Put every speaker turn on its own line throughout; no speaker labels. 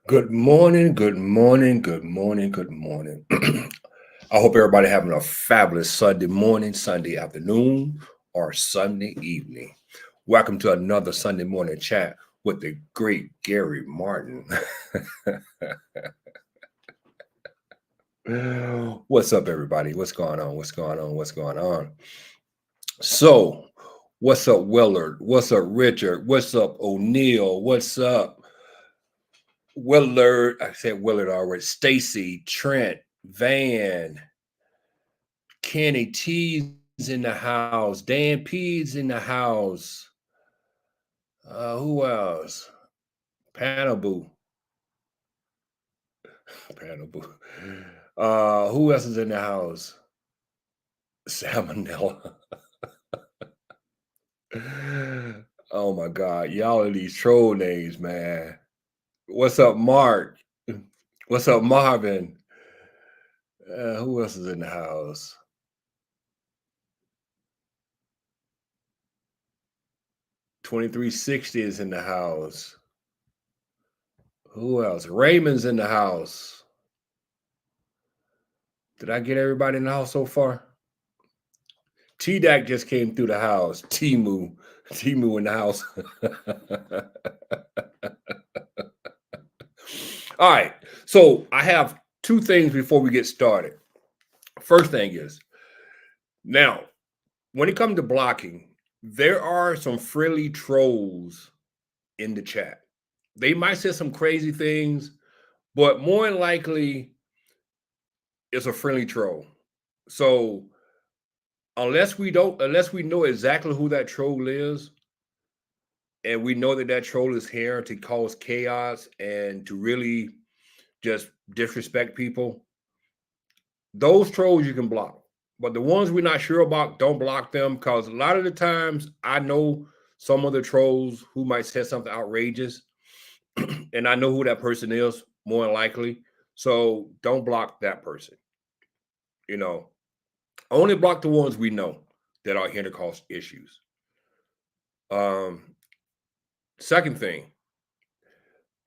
Good morning, good morning, good morning, good morning. I hope everybody having a fabulous Sunday morning, Sunday afternoon, or Sunday evening. Welcome to another Sunday morning chat with the great Gary Martin. What's up, everybody? What's going on? What's going on? What's going on? So, what's up, Willard? What's up, Richard? What's up, O'Neill? What's up, Willard? I said Willard already. Stacy, Trent, Van, Kenny T's in the house. Dan P's in the house. Who else? Panaboo. Panaboo. Who else is in the house? Salmonella. Oh my God. Y'all are these troll names, man. What's up, Mark? What's up, Marvin? Who else is in the house? $2360 is in the house. Who else? Raymond's in the house. Did I get everybody in the house so far? T-Dac just came through the house. Timu in the house. All right. So I have two things before we get started. First thing is, now, when it comes to blocking, there are some friendly trolls in the chat. They might say some crazy things, but more than likely, it's a friendly troll. So unless we know exactly who that troll is, and we know that that troll is here to cause chaos and to really just disrespect people, those trolls you can block. But the ones we're not sure about, don't block them, because a lot of the times I know some of the trolls who might say something outrageous, and I know who that person is more than likely. So don't block that person. You know, only block the ones we know that are here to cause issues. Second thing,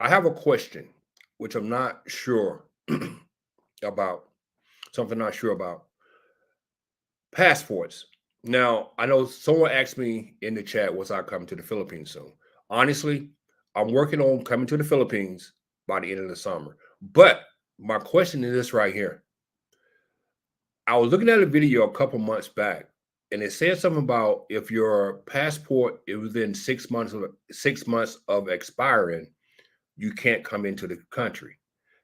I have a question, which I'm not sure about. Something I'm not sure about. Passports. Now, I know someone asked me in the chat, was I coming to the Philippines soon? Honestly, I'm working on coming to the Philippines by the end of the summer. But my question is this right here. I was looking at a video a couple months back, and it said something about if your passport is within 6 months of expiring, you can't come into the country.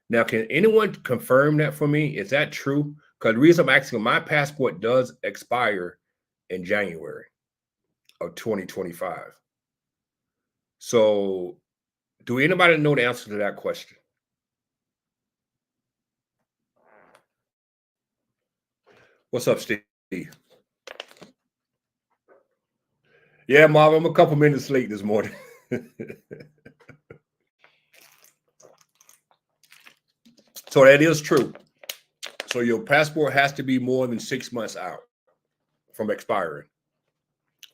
Now, can anyone confirm that for me? Is that true? Because the reason I'm asking, my passport does expire in January of 2025. So, do anybody know the answer to that question? What's up, Steve? Yeah, Marv, I'm a couple minutes late this morning. So that is true. So your passport has to be more than 6 months out from expiring.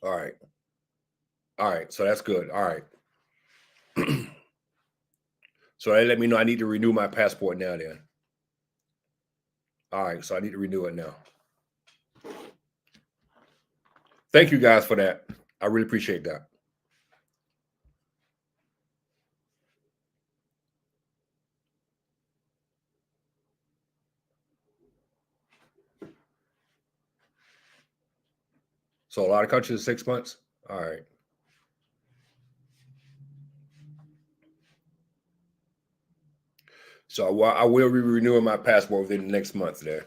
All right. All right. So that's good. All right. So they let me know I need to renew my passport now then. All right. So I need to renew it now. Thank you guys for that. I really appreciate that. So a lot of countries 6 months. All right. So I will be renewing my passport within the next month there.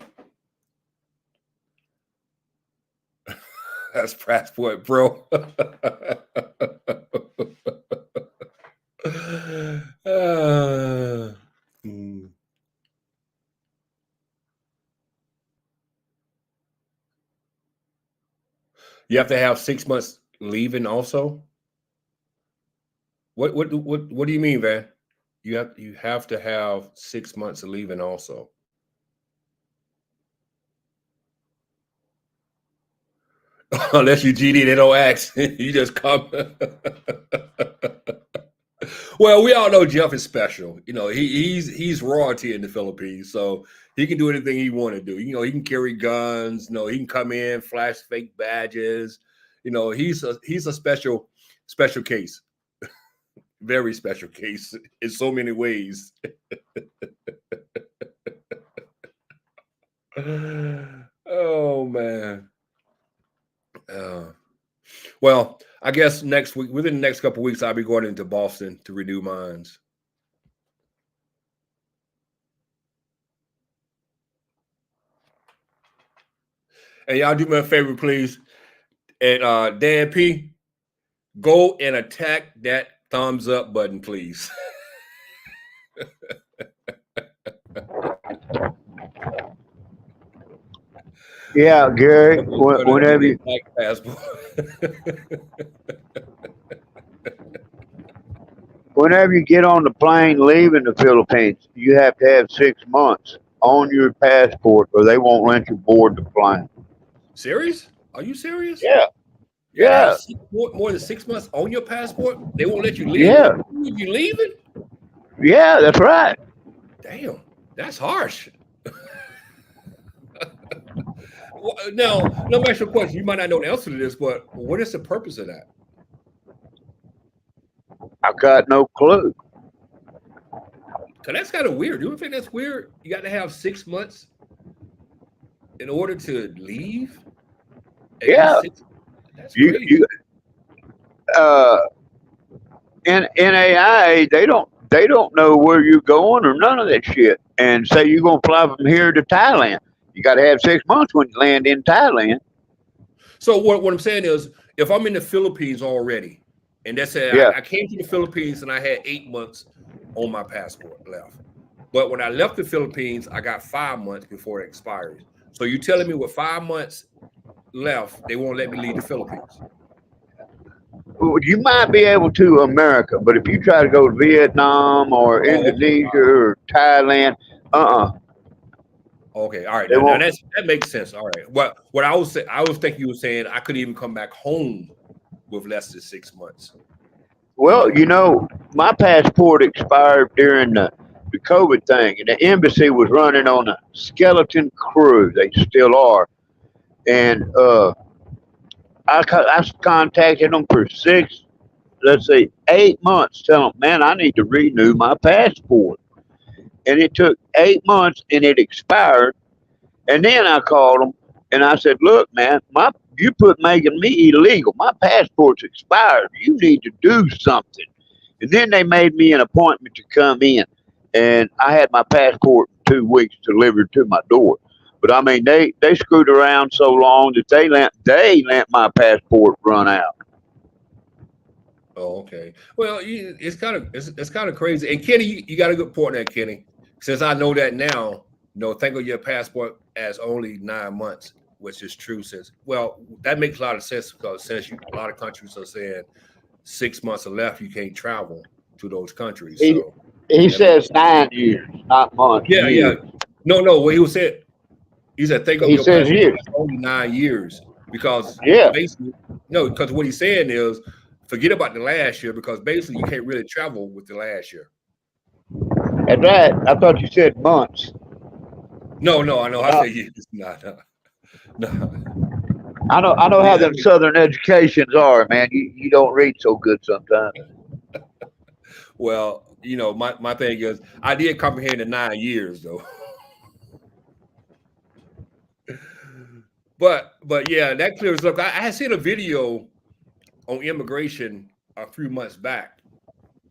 That's passport, bro. Mm. You have to have 6 months leaving also. What do you mean, Van? You have to have 6 months of leaving also. Unless you GD, they don't ask. You just come. Well, we all know Jeff is special. You know, he's royalty in the Philippines, so he can do anything he want to do. You know, he can carry guns. You know, he can come in, flash fake badges. You know, he's a special case, very special case in so many ways. Oh man. Well, I guess next week, within the next couple of weeks, I'll be going into Boston to renew mines. And y'all do me a favor, please. And Dan P, go and attack that thumbs up button, please.
Yeah, Gary. Whenever you whenever you get on the plane leaving the Philippines, you have to have 6 months on your passport, or they won't let you board the plane.
Serious? Are you serious?
Yeah,
You gotta
yeah,
have more than 6 months on your passport. They won't let you leave.
yeah,
You leaving?
yeah. That's right.
Damn, that's harsh. Now, let me ask you a question. You might not know the answer to this, but what is the purpose of that?
I got no clue.
Because that's kind of weird. You don't think that's weird? You got to have 6 months in order to leave?
Yeah,
That's
you
crazy.
you uh in NAIA they don't know where you're going or none of that shit. And say you're gonna fly from here to Thailand. You got to have 6 months when you land in Thailand.
So what I'm saying is, if I'm in the Philippines already, and that's it,
Yeah,
I came to the Philippines and I had 8 months on my passport left. But when I left the Philippines, I got 5 months before it expires. So you telling me with 5 months left, they won't let me leave the Philippines?
you might be able to America, but if you try to go to Vietnam or
Oh, okay.
Indonesia or Thailand,
Okay, all right.
they
Now
won't.
that makes sense. All right. What I was I was thinking you were saying I could even come back home with less than 6 months. You
Well,
know.
my passport expired during the COVID thing, and the embassy was running on a skeleton crew. They still are, and I contacted them for let's say 8 months, telling them, man, I need to renew my passport, and it took 8 months, and it expired. And then I called them and I said, "Look, man, my you put making me illegal. My passport's expired. You need to do something." And then they made me an appointment to come in, and I had my passport in 2 weeks delivered to my door. But I mean, they screwed around so long that they let my passport run out.
Oh, okay. Well, it's kind of crazy. And Kenny, you got a good point there, Kenny. Since I know that now, think of your passport as only 9 months, which is true. Since that makes a lot of sense because since a lot of countries are saying 6 months are left, you can't travel to those countries.
He
So
he
that makes
says 9 years, not months,
yeah.
years.
No. What he said, think of
He
your
says
passport
years.
as only 9 years because
Yeah,
basically, no, because what he's saying is forget about the last year because basically you can't really travel with the last year.
that's right. I thought you said months.
No, I know. I
Uh,
say years. No.
I know how
Yeah,
them Southern educations are, man. You don't read so good sometimes.
well, my thing is I did comprehend the 9 years though. But yeah, that clears up. I had seen a video on immigration a few months back,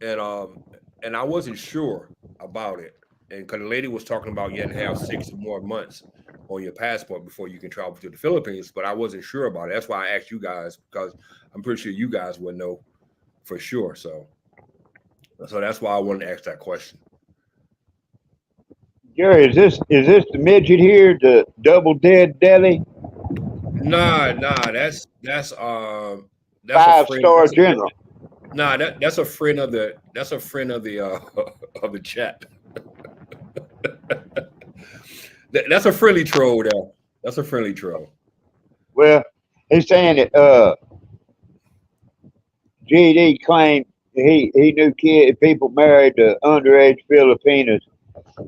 and I wasn't sure about it. And because the lady was talking about you had to have 6 more months on your passport before you can travel to the Philippines, but I wasn't sure about it. That's why I asked you guys because I'm pretty sure you guys would know for sure. So that's why I wanted to ask that question.
Jerry, is this the midget here, the double dead deli,
Nah, that's a
five
friend.
star general?
Nah, that's a friend of the of the chat. That's a friendly troll there. That's a friendly troll.
Well, he's saying that GD claimed he knew people married to underage Filipinas,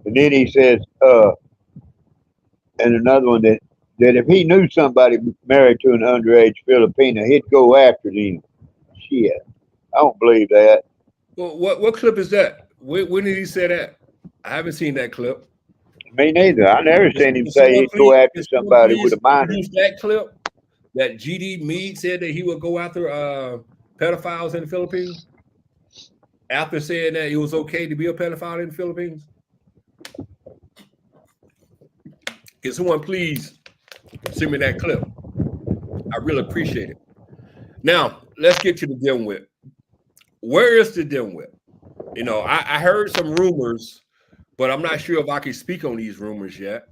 and then he says, and another one that if he knew somebody married to an underage Filipina, he'd go after them. Shit, I don't believe that.
Well, what clip is that? When did he say that? I haven't seen that clip.
Me neither. I never seen him
Can
say
someone
he'd go after
can someone
somebody with
please
a minor.
introduce that clip that GD Meade said that he would go after pedophiles in the Philippines? After saying that it was okay to be a pedophile in the Philippines? Can someone please send me that clip? I really appreciate it. Now, let's get to the Dimwit. Where is the Dimwit? You know, I heard some rumors, but I'm not sure if I can speak on these rumors yet.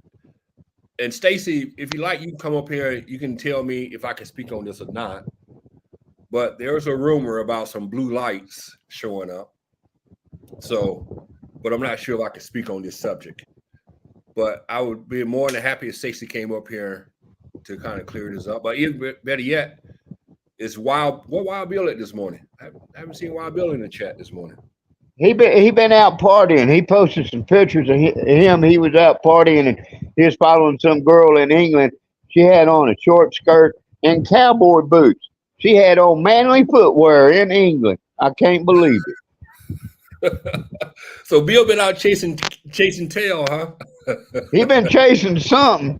And Stacy, if you like, you can come up here. You can tell me if I can speak on this or not. But there's a rumor about some blue lights showing up. So, but I'm not sure if I can speak on this subject. But I would be more than happy if Stacy came up here to kind of clear this up. But even better yet, it's Wild Bill at this morning. I haven't seen Wild Bill in the chat this morning.
He been out partying. He posted some pictures of him. He was out partying and he was following some girl in England. She had on a short skirt and cowboy boots. She had on manly footwear in England. I can't believe
it. So Bill been out chasing tail, huh?
He been chasing something.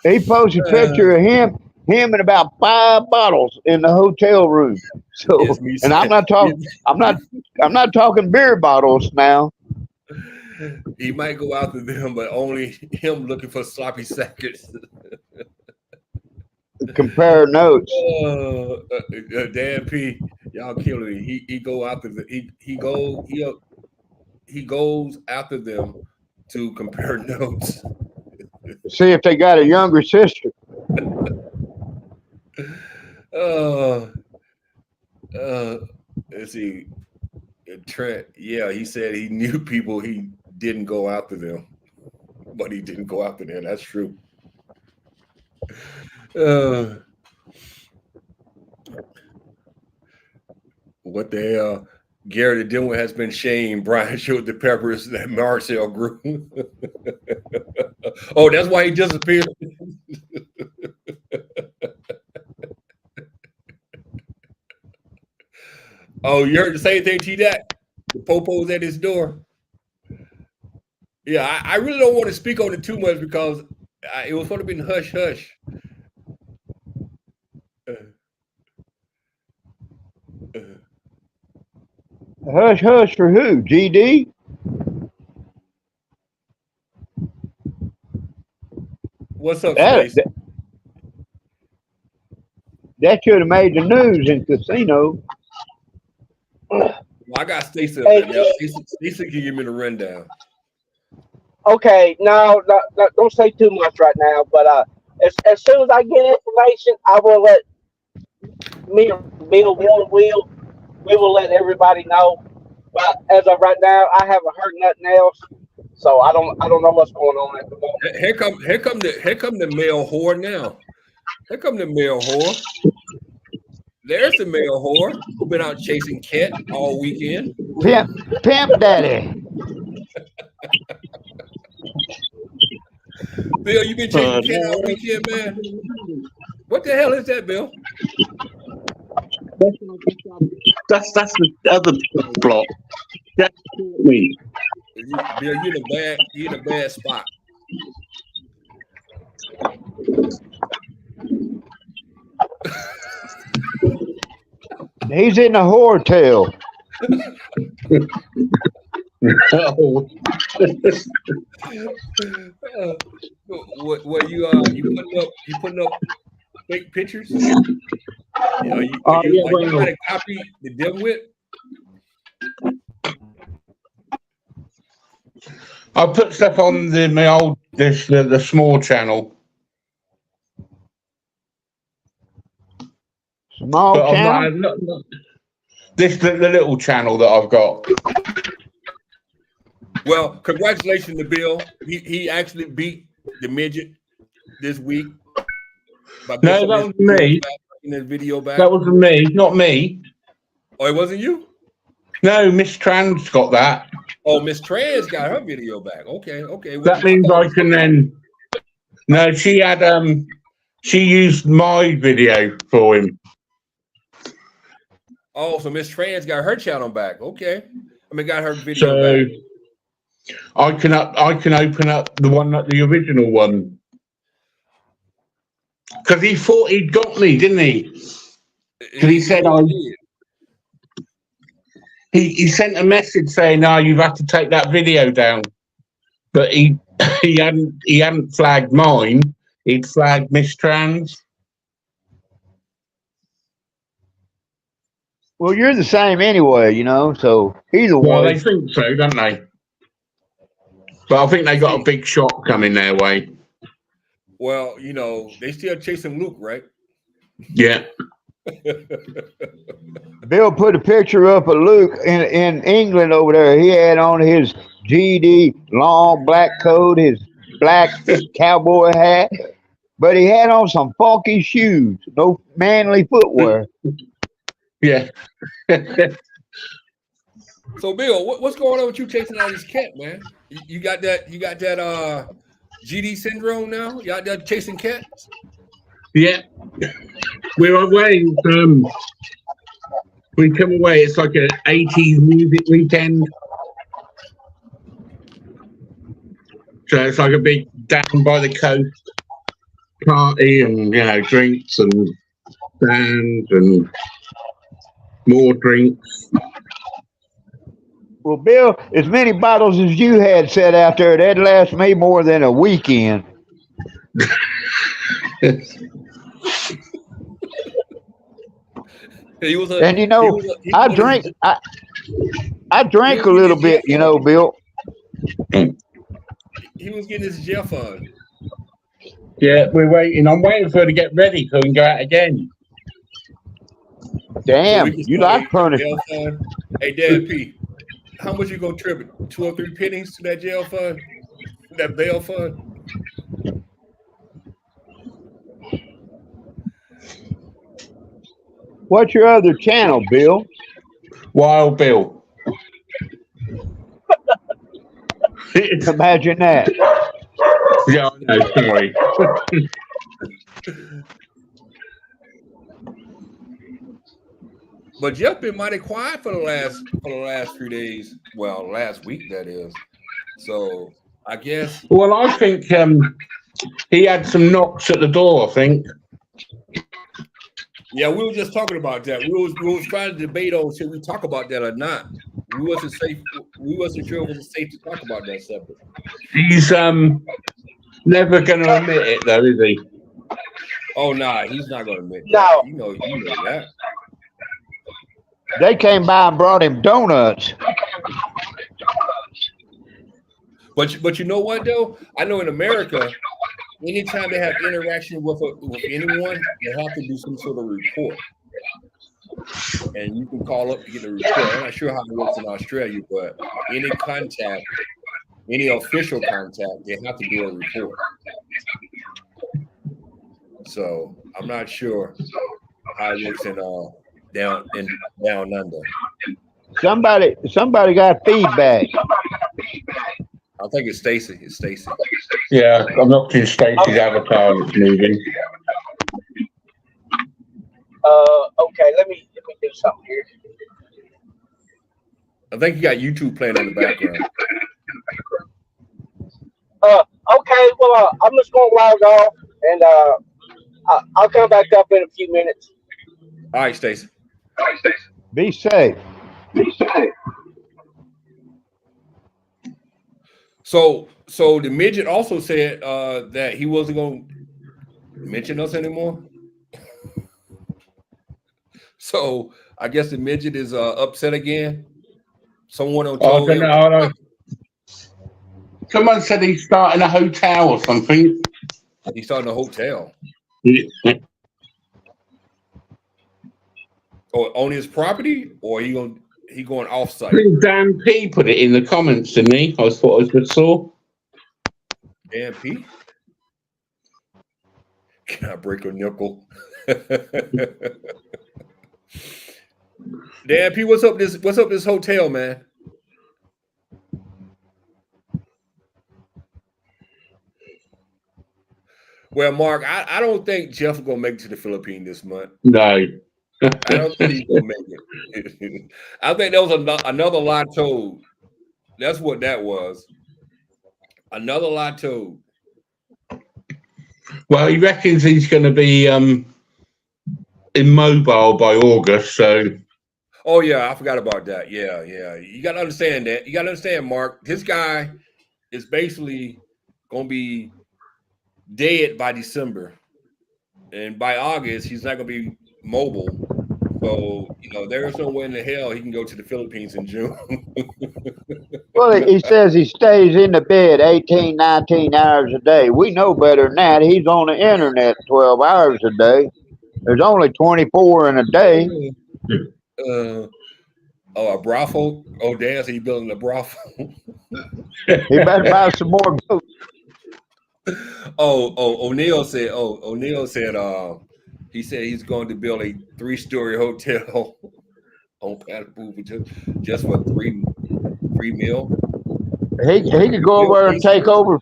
He posted a picture of him and about 5 bottles in the hotel room. So, and I'm not talking beer bottles now.
He might go after them, but only him looking for sloppy seconds.
Compare notes.
Dan P, y'all killing me. He go after he goes after them to compare notes.
See if they got a younger sister.
Let's see. Trent, yeah, he said he knew people, he didn't go after them, but he didn't go after them. That's true. What the hell? Gary the Dimwit has been shamed. Brian showed the peppers that Marcel grew. Oh, that's why he disappeared. Oh, you heard the same thing, T-Dac? The popo's at his door. Yeah, I really don't want to speak on it too much because it was going to be hush hush.
Hush hush for who? GD?
What's up, Stacy?
That should have made the news in casino.
Well, I got Stacy. Hey, Stacy can give me the rundown.
Okay, no, don't say too much right now. But as soon as I get information, I will let me and Bill we will let everybody know. But as of right now, I haven't heard nothing else, so I don't know what's going on at the moment.
Here come the male whore now. Here come the male whore. There's the male whore who been out chasing cat all weekend.
Pimp daddy.
Bill, you been chasing cat all weekend, man. What the hell is that, Bill?
That's the other block. That's me.
Bill, you're in a bad spot.
He's in a hotel.
What you putting up fake pictures? You trying to copy the Dimwit?
I put stuff on the small channel.
Small channel?
Not the little channel that I've got.
Well, congratulations to Bill. He actually beat the midget this week.
No, that was me.
In his video back.
That was me, not me.
Oh, it wasn't you?
No, Miss Trans got that.
Oh, Miss Trans got her video back. Okay, okay. Well,
That means I can then. No, she had she used my video for him.
oh, so Miss Trans got her channel back. Okay. I mean, got her video
So
back.
I can open up the original one. Because he thought he'd got me, didn't he? Because he said he sent a message saying, "No, you've had to take that video down." But he hadn't flagged mine. He'd flagged Miss Trans.
Well, you're the same anyway, you know. So either
Well,
way.
they think so, don't they? But I think they got a big shot coming their way.
Well, you know, they still chasing Luke, right?
Yeah.
Bill put a picture up of Luke in England over there. He had on his GD long black coat, his black cowboy hat, but he had on some funky shoes, no manly footwear.
Yeah.
So, Bill, what's going on with you chasing out this cat, man? You got that GD syndrome now? You out there chasing cats?
Yeah. We're away. We come away. It's like an 80s music weekend. So it's like a big down by the coast party, and drinks and bands and more drinks.
Well, Bill, as many bottles as you had set out there, that'd last me more than a weekend. And I drink. I drank a little bit, Bill.
He was getting his jail fund.
Yeah, we're waiting. I'm waiting for her to get ready so we can go out again.
Damn, you like punishment.
Hey, Dad P, how much you gonna trip it? 2 or 3 pennies to that jail fund? That bail fund?
What's your other channel, Bill?
Wild Bill.
Imagine that.
Yeah, I know, sorry.
But Jeff been mighty quiet for the last few days. Well, last week that is. So I guess.
Well, I think he had some knocks at the door. I think.
Yeah, we were just talking about that. We was trying to debate on should we talk about that or not. We wasn't safe. We wasn't sure it was safe to talk about that subject.
He's never going to admit it, though, is he?
Oh nah, he's not going to admit.
No,
that. You know that.
They came by and brought him donuts.
But you know what though? I know in America, anytime they have interaction with anyone, they have to do some sort of report. And you can call up to get a report. I'm not sure how it works in Australia, but any contact, any official contact, they have to do a report. So I'm not sure how it works in down under.
Somebody got feedback.
I think it's Stacy. It's Stacy.
Yeah, I'm not too Stacy's avatar that's moving.
Okay, let me do something here.
I think you got YouTube playing in the background.
Okay, well, I'm just going to log off, and I'll come back up in a few minutes.
All right, Stacy.
Be safe.
So the midget also said that he wasn't going to mention us anymore. So I guess the midget is upset again. Someone told him.
I don't know. Someone said he's starting a hotel or something.
He's starting a hotel.
Yeah.
Or on his property, or he going off site.
I think Dan P put it in the comments, didn't he? I thought I just saw.
Dan P. Can I break a nickel? Dan P, what's up this hotel, man? Well, Mark, I don't think Jeff is gonna make it to the Philippines this month.
No.
I don't think he's gonna make it. I think that was another lie told. That's what that was. Another lie told.
Well, he reckons he's going to be immobile by August. So
Oh yeah, I forgot about that. Yeah, yeah. You got to understand that. You got to understand, Mark. This guy is basically gonna be dead by December, and by August he's not gonna be mobile. So there's no way in the hell he can go to the Philippines in June.
Well, he says he stays in the bed 18, 19 hours a day. We know better than that. He's on the internet 12 hours a day. There's only 24 in a day.
uh, a brothel. Oh, Dan, so he building a brothel.
He better buy some more goats.
O'Neill said. O'Neill said. He said he's going to build a 3-story hotel on Patapoova just for three mil.
He could go over and take over.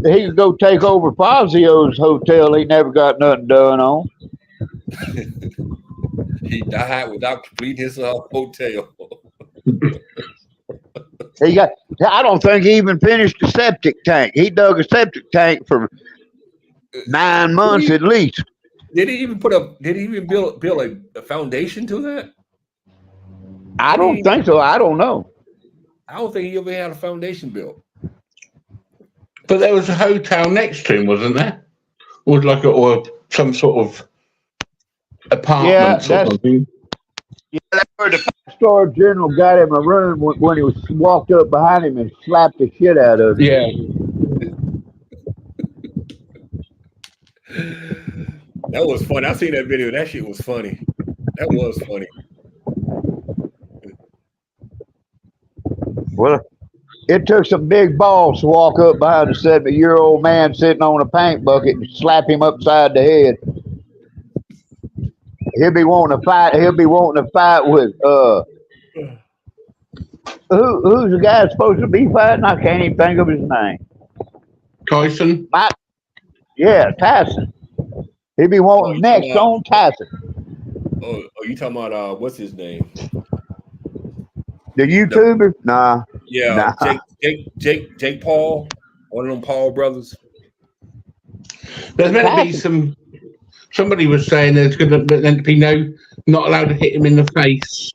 He could go take over Fazio's hotel. He never got nothing done on.
He died without completing his hotel.
I don't think he even finished the septic tank. He dug a septic tank for 9 months at least.
Did he even build a foundation to that?
I don't think so. I don't know.
I don't think he ever had a foundation built.
But there was a hotel next to him, wasn't there? Or some sort of apartment or something.
Yeah, that's where the pastoral general got him a room when he was walked up behind him and slapped the shit out of him.
Yeah.
That was funny. I seen that video. That shit was funny. That was funny.
Well, it took some big balls to walk up behind a 70-year-old man sitting on a paint bucket and slap him upside the head. He'll be wanting to fight. He'll be wanting to fight with who's the guy supposed to be fighting? I can't even think of his name.
Tyson?
Yeah, Tyson. He'll be wanting next on Tyson.
Oh, you talking about what's his name?
The YouTuber? Nah.
Yeah, nah. Jake Paul, one of them Paul brothers.
There's meant to be some. Somebody was saying there's going to be not allowed to hit him in the face.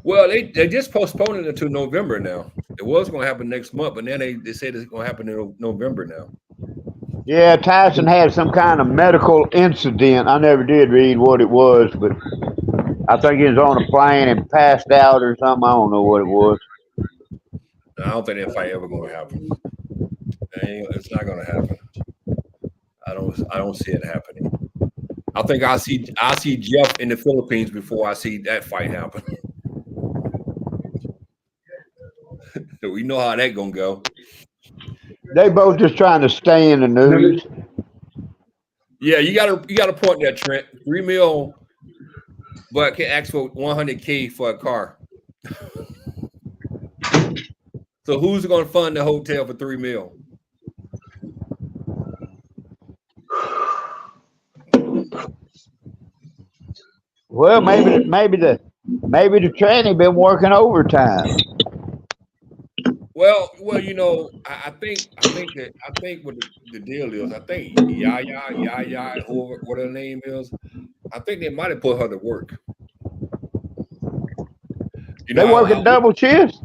Well, they just postponed it until November now. It was going to happen next month, but then they said it's going to happen in November now.
Yeah, Tyson had some kind of medical incident. I never did read what it was, but I think he was on a plane and passed out or something. I don't know what it was.
I don't think that fight ever going to happen. It's not going to happen. I don't see it happening. I think I see Jeff in the Philippines before I see that fight happen. We know how that gonna go.
They both just trying to stay in the news.
Yeah, you gotta point that, Trent. 3 mil, but can ask for 100K for a car. So who's gonna fund the hotel for 3 mil?
Well, maybe the tranny been working overtime.
Well, I think what the deal is, I think Yaya, what her name is, I think they might have put her to work.
They working double shifts.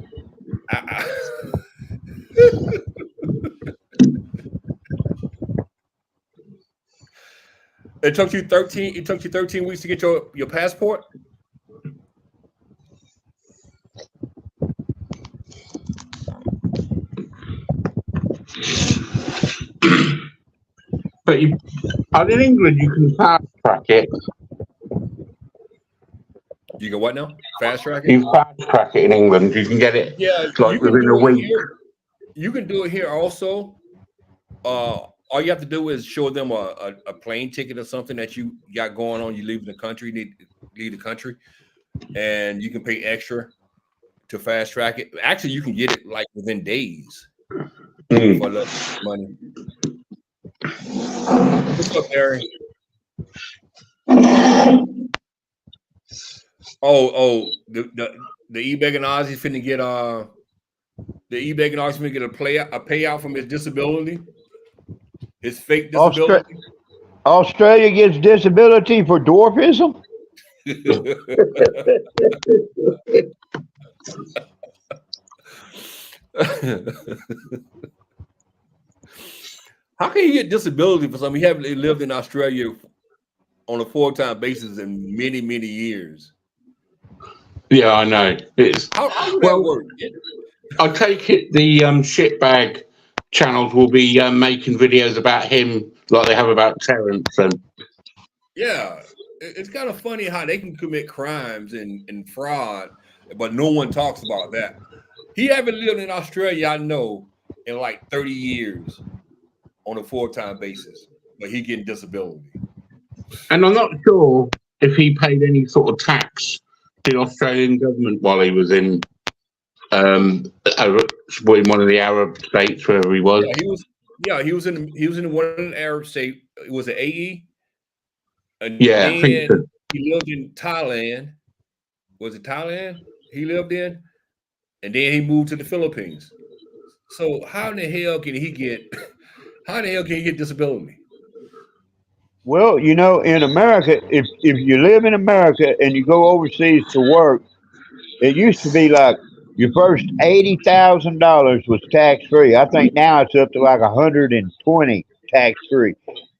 It took you 13 weeks to get your passport?
But in England, you can fast track it.
You can what now? Fast track it?
You fast track it in England. You can get it within a week.
You can do it here also. All you have to do is show them a plane ticket or something that you got going on. You leave the country, leave the country. and you can pay extra to fast track it. Actually, you can get it like within days for less money. What's up, Barry? The e-begging Ozzy's finna get a payout from his disability, his fake disability.
Australia gets disability for dwarfism.
How can you get disability for something? He haven't lived in Australia on a full-time basis in many, many years.
Yeah, I know. It's
how does that work?
I take it the shitbag channels will be making videos about him like they have about Terrence. And
yeah, it's kind of funny how they can commit crimes and fraud, but no one talks about that. He haven't lived in Australia, I know, in like 30 years on a full-time basis, but he getting disability.
And I'm not sure if he paid any sort of tax to the Australian government while he was in one of the Arab states, wherever he was.
Yeah, he was in one Arab state. It was an AE. And
yeah,
then
I think so.
He lived in Thailand. Was it Thailand he lived in? And then he moved to the Philippines. So how in the hell can he get disability?
Well, you know, in America, if you live in America and you go overseas to work, it used to be like your first $80,000 was tax free. I think now it's up to like 120 tax free.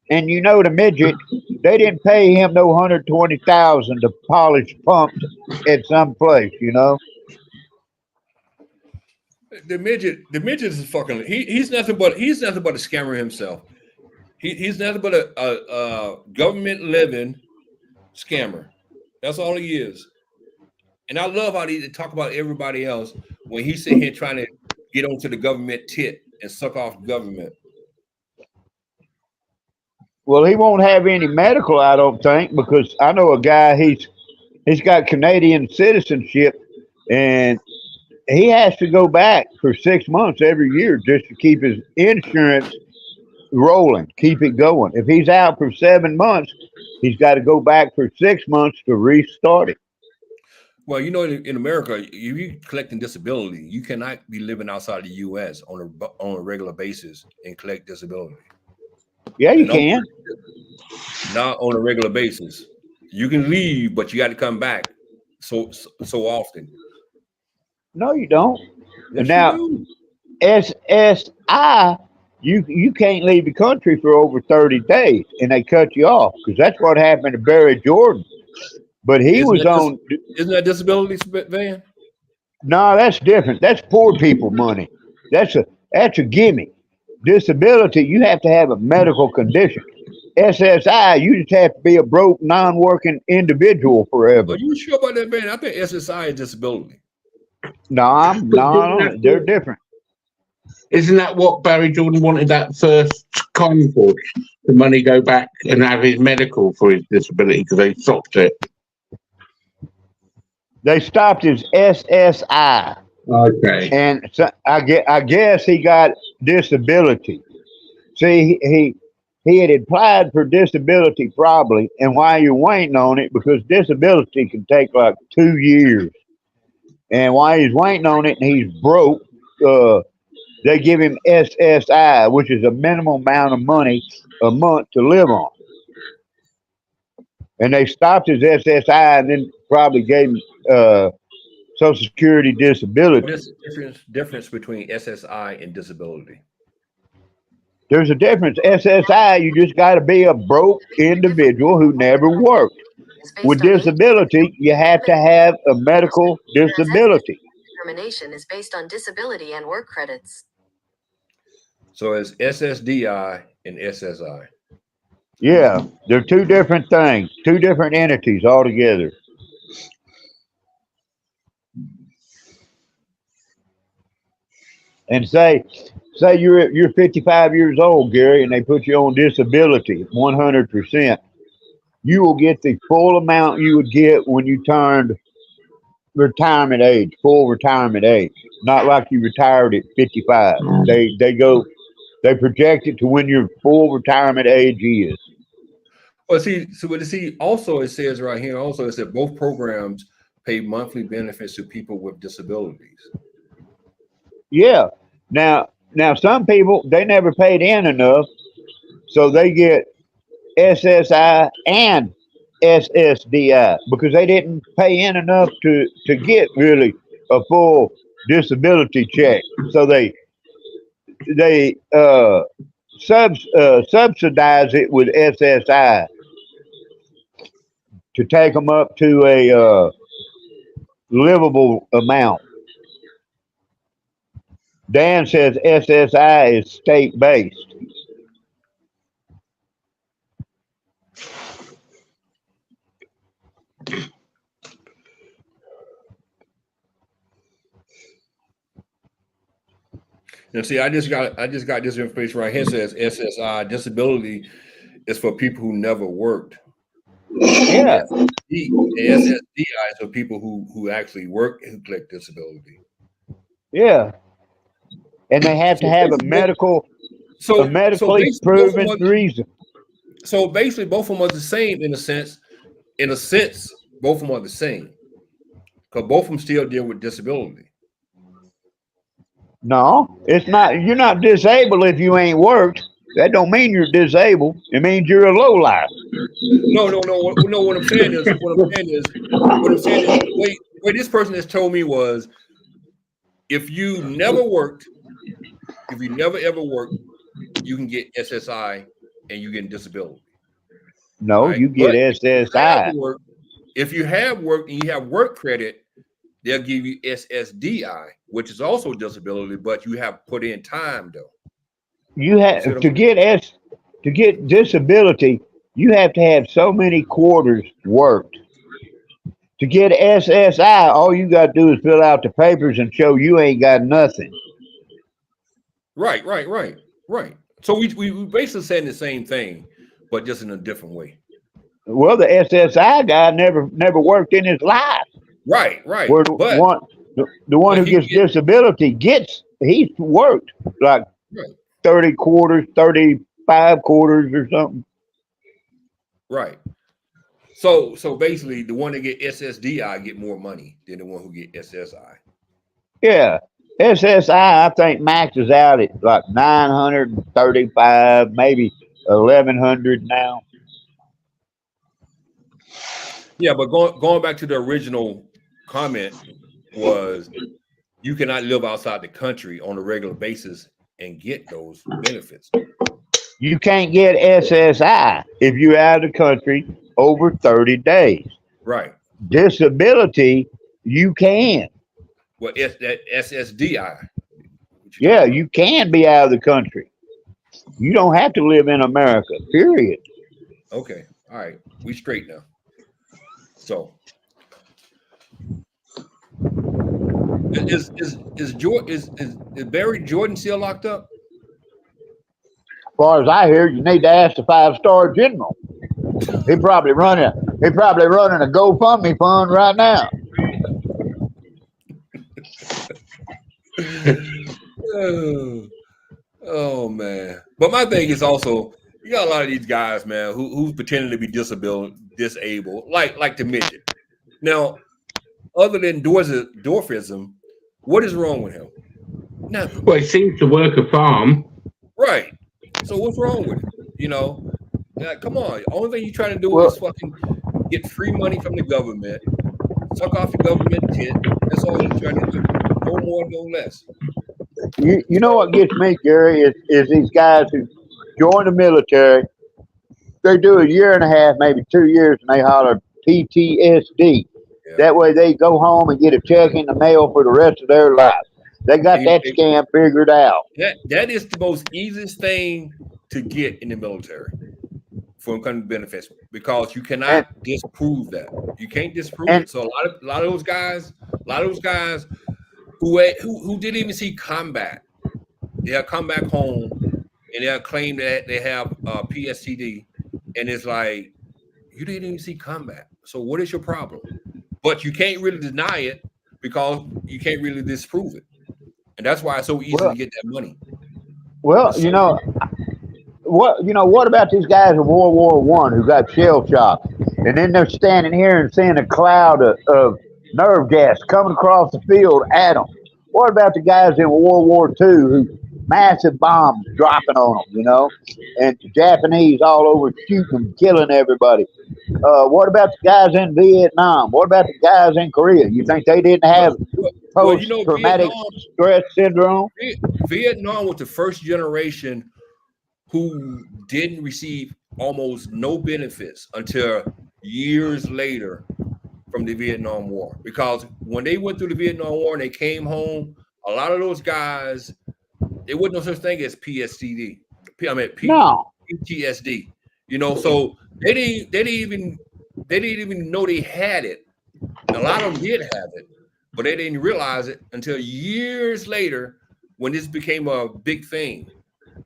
And you know, the midget, they didn't pay him no 120,000 to polish pumps at some place. You know,
the midget is fucking. He's nothing but a scammer himself. He's nothing but a government living scammer. That's all he is. And I love how they talk about everybody else when he's sitting here trying to get onto the government tit and suck off government.
well, he won't have any medical, I don't think, because I know a guy. He's got Canadian citizenship, and he has to go back for 6 months every year just to keep his insurance rolling, keep it going. If he's out for 7 months, he's got to go back for 6 months to restart it.
Well, you know, in America, if you're collecting disability, you cannot be living outside the U.S. on a regular basis and collect disability.
Yeah, you can.
Not on a regular basis. You can leave, but you got to come back so often.
No, you don't.
Yes,
Now,
you
SSI, you can't leave the country for over 30 days, and they cut you off because that's what happened to Barry Jordan. But he
Isn't
was
that
on.
Isn't that disability van?
No, that's different. That's poor people money. That's a gimme. Disability, you have to have a medical condition. SSI, you just have to be a broke, non-working individual forever.
Are you sure about that, man? I think SSI is disability.
No, they're different.
Isn't that what Barry Jordan wanted that first con for? The money go back and have his medical for his disability because they stopped it.
They stopped his SSI.
Okay.
And so I guess he got disability. See, he had applied for disability probably, and while you're waiting on it, because disability can take like 2 years, and while he's waiting on it and he's broke, they give him SSI, which is a minimum amount of money a month to live on. And they stopped his SSI and then probably gave him Social Security disability.
What is the difference between SSI and disability?
There's a difference. SSI, you just got to be a broke individual who never worked. With disability, you have to have a medical disability.
Determination is based on disability and work credits.
So it's SSDI and SSI.
Yeah, they're two different things, two different entities altogether. And say you're 55 years old, Gary, and they put you on disability 100%. You will get the full amount you would get when you turned retirement age, full retirement age. Not like you retired at 55. They project it to when your full retirement age is.
Well, see, so what you see also it says right here also it said both programs pay monthly benefits to people with disabilities.
Yeah. Now some people they never paid in enough, so they get SSI and SSDI because they didn't pay in enough to get really a full disability check. So they subsidize it with SSI to take them up to a livable amount. Dan says SSI is state based.
And see, I just got this information right here. It says SSI disability is for people who never worked.
Yeah,
SSDI is for people who actually work and collect disability.
yeah, and they have to
So
have a
basically, both, so
medically
basically both of them
proven reason.
both of them are the same in a sense. In a sense, both of them are the same because both of them still deal with disability.
No, it's not. You're not disabled if you ain't worked. That don't mean you're disabled. It means you're a low life.
No. What I'm saying is, the way this person has told me was, if you never worked, if you never ever worked, you can get SSI and you get disability.
No,
Right,
you get
but
SSI.
if you have worked and you have work credit, they'll give you SSDI, which is also disability, but you have put in time though.
You
You see
have
what I'm
to
saying?
get to get disability. You have to have so many quarters worked. To get SSI, all you got to do is fill out the papers and show you ain't got nothing.
Right. So we basically saying the same thing, but just in a different way.
Well, the SSI guy never worked in his life.
Right.
Where the one
But
who
he can
gets
get
disability he's worked like
right,
30 quarters, 35 quarters or something.
right. So basically, the one that get SSDI get more money than the one who get SSI.
Yeah. SSI, I think maxes out at like 935, maybe 1100 now.
Yeah, but going back to the original comment was you cannot live outside the country on a regular basis and get those benefits.
You can't get SSI if you're out of the country over 30 days.
Right.
Disability, you can.
Well, it's that SSDI. What you
Yeah,
talking about?
you can be out of the country. You don't have to live in America, period.
Okay. All right. We straight now. So is Barry Jordan still locked up?
As far as I hear, you need to ask the 5-star general. He probably running a GoFundMe fund right now.
Oh, oh, man. But my thing is also you got a lot of these guys, man, who's pretending to be disabled, like the midget. Now, other than dwarfism, what is wrong with him? Nothing.
Well, he seems to work a farm.
Right. So what's wrong with it? Come on. Only thing you trying to do
Well,
is fucking get free money from the government, suck off the government tit. That's all you're trying to do. No more, no less.
you know what
So
gets me, Gary, is these guys who join the military. They do a year and a half, maybe 2 years, and they holler PTSD.
yeah,
That way they go home and get a check in the mail for the rest of their life. They got
they,
that
they,
scam figured out.
that is the most easiest thing to get in the military for income benefits because you
And
cannot disprove that. You can't disprove
and
it. So a lot of those guys who didn't even see combat, they'll come back home and they'll claim that they have PSTD, and it's like you didn't even see combat. So what is your problem? But you can't really deny it because you can't really disprove it, and that's why it's so easy
Well,
to get that money.
well,
It's so easy.
what about these guys in World War One who got shell shocked, and then they're standing here and seeing a cloud of nerve gas coming across the field at them? What about the guys in World War Two who massive bombs dropping on them, and the Japanese all over shooting them, killing everybody? What about the guys in Vietnam? What about the guys in Korea? You think they didn't
Well,
have
well,
post traumatic stress syndrome?
Vietnam was the first generation who didn't receive almost no benefits until years later from the Vietnam War. Because when they went through the Vietnam War and they came home, a lot of those guys, there wasn't no such thing as PSTD. I mean
No.
PTSD. So they didn't even know they had it. A lot of them did have it, but they didn't realize it until years later when this became a big thing.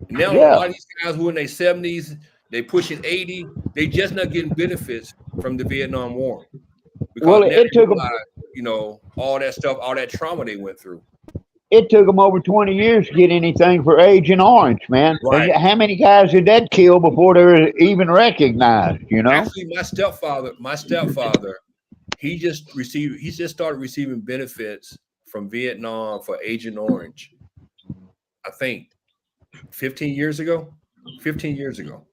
And now a
Yeah.
lot of these guys who are in their 70s, they pushing 80, they just not getting benefits from the Vietnam War
Well,
because now they realize, all that stuff, all that trauma they went through.
it took them over 20 years to get anything for Agent Orange, man. And
Right.
how many guys did that kill before they were even recognized?
Actually, my stepfather, he just started receiving benefits from Vietnam for Agent Orange. I think 15 years ago. 15 years ago.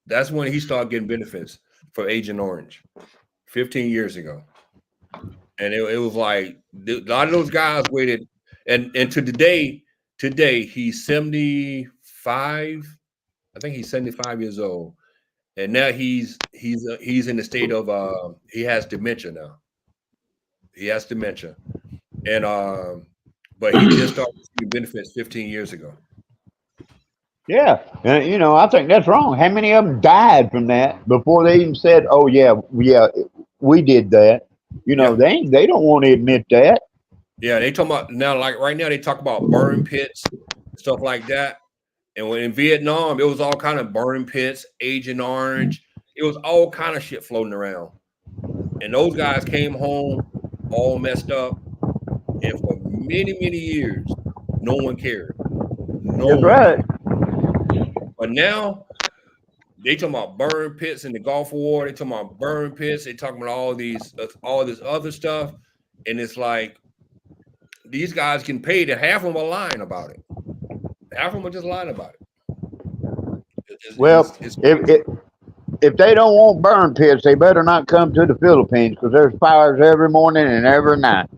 That's when he started getting benefits for Agent Orange. 15 years ago. And it was like a lot of those guys waited, and to today he's 75. I think he's 75 years old, and now he's in the state of he has dementia now. He has dementia, and but he just started receiving benefits 15 years ago.
Yeah. And, I think that's wrong. How many of them died from that before they even said, oh, yeah, we did that?
Yeah,
They don't want to admit that.
yeah. They talk about now, like right now, they talk about burn pits, stuff like that. And when in Vietnam, it was all kind of burn pits, Agent Orange. It was all kind of shit floating around. And those guys came home all messed up. And for many, many years, no one cared. No
That's
one
right.
cared. But now they talking about burn pits in the Gulf War. They talking about burn pits. They talking about all this other stuff. And it's like these guys can pay and half of them are lying about it. Half of them are just lying about it.
Well,
It's
if they don't want burn pits, they better not come to the Philippines because there's fires every morning and every night.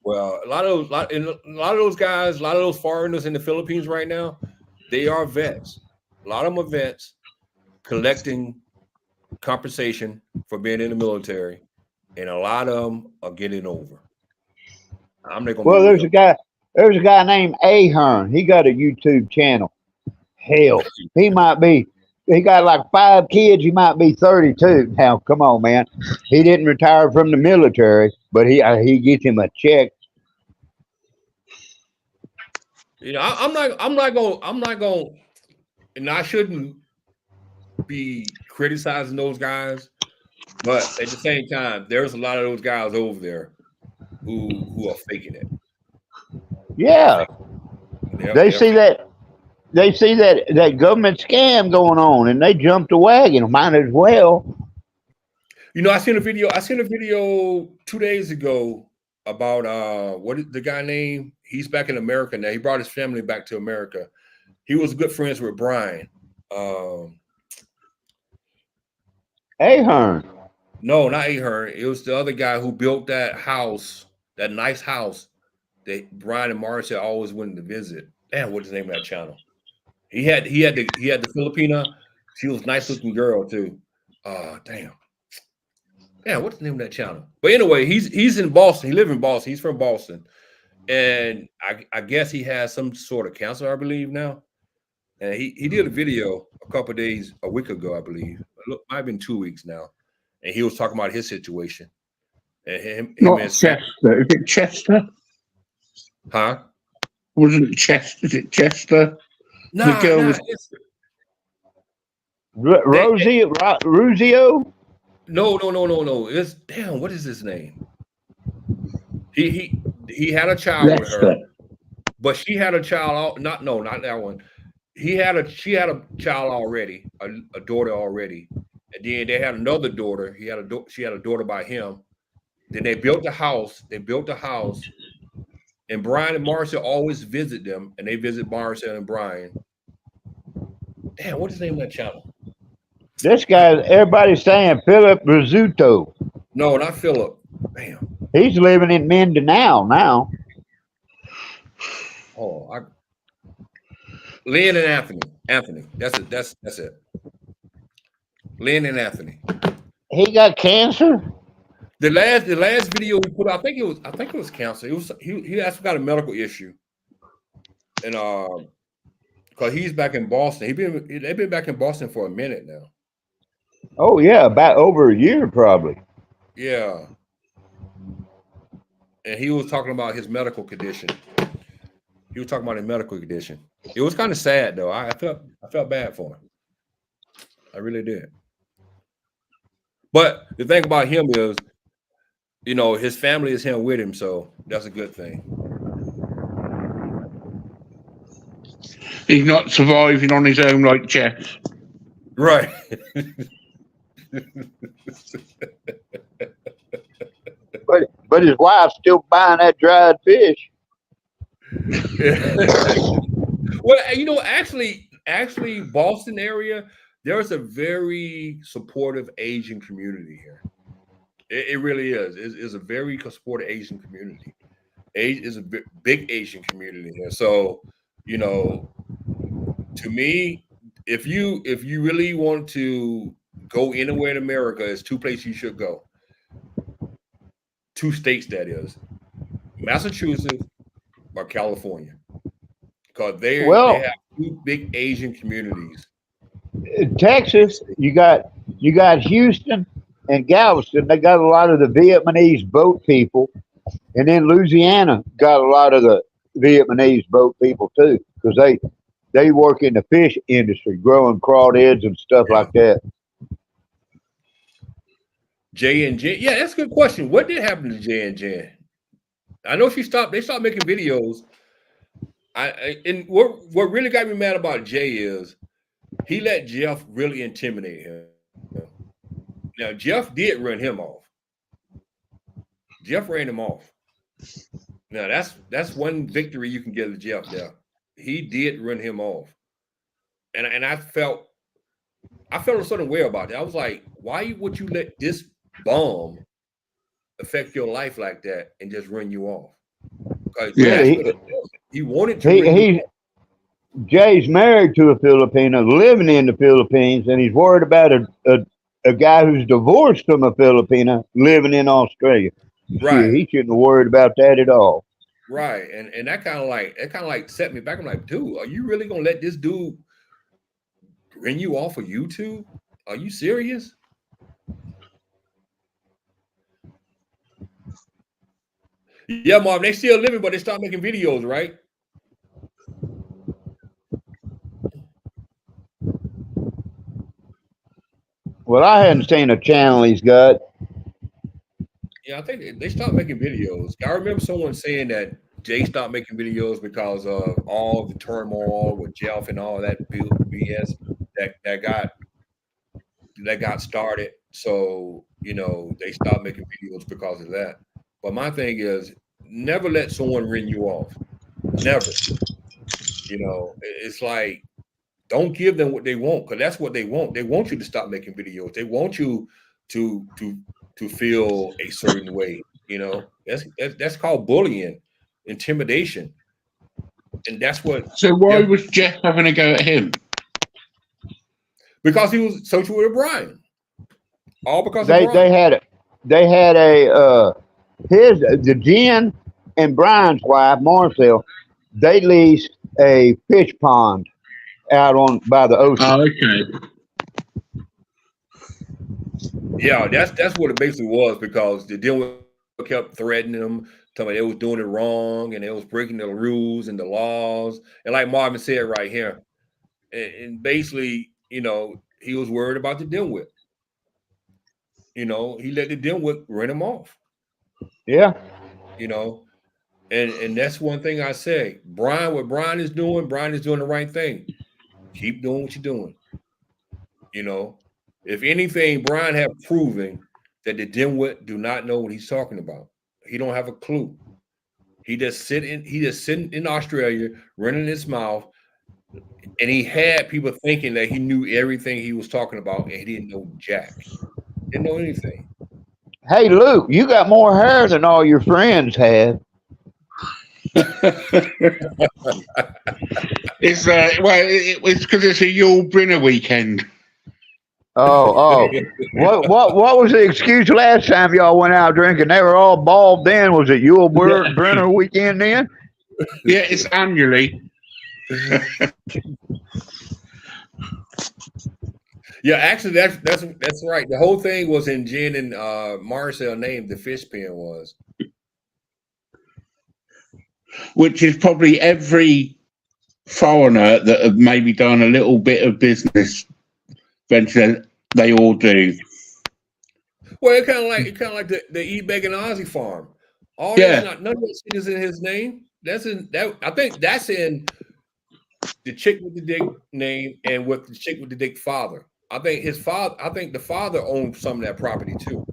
Well, a lot of those guys, a lot of those foreigners in the Philippines right now, they are vets. A lot of them are vets collecting compensation for being in the military, and a lot of them are getting over. I'm not gonna be
Well, there's
real.
a guy. There's a guy named Ahern. He got a YouTube channel. Hell, he might be. He got like 5 kids. He might be 32 now. Come on, man. He didn't retire from the military, but he gets him a check.
I'm not going, and I shouldn't be criticizing those guys, but at the same time, there's a lot of those guys over there who are faking it. They're
Yeah,
faking it.
they
They're
see
faking
that. They see that government scam going on, and they jump the wagon. Might as well.
I seen a video. I seen a video 2 days ago about what is the guy name? He's back in America now. He brought his family back to America. He was good friends with Brian. Um,
Ahern.
no, not Ahern. It was the other guy who built that house, that nice house that Brian and Marcia always wanted to visit. Damn, what's the name of that channel? He had the Filipina. She was a nice looking girl too. Damn. Yeah, what's the name of that channel? But anyway, he's in Boston. He lives in Boston. He's from Boston, and I guess he has some sort of cancer, I believe now. And he did a video a week ago, I believe. Look, might have been 2 weeks now, and he was talking about his situation and him and
Not
his family.
Chester. Is it Chester?
Huh?
Wasn't Chester? Is it Chester? The
Nah,
girl
nah.
was
Ruzio.
No. It's damn. What is his name? He had a child with her,
Leicester.
but she had a child. Not that one. She had a child already, a daughter already, and then they had another daughter. She had a daughter by him. Then they built a house. And Brian and Marcia always visit them, and they visit Marcia and Brian. Damn, what is the name of that channel?
This guy, everybody's saying Philip Rizzuto.
No, not Philip. Damn.
He's living in Mindanao now.
Oh, Lynn and Anthony. Anthony. That's it. That's it. Lynn and Anthony.
He got cancer.
The last video we put out, I think it was cancer. He actually got a medical issue. And because he's back in Boston. They've been back in Boston for a minute now.
Oh yeah, about over a year probably.
Yeah. And he was talking about his medical condition. It was kind of sad though. I felt bad for him. I really did. But the thing about him is, his family is him with him, so that's a good thing.
He's not surviving on his own like Jeff.
Right.
But his wife's still buying that dried fish.
Well, actually, Boston area, there's a very supportive Asian community here. It really is. It's a very supportive Asian community. Is a big Asian community here. So, to me, if you really want to go anywhere in America, there's two places you should go. Two states, that is, Massachusetts or California, because they have two big Asian communities.
In Texas, you got Houston and Galveston. They got a lot of the Vietnamese boat people, and then Louisiana got a lot of the Vietnamese boat people too, because they work in the fish industry, growing crawdads and stuff like that.
Jay and Jen, yeah, that's a good question. What did happen to Jay and Jen? I know they stopped making videos. And what really got me mad about Jay is he let Jeff really intimidate him. Now Jeff did run him off. Jeff ran him off. Now that's one victory you can give to Jeff there. He did run him off. And I felt a certain way about that. I was like, why would you let this bum affect your life like that and just run you off?
Yeah,
he wanted to.
Jay's married to a Filipino, living in the Philippines, and he's worried about a guy who's divorced from a Filipina living in Australia.
Right.
He shouldn't have worried about that at all.
Right. And that kind of like set me back. I'm like, dude, are you really gonna let this dude run you off of YouTube? Are you serious? Yeah, Marvin, they still living, but they start making videos, right?
Well, I hadn't seen a channel he's got.
Yeah, I think they stopped making videos. I remember someone saying that Jay stopped making videos because of all the turmoil with Jeff and all that BS that got started. So, they stopped making videos because of that. But my thing is, never let someone run you off. Never. It's like, don't give them what they want, because that's what they want. They want you to stop making videos. They want you to feel a certain way. That's called bullying, intimidation, and that's what.
So why was Jeff having a go at him?
Because he was social with Brian. All because
they
of Brian.
they had the Jen and Brian's wife Marcel. They leased a fish pond out by the ocean.
Oh, okay.
Yeah, that's what it basically was, because the Dimwit kept threatening them, telling they was doing it wrong and they was breaking the rules and the laws. And like Marvin said right here, and basically, he was worried about the Dimwit. He let the Dimwit run him off.
Yeah.
you know. And that's one thing I say. What Brian is doing, the right thing. Keep doing what you're doing. You know, if anything, Brian have proven that the dimwit do not know what he's talking about. He don't have a clue. He just sitting in Australia, running his mouth, and he had people thinking that he knew everything he was talking about, and he didn't know jack. Didn't know anything.
Hey, Luke, you got more hair than all your friends have.
It's it's because it's a Yule Brinner weekend.
Oh. What was the excuse last time y'all went out drinking? They were all bald then. Was it Yule Brenner weekend then?
Yeah, it's annually.
Yeah, actually, that's right. The whole thing was in Jen and Marcel name. The fish pen was,
Which is probably every foreigner that have maybe done a little bit of business venture. They all do.
well, it kind of like the E Bacon Aussie farm. All that's
Yeah,
not none of that shit is in his name. That's in that. I think that's in the chick with the dick name and with the chick with the dick father. I think his father. I think the father owned some of that property too.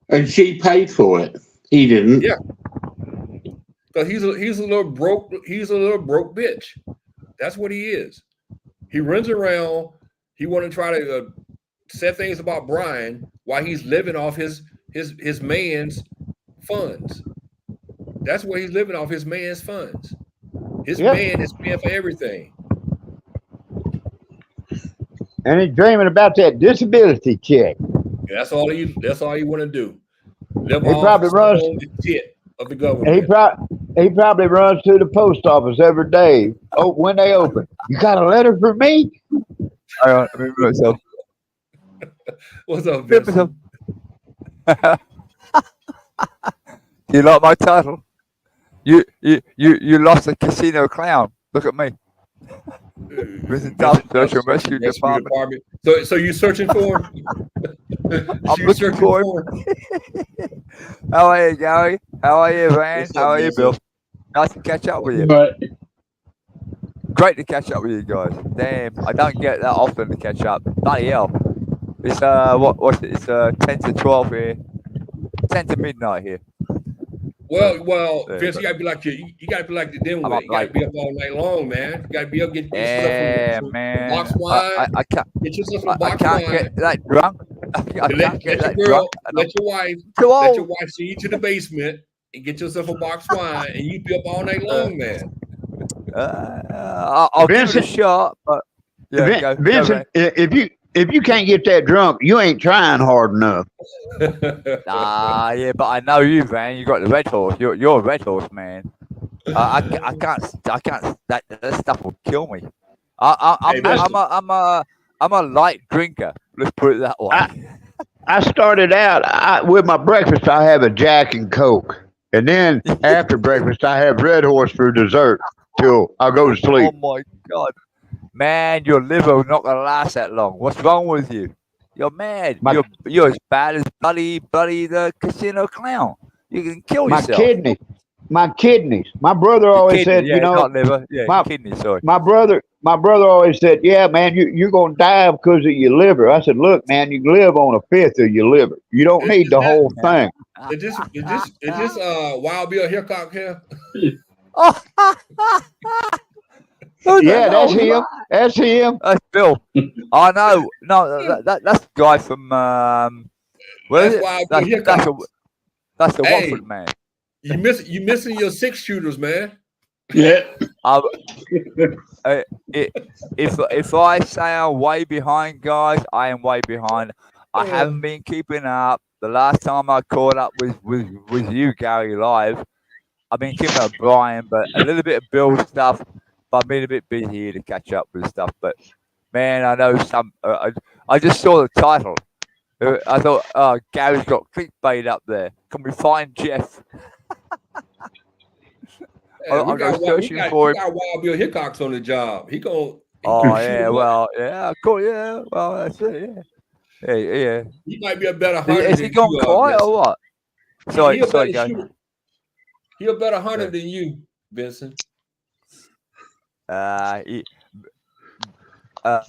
and she paid for it. He didn't.
Yeah, because he's a little broke. He's a little broke bitch. That's what he is. He runs around. He want to try to say things about Brian while he's living off his man's funds. That's where he's living off his man's funds. His
Yep.
man is paying for everything.
And he's dreaming about that disability check.
That's all he. That's all he want to do. Live
He
off
probably runs.
the shit of the
He
government.
he probably runs to the post office every day. Oh, when they open, you got a letter for me?
Hang on, let me mute myself.
What's up,
Mute myself.
Vincent?
Do you like my title? You lost the casino clown. Look at me. Vincent Thompson, Search and Rescue Department.
So you searching for him?
I'm
You
looking
searching
for him. How are you, Gary? How are you, Van?
What's
How
up,
are you, Bill?
Vincent?
Nice to catch up with you.
But
Great to catch up with you guys. Damn, I don't get that often to catch up. Bloody hell. It's what's it? It's 10 to 12 here. 10 to midnight here.
Well,
Yeah,
Vince,
but
you gotta be like you gotta be like the
I'm
dimwit.
up
You gotta
late.
be up all night long, man. You gotta be up, get yourself
Yeah,
some
man.
box wine.
I can't.
Get yourself some
I
box
can't
wine.
get that drunk. I
And
can't
let
get
your
that
girl,
drunk, and I'm
let your
too
wife
old.
see you to the basement and get yourself a box wine, and you be up all night
Uh,
long, man.
I'll give it a
Vincent,
shot, but yeah, go,
Vincent,
man.
if you can't get that drunk, you ain't trying hard enough.
Yeah, but I know you, Van. You got the red horse. You're a red horse, man. I can't. That stuff will kill me.
Hey, listen,
I'm a light drinker. Let's put it that way.
I started out with my breakfast. I have a Jack and Coke, and then after breakfast, I have Red Horse for dessert till I go to sleep.
Oh my god, man, your liver not gonna last that long. What's wrong with you? You're mad.
My
You're as bad as bloody the casino clown. You can kill
my
yourself.
kidney, my kidneys. My brother
Your
always
kidney,
said,
yeah, not liver, yeah,
my
kidney. Sorry.
my brother always said, yeah, man, you're gonna die because of your liver. I said, look, man, you live on a fifth of your liver. You don't
is,
need
is
the
that
whole thing.
is this Wild Bill Hickok here?
Who the
Yeah, that's
hell's
him.
that?
That's him.
That's Bill. I know. No, that's the guy from where is
That's
it?
Wild Bill
That's
Hickok.
that's the
Hey,
Watford man.
you missing your 6 shooters, man.
yeah,
I, uh, if I say I'm way behind, guys, I am way behind. I haven't been keeping up. The last time I caught up with you, Gary, live, I've been keeping up with Brian, but a little bit of Bill stuff. But I've been a bit busy here to catch up with stuff. But man, I know some. I just saw the title. I thought, oh, Gary's got clickbait up there. Can we find Jeff?
Hey,
I'll go searching for
we
him.
got Wild Bill Hickox on the job. He gonna
Oh
shoot
yeah,
him up.
well, yeah, cool, yeah, well, that's it, yeah, yeah.
He might be a better
Is
hunter
he
than
gone
you are,
quiet
Vincent.
or what?
He
Sorry,
a better
Gary.
shooter. He a better hunter than you, Vincent.
He, uh,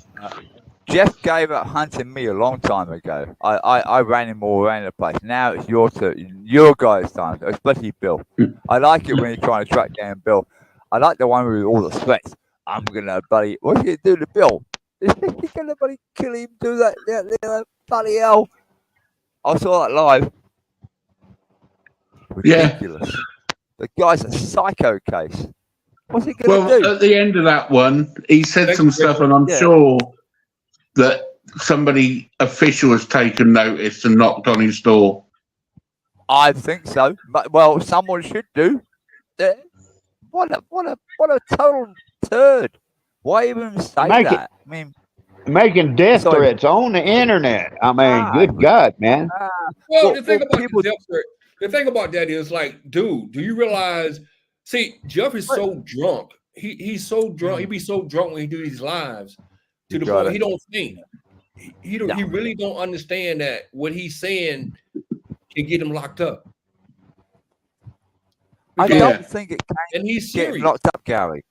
Jeff gave up hunting me a long time ago. I ran him all around the place. Now it's your turn, your guys' time, especially Bill. I like it when you're trying to track down Bill. I like the one with all the threats. I'm gonna buddy. What's he gonna do to Bill? Is he gonna buddy kill him? Do that? Bloody hell! I saw that live. Ridiculous. The guy's a psycho case. What's he gonna do?
At the end of that one, he said some stuff, and I'm sure that somebody official has taken notice and knocked on his door.
I think so. But well, someone should do. What a total turd. Why even say that? I mean,
making death threats on the internet. I mean, good God, man.
Well, the thing about the thing about that is, like, dude, do you realize? See, Jeff is so drunk. He's so drunk. He be so drunk when he do these lives to the point he don't think. He really don't understand that what he's saying can get him locked up.
I don't think it can
and he's
get him locked up, Gary.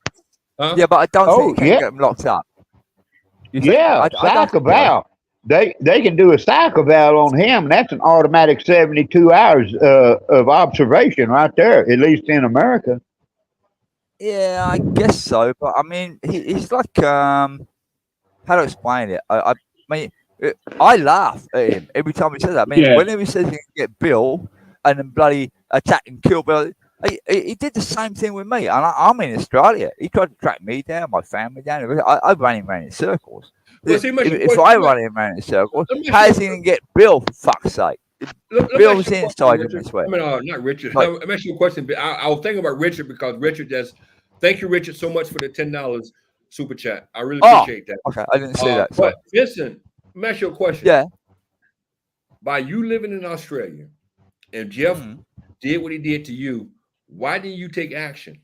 Huh?
Yeah, but I don't think it can get him locked up.
Psych eval. They can do a psych eval on him. That's an automatic 72 hours of observation right there, at least in America.
Yeah, I guess so. But I mean, he's like how to explain it? I mean, I laugh at him every time he says that. I mean, whenever he says he can get Bill and then bloody attack and kill Bill, he did the same thing with me. And I'm in Australia. He tried to track me down, my family down. I ran him around in circles. Well, if I run him around in circles, how's he going to get Bill, for fuck's sake? Bill's inside him this way.
I mean, not Richard. Let me ask you a question. I was thinking about Richard because Richard just, thank you, Richard, so much for the $10 super chat. I really appreciate that.
Okay, I didn't see that.
But listen, let me ask you a question.
Yeah.
By you living in Australia, and Jeff did what he did to you, why didn't you take action?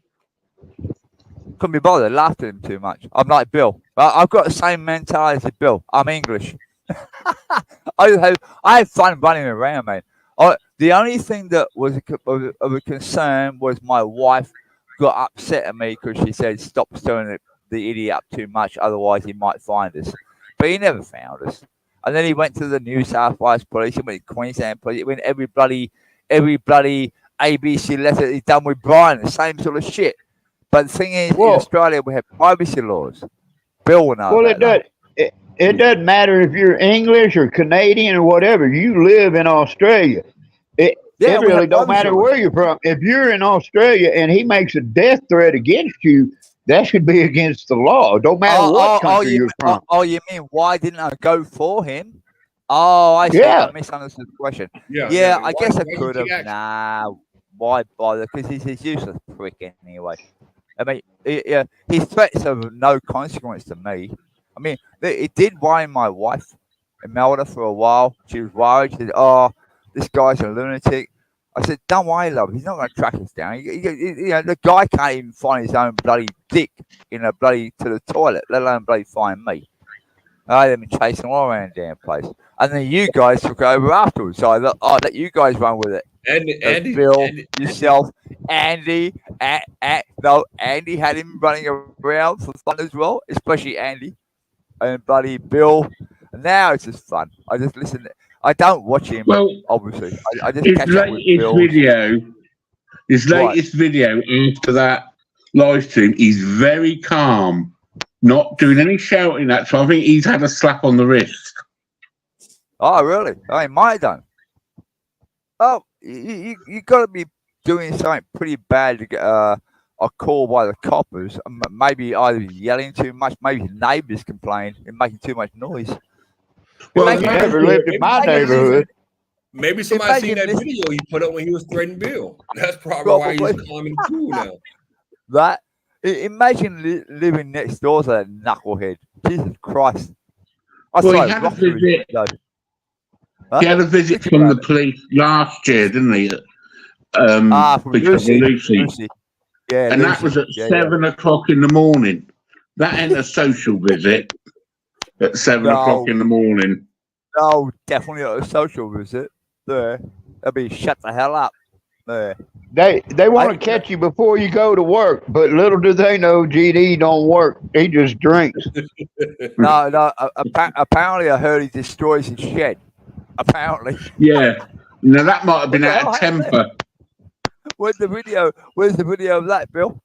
Couldn't be bothered. Laughed at him too much. I'm like Bill. I've got the same mentality as Bill. I'm English. I had fun running around, man. The only thing that was of a concern was my wife got upset at me because she said, "Stop stirring the idiot up too much, otherwise he might find us." But he never found us. And then he went to the New South Wales police, he went to Queensland police, he went every bloody ABC letter he's done with Brian, the same sort of shit. But the thing is, in Australia, we have privacy laws. Bill will know.
Well, it doesn't matter if you're English or Canadian or whatever. You live in Australia. It really don't matter where you're from. If you're in Australia and he makes a death threat against you, that should be against the law. Don't matter what country you're from.
You mean why didn't I go for him? Oh, I see. I misunderstood the question. Yeah, I guess I could have. Nah, why bother? Because he's a useless prick anyway. I mean, his threats are of no consequence to me. I mean, it did worry my wife, Imelda, for a while. She was worried. She said, "Oh, this guy's a lunatic." I said, "Don't worry, love. He's not going to track us down. The guy can't even find his own bloody dick to the toilet, let alone bloody find me." I had been chasing all around the damn place, and then you guys took over afterwards. So I thought, "Oh, let you guys run with it."
Andy,
Bill, yourself, Andy. Andy had him running around for fun as well, especially Andy and bloody Bill. And now it's just fun. I just listen. I don't watch him, obviously. I just catch up with Bill.
His latest video after that live stream, he's very calm, not doing any shouting. So I think he's had a slap on the wrist.
Oh, really? I might have done. Oh, you got to be doing something pretty bad to get a call by the coppers. Maybe either yelling too much, maybe neighbours complain and making too much noise.
Well, I never lived in my neighborhood.
Maybe somebody seen that video he put up when he was threatening Bill. That's probably why he's calm and cool now.
Imagine living next door to that knucklehead. Jesus Christ.
He had a visit. He had a visit from the police last year, didn't he?
From
Lucy.
Yeah,
and that was at 7 o'clock in the morning. That ain't a social visit at 7 o'clock in the morning.
No, definitely not a social visit. There. They'll be shut the hell up.
They want to catch you before you go to work, but little do they know GD don't work. He just drinks.
No. Apparently, I heard he destroys his shed. Apparently.
Yeah. Now that might have been
What the
out
hell
of temper.
Where's the video? Where's the video of that, Bill?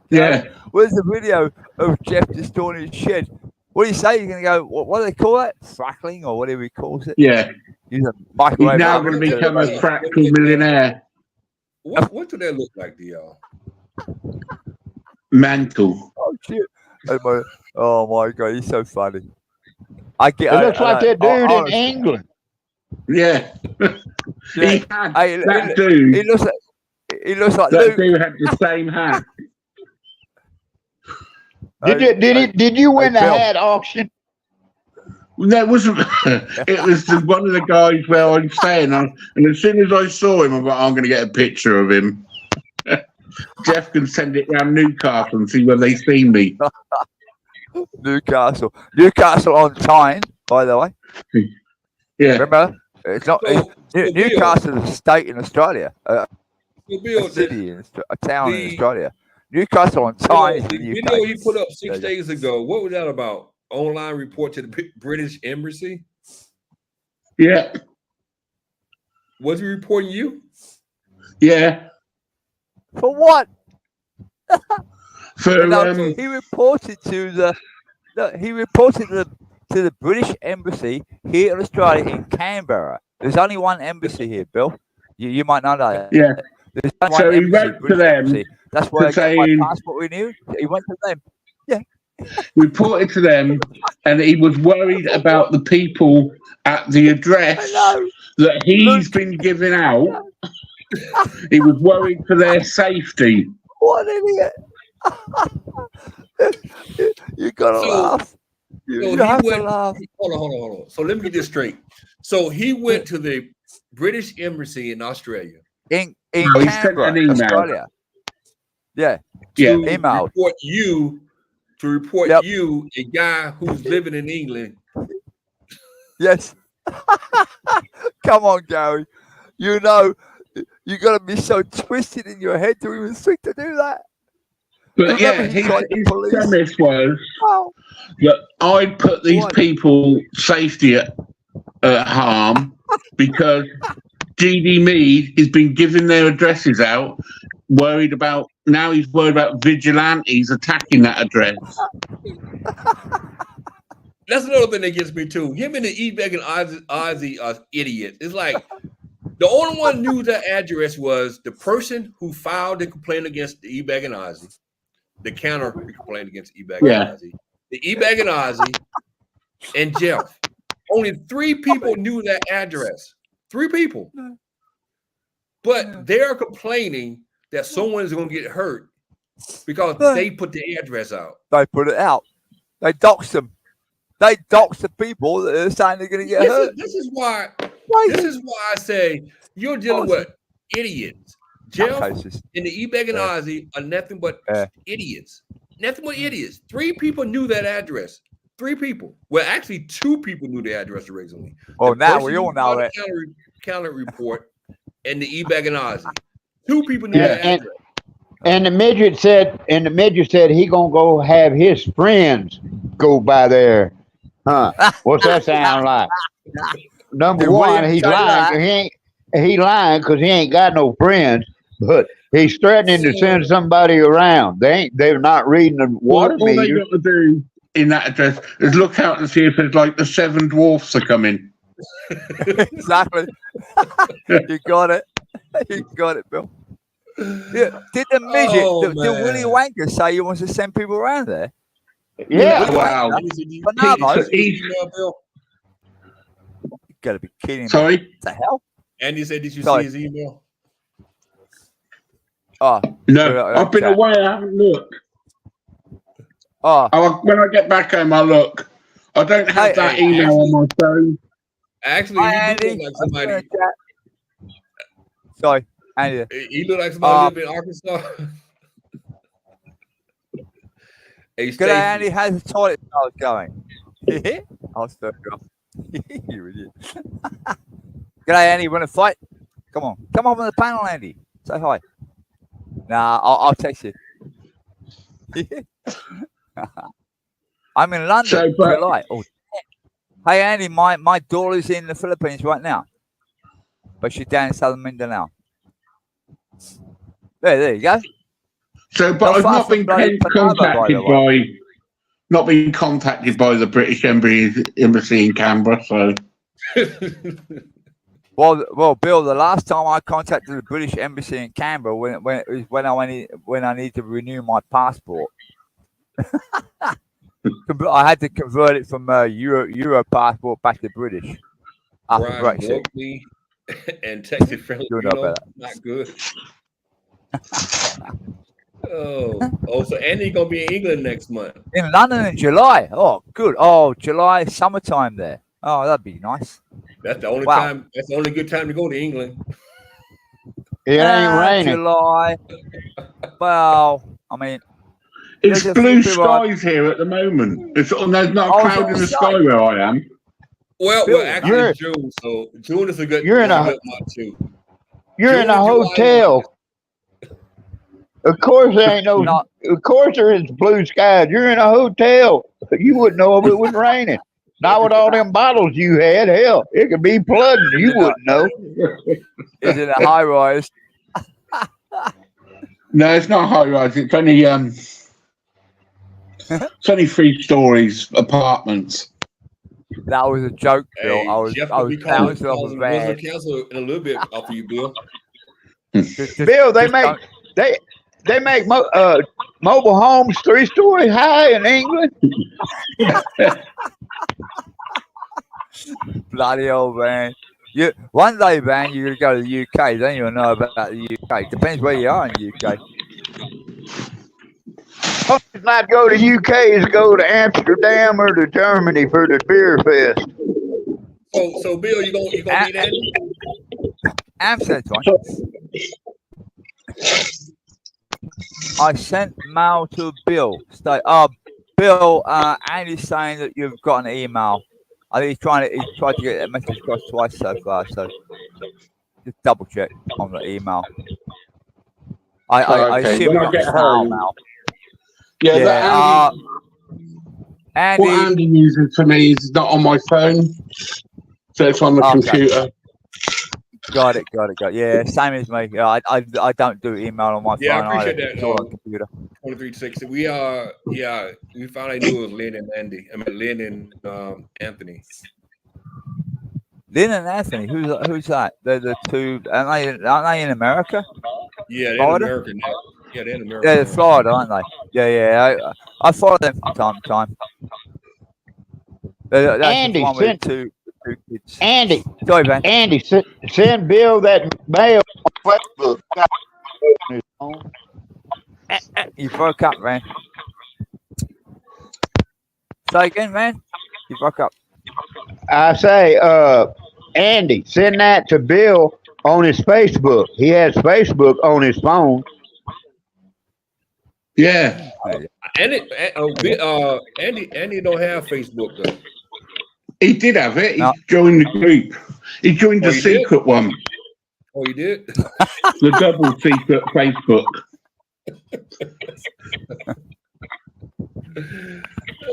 Yeah.
Where's the video of Jeff destroying his shed? What do you say? You're going to go, what do they call that? Thrackling or whatever he calls it?
Yeah.
He's a
He's
microwave
now
oven
going to
to-
become a fractal millionaire.
What do that look like to y'all?
Mental.
Oh, shit. Oh, my God. He's so funny. I get
It looks like that dude in
honestly.
England.
Yeah.
Yeah.
He had
Hey,
that dude.
He looks like
That
Luke.
dude had the same hat.
Did you win the
Bill.
hat auction?
No, it wasn't. It was one of the guys where I'm staying on, and as soon as I saw him, I'm like, I'm going to get a picture of him. Jeff can send it around Newcastle and see where they see me.
Newcastle on Tyne, by the way.
Yeah.
Remember? It's not.
So,
Newcastle is a state in Australia.
So Bill,
A city, a town in Australia. Newcastle on Tyne is
the
in the
video
UK.
he put up 6 days ago, what was that about? Online report to the British Embassy?
Yeah.
Was he reporting you?
Yeah.
For what?
For
No, he reported to the. No, he reported to the British Embassy here in Australia in Canberra. There's only one embassy here, Bill. You might not know that.
yeah.
There's only
So
one
he
embassy,
wrote to
British
them
embassy. That's where I
to
got my
say-
passport renewed. He went to them.
Reported to them, and he was worried about the people at the address that he's been giving out. He was worried for their safety.
What an idiot! You gotta laugh. You have to laugh.
Hold on. So let me get this straight. So he went to the British Embassy in Australia
In
No, he sent
Canberra,
an email.
Australia. Yeah.
Yeah.
to
Email.
report
Yep.
you, a guy who's living in England.
Yes. Come on, Gary. You know, you got to be so twisted in your head to even think to do that.
But yeah,
Remember he
his
tried the police?
premise was
Oh,
that I'd put these
What?
people safety at harm because GD Mead has been giving their addresses out, worried about now he's worried about vigilantes attacking that address.
That's another thing that gets me too. Him and the E-Bag and Ozzy are idiots. It's like the only one knew that address was the person who filed the complaint against the E-Bag and Ozzy, the counter complaint against E-Bag
Yeah.
and Ozzy, the E-Bag and Ozzy, and Jeff. Only 3 people knew that address. 3 people. But they're complaining that someone is going to get hurt because they put the address out.
they put it out. They dox them. They dox the people that are saying they're going to get hurt.
This is why
Crazy.
I say you're dealing with idiots. Jeff
Nutcases.
and the E-Bag and
Yeah.
Ozzy are nothing but
Yeah.
idiots. Nothing but idiots. 3 people knew that address. 3 people. Well, actually, 2 people knew the address originally.
Well,
The
now
person
we
who
all know
filed
it.
the counter report and the E-Bag and Ozzy. 2 people knew
Yeah,
that address.
And the midget said he gonna go have his friends go by there. Huh? What's that sound like? Number
Did
one,
William
he's
say
lying.
that?
He lying because he ain't got no friends. But he's threatening to send somebody around. They're not reading the water
All they
meter.
got to do in that address is look out and see if there's like the 7 dwarfs are coming.
Exactly. You got it. You got it, Bill. Yeah. Did the midget,
Oh,
did Willie
man.
Wanker say he wants to send people around there?
Yeah.
Wow.
But no, no.
He's-
You gotta be kidding me.
Sorry?
What the hell?
Andy said, did you
Sorry.
see his email?
Oh,
No, I've been away. I haven't looked.
oh,
When I get back home, I'll look. I don't have that email on my phone.
Actually,
hi,
he do
Andy.
look like somebody.
Sorry, Andy.
He looked like somebody living in Arkansas. Hey,
Good
Stacey.
day, Andy. How's the toilet smell going? I'll start you off. You idiot. Good day, Andy. You want to fight? Come on the panel, Andy. Say hi. Nah, I'll text you. I'm in London,
So, but
July. Oh, hey Andy, my daughter's in the Philippines right now, but she's down in Southern Mindanao. There you go.
so,
Not
but I've
far
not
from
been
bloody Panama, by the way.
not been contacted by the British Embassy in Canberra. So,
Well, Bill. The last time I contacted the British Embassy in Canberra when I need to renew my passport. I had to convert it from Euro passport back to British after
Brian
Brexit.
broke me and texted friendly.
You know better.
Not good. So Andy gonna be in England next month.
In London in July. Oh, good. Oh, July, summertime there. Oh, that'd be nice.
That's the only
Wow.
time. That's the only good time to go to England.
It ain't raining.
July. Well, I mean,
it's
there's a
blue
few people
skies here at the moment. There's not a
Oh,
cloud in the sky where I am.
Well,
Bill,
actually, it's June, so June is a good.
You're in a-
good month too.
You're
June
in a
and July
hotel. Of course there ain't no.
No.
Of course there is blue skies. You're in a hotel. You wouldn't know if it was raining. Not with all them bottles you had. Hell, it could be flooding. You wouldn't know.
is it a high rise?
No, it's not high rise. It's only 3 stories apartments.
That was a joke, Bill.
Hey,
I was
Jeff will be calling
bouncing off a van.
Council in a little bit off of you, Bill.
Bill, they make mobile homes 3 stories high in England.
Bloody old man. One day, man, you're going to go to the UK. Then you'll know about the UK. Depends where you are in the UK.
Not go to UK is go to Amsterdam or to Germany for the beer fest.
So Bill, you gonna meet Andy?
Amsterdam's fine. I sent mail to Bill. Bill, Andy's saying that you've got an email. I think he's tried to get that message across twice so far. So just double check on the email. I
Okay,
assume
when I
it's
get
not snail
home.
mail.
Yeah,
Yeah.
Andy, what Andy uses for me is not on my phone, so it's on the computer.
Got it. Yeah, same as me. Yeah, I don't do email on my phone.
Yeah, I appreciate
either.
that.
It's all on computer.
2360. We finally knew it was Lynn and Andy. I mean Lynn and Anthony.
Lynn and Anthony, who's that? They're the two. Aren't they in America?
Yeah, they're
Florida?
in America now. Yeah, they're in America.
Yeah, they're Florida, aren't they? Yeah. I follow them from time to time. That's
Andy,
the one with the two kids.
Andy,
Sorry, man.
Andy, send Bill that mail on Facebook.
You broke up, man. Say again, man. You broke up.
I say, Andy, send that to Bill on his Facebook. He has Facebook on his phone.
Yeah.
Andy don't have Facebook though.
He did have it. He joined the group. He joined the secret one.
Oh, you did?
The double secret Facebook.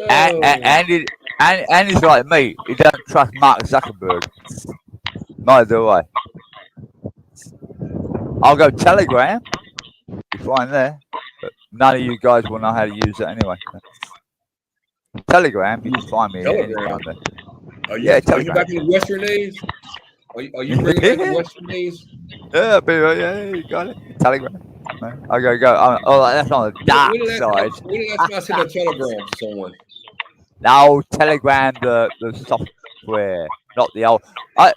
Andy's like me. He doesn't trust Mark Zuckerberg. Neither do I. I'll go Telegram. You're fine there. But none of you guys will know how to use it anyway. Telegram, you can find me anytime there.
Are you back in the Western days? Are you bringing back the Western days?
Yeah, you got it. Telegram. I go. Oh, that's on the dark side.
When did I send a telegram to someone?
No, Telegram, the software, not the old. I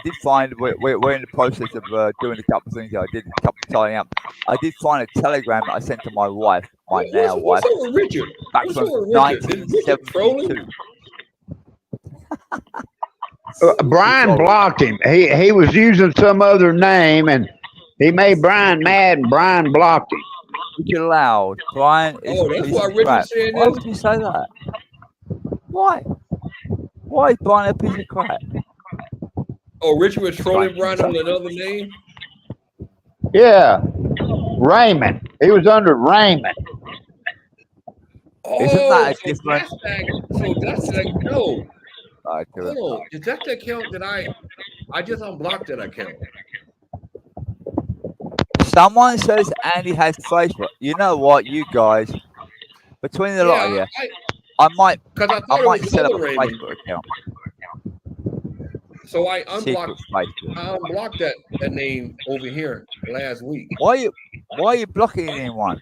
did find we're in the process of doing a couple of things. I did a couple of tidying up. I did find a telegram that I sent to my wife, my now wife.
What's up with Richard?
Back from 1972.
Brian blocked him. He was using some other name, and he made Brian mad, and Brian blocked him.
You're loud, Brian.
That's why Richard said
Why would you say that? Why? Why is Brian a piece of crap?
Oh, Richard was trolling
Strange.
Brian on another name.
Yeah, Raymond. He was under Raymond.
Isn't
Oh,
that a
so
different?
that's that. So that's like no.
Like,
Hold on. Is that the account that I just unblocked that account?
someone says Andy has Facebook. You know what, you guys, between the lot of
Yeah,
you, I might
because I thought it was
set up
another
a
Raymond.
Facebook account.
So I
Secret Facebook.
unblocked that name over here last week.
Why are you blocking anyone?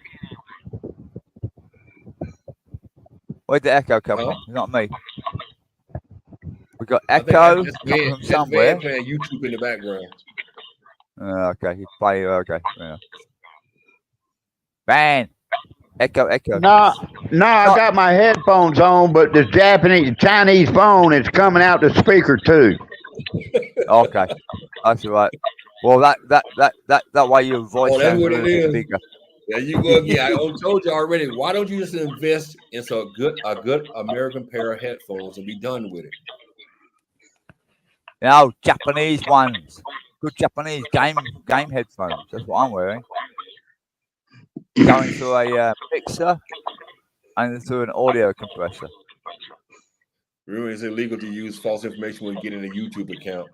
Where'd the echo come
Huh?
from? It's not me. We got
I think
echo
that's
coming
Van,
from
that's
somewhere.
Van playing YouTube in the background.
Okay, you play. Okay, yeah. Van, echo.
No, I got my headphones on, but the Chinese phone is coming out the speaker too.
Okay, that's all right. Well, that way your voice
Oh, that's
sounds a
what it
little bit
is.
bigger.
Yeah, you go again. I told you already. Why don't you just invest in a good American pair of headphones and be done with it?
No, Japanese ones. Good Japanese game headphones. That's what I'm wearing. Going through a mixer and through an audio compressor.
Remember, it's illegal to use false information when you get in a YouTube account.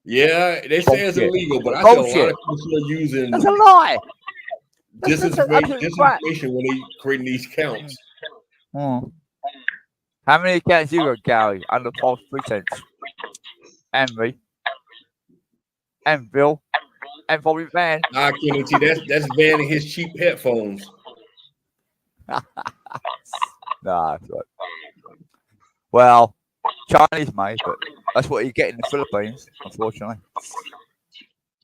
Yeah, they say it's
Bullshit.
illegal, but I see a lot
Bullshit.
of people are using
That's a lie. That's
disinformation
absolute crap.
when they creating these counts.
Hmm. How many accounts you got, Gary, under false pretense? And me. And Bill. And probably Van.
Nah, Kennedy, that's Van and his cheap headphones.
Nah, that's right. Well, Chinese made, but that's what you get in the Philippines, unfortunately.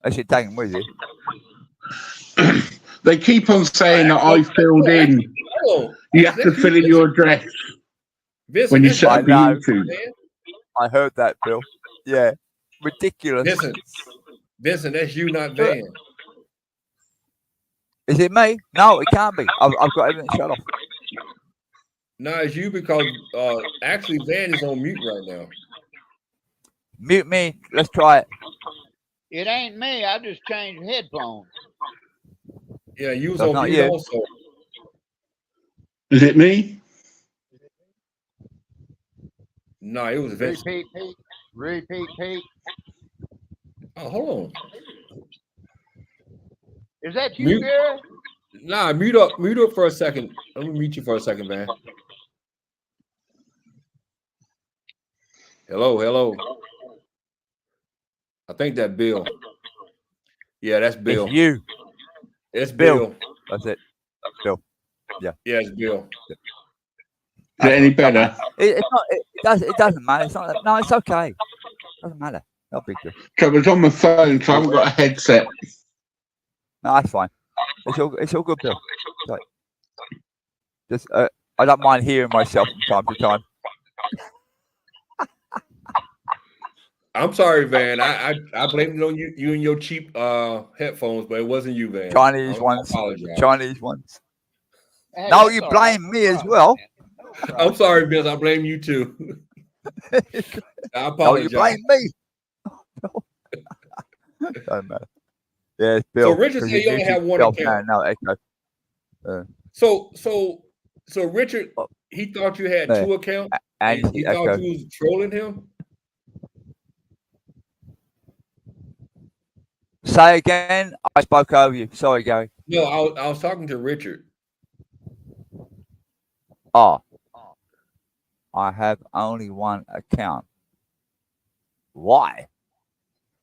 They should take them with you.
They keep on saying that I filled in. You have to fill in your address when you set up YouTube.
I heard that, Bill. Yeah, ridiculous.
Vincent, that's you, not Van.
Is it me? No, it can't be. I've got everything shut off.
No, it's you because actually Van is on mute right now.
Mute me. Let's try it.
It ain't me. I just changed headphones.
Yeah, you was
That's
on
not
mute
you.
also.
Is it me?
No, it was Vincent.
Repeat, Pete.
Oh, hold on.
Is that you, Gary?
Nah, mute up for a second. Let me mute you for a second, man. Hello. I think that Bill. Yeah, that's Bill.
It's you.
It's Bill.
That's it. Bill. Yeah.
Yeah, it's Bill.
Is it any better?
It's not. It doesn't matter. It's not. No, it's okay. Doesn't matter. No big deal.
Trevor's on my phone, so I haven't got a headset.
No, that's fine. It's all good, Bill. Like, just I don't mind hearing myself from time to time.
I'm sorry, Van. I blamed it on you and your cheap headphones, but it wasn't you, Van.
Chinese ones. Chinese ones. Hey, no, you blame me as well.
I'm sorry, Vince. I blame you too. I apologize.
No, you blame me. Don't matter. Yeah, it's Bill.
So Richard said you only have one account.
No, echo.
So Richard, he thought you had two accounts, and he thought you was trolling him.
Say again. I spoke over you. Sorry, Gary.
No, I was talking to Richard.
Oh, I have only one account. Why?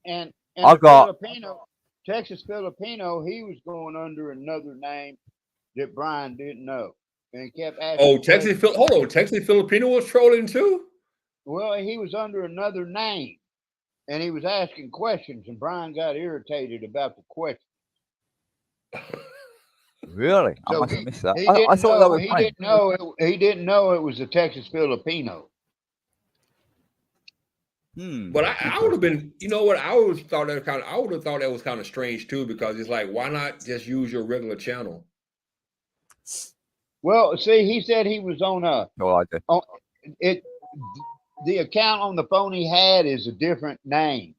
And
I got
Texas Filipino. He was going under another name that Brian didn't know, and kept asking.
Oh, Texas Filipino was trolling too.
Well, he was under another name, and he was asking questions, and Brian got irritated about the questions.
Really?
So
I must have missed that.
I thought that was he didn't know it was a Texas Filipino.
But I would have been, you know what? I would have thought that was kind of strange too, because it's like, why not just use your regular channel?
Well, see, he said he was on the account on the phone he had is a different name.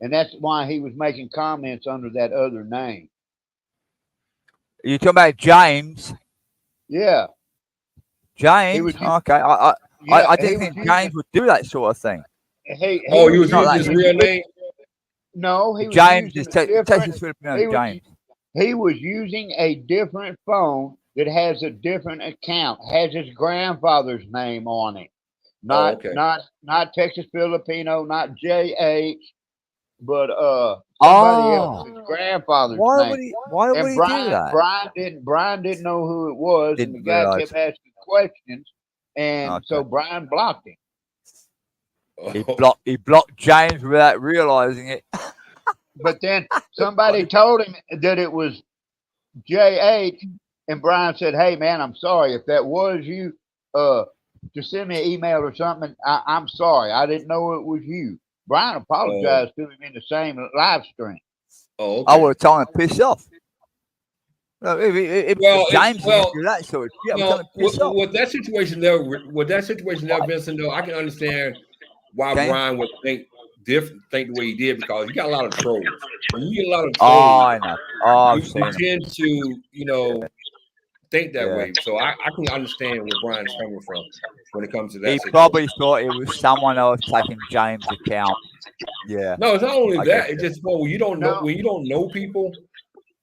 and that's why he was making comments under that other name.
You talking about James?
Yeah, he
James?
was.
Okay.
Yeah,
I
he
didn't
was
think
using.
James would do that sort of thing.
He
Oh,
was
you was
Not
using
like
his
him.
real name?
no, he was
James
using
is
a different.
Texas Filipino
He was
James.
he was using a different phone that has a different account, has his grandfather's name on it.
Oh,
Not
okay.
not Texas Filipino, not JH, but somebody else, his
Oh,
grandfather's
why
name.
would he? Why would
And
he do that?
Brian didn't know who it was, and the
Didn't
guy
realize.
kept asking questions, and
Okay.
so Brian blocked him.
Oh,
He blocked James without realizing it.
But then somebody told him that it was JH, and Brian said, "Hey man, I'm sorry if that was you. To send me an email or something. I'm sorry, I didn't know it was you." Brian
oh,
apologized to him in the same live stream.
oh,
I
okay.
would have told him to piss off. No, if
Well,
James is going to
well,
do that sort of shit, I would
no,
tell him to piss off.
with that situation there, Vincent, though, I can understand why
Okay.
Brian would think the way he did, because you got a lot of trolls. When you get a lot of
Oh,
trolls,
I know. Oh, I've
you
seen him.
tend to, think that
Yeah.
way. So I can understand where Brian's coming from when it comes to that
He
situation.
probably thought it was someone else taking James' account. Yeah.
No, it's not only
I
that.
get
It's
you.
just when you don't know people,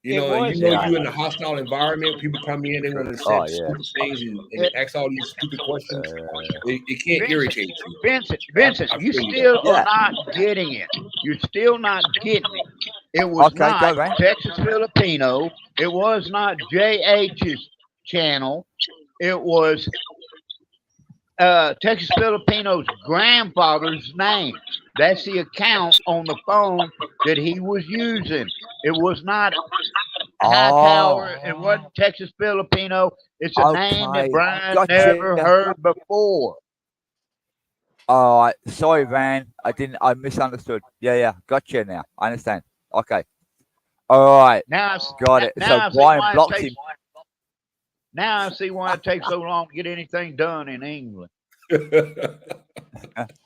It
and
was
you
Yeah.
you're in a hostile environment. People come in, they want to say
Oh, yeah.
stupid things and
it,
ask all these stupid questions.
Uh,
It can't
Vincent.
irritate you.
Vincent,
I
you
feel you
still
there.
are
yeah.
not getting it. You're still not getting it. It was
Okay, go,
not
man.
Texas Filipino. It was not JH's channel. It was Texas Filipino's grandfather's name. That's the account on the phone that he was using. It was not Hightower. It
Oh,
wasn't Texas Filipino. It's a name that
okay.
Brian
Gotcha.
never heard before.
All right. Sorry, Van. I misunderstood. Yeah. Gotcha now. I understand. Okay. All right.
Now,
Got it. So
now I see
Brian
why it
blocked
takes.
him.
Now I see why it takes so long to get anything done in England.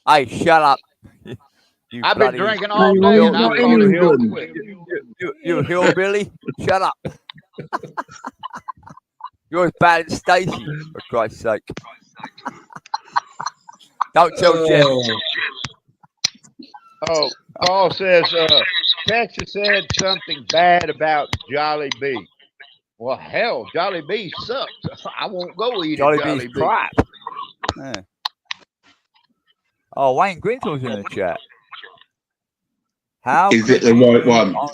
Hey, shut up. You
I've been
bloody
drinking all
Hang on,
day
he's
and I
not in
fall asleep
England.
quick.
you hillbilly. Shut up. You're as bad as Stacy, for Christ's sake. Don't tell Jeff.
Oh, Paul says Texas said something bad about Jolly Bee. Well, hell, Jolly Bee sucks. I won't go eat
Jolly
a Jolly
Bee's
Bee.
crap. Yeah. Oh, Wayne Grintel's in the chat. How
Is it
could
the
you
right
be
one?
on?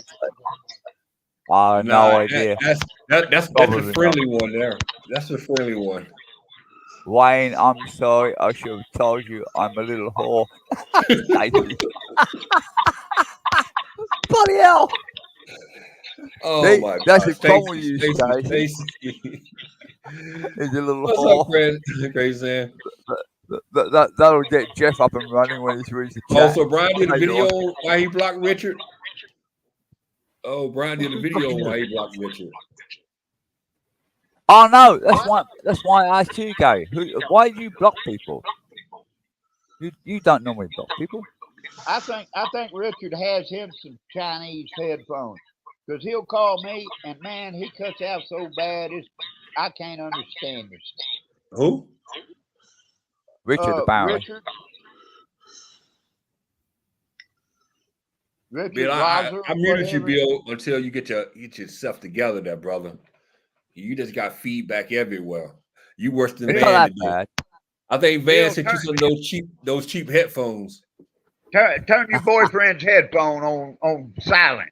I have no idea.
That's
Probably
a
not.
friendly one there. That's a friendly one.
Wayne, I'm sorry. I should have told you I'm a little whore. Stacy. Bloody hell.
Oh
See,
my
that's
God,
the problem with you, Stacy.
Stacy.
He's a little
What's
whore.
up, friend? Crazy Sam.
That'll get Jeff up and running when he reads the
Oh,
chat.
so Brian did a
Later
video
on.
why he blocked Richard. Oh, Brian did a video why he blocked Richard.
Oh no, that's why I asked you, Gary. Why do you block people? You don't normally block people.
I think Richard has him some Chinese headphones because he'll call me and man, he cuts out so bad, I can't understand it.
Who?
Richard, apparently.
Richard
Bill,
Lazar,
I muted you,
whatever.
Bill, until you get yourself together, there, brother. You just got feedback everywhere. You worse than
It's
Van
not
today.
that bad.
I think Van
Bill,
sent you some of those cheap headphones.
Turn your boyfriend's headphone on silent.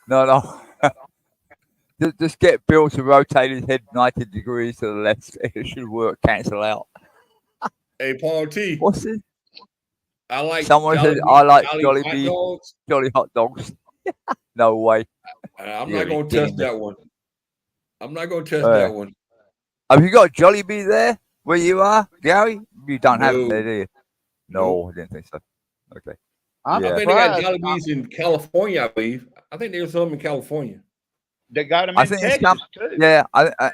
No. Just get Bill to rotate his head 90 degrees to the left. It should work. Cancel out.
Hey, Paul T.
What's it?
I like
Someone
Jolly
said I like
Jolly
Jolly
hot
Bee,
dogs.
Jolly hot dogs. No way.
I'm
You're
not going to
kidding
test
me.
that one. I'm not going to test that one.
Have you got Jolly Bee there where you are, Gary? You don't have it
No.
there, do you? No, I didn't think so. Okay.
I'm
I
Yeah.
think they got
surprised.
Jolly Bees in California, I believe. I think there's some in California.
They got them
I
in
think it's
Texas too.
Yeah,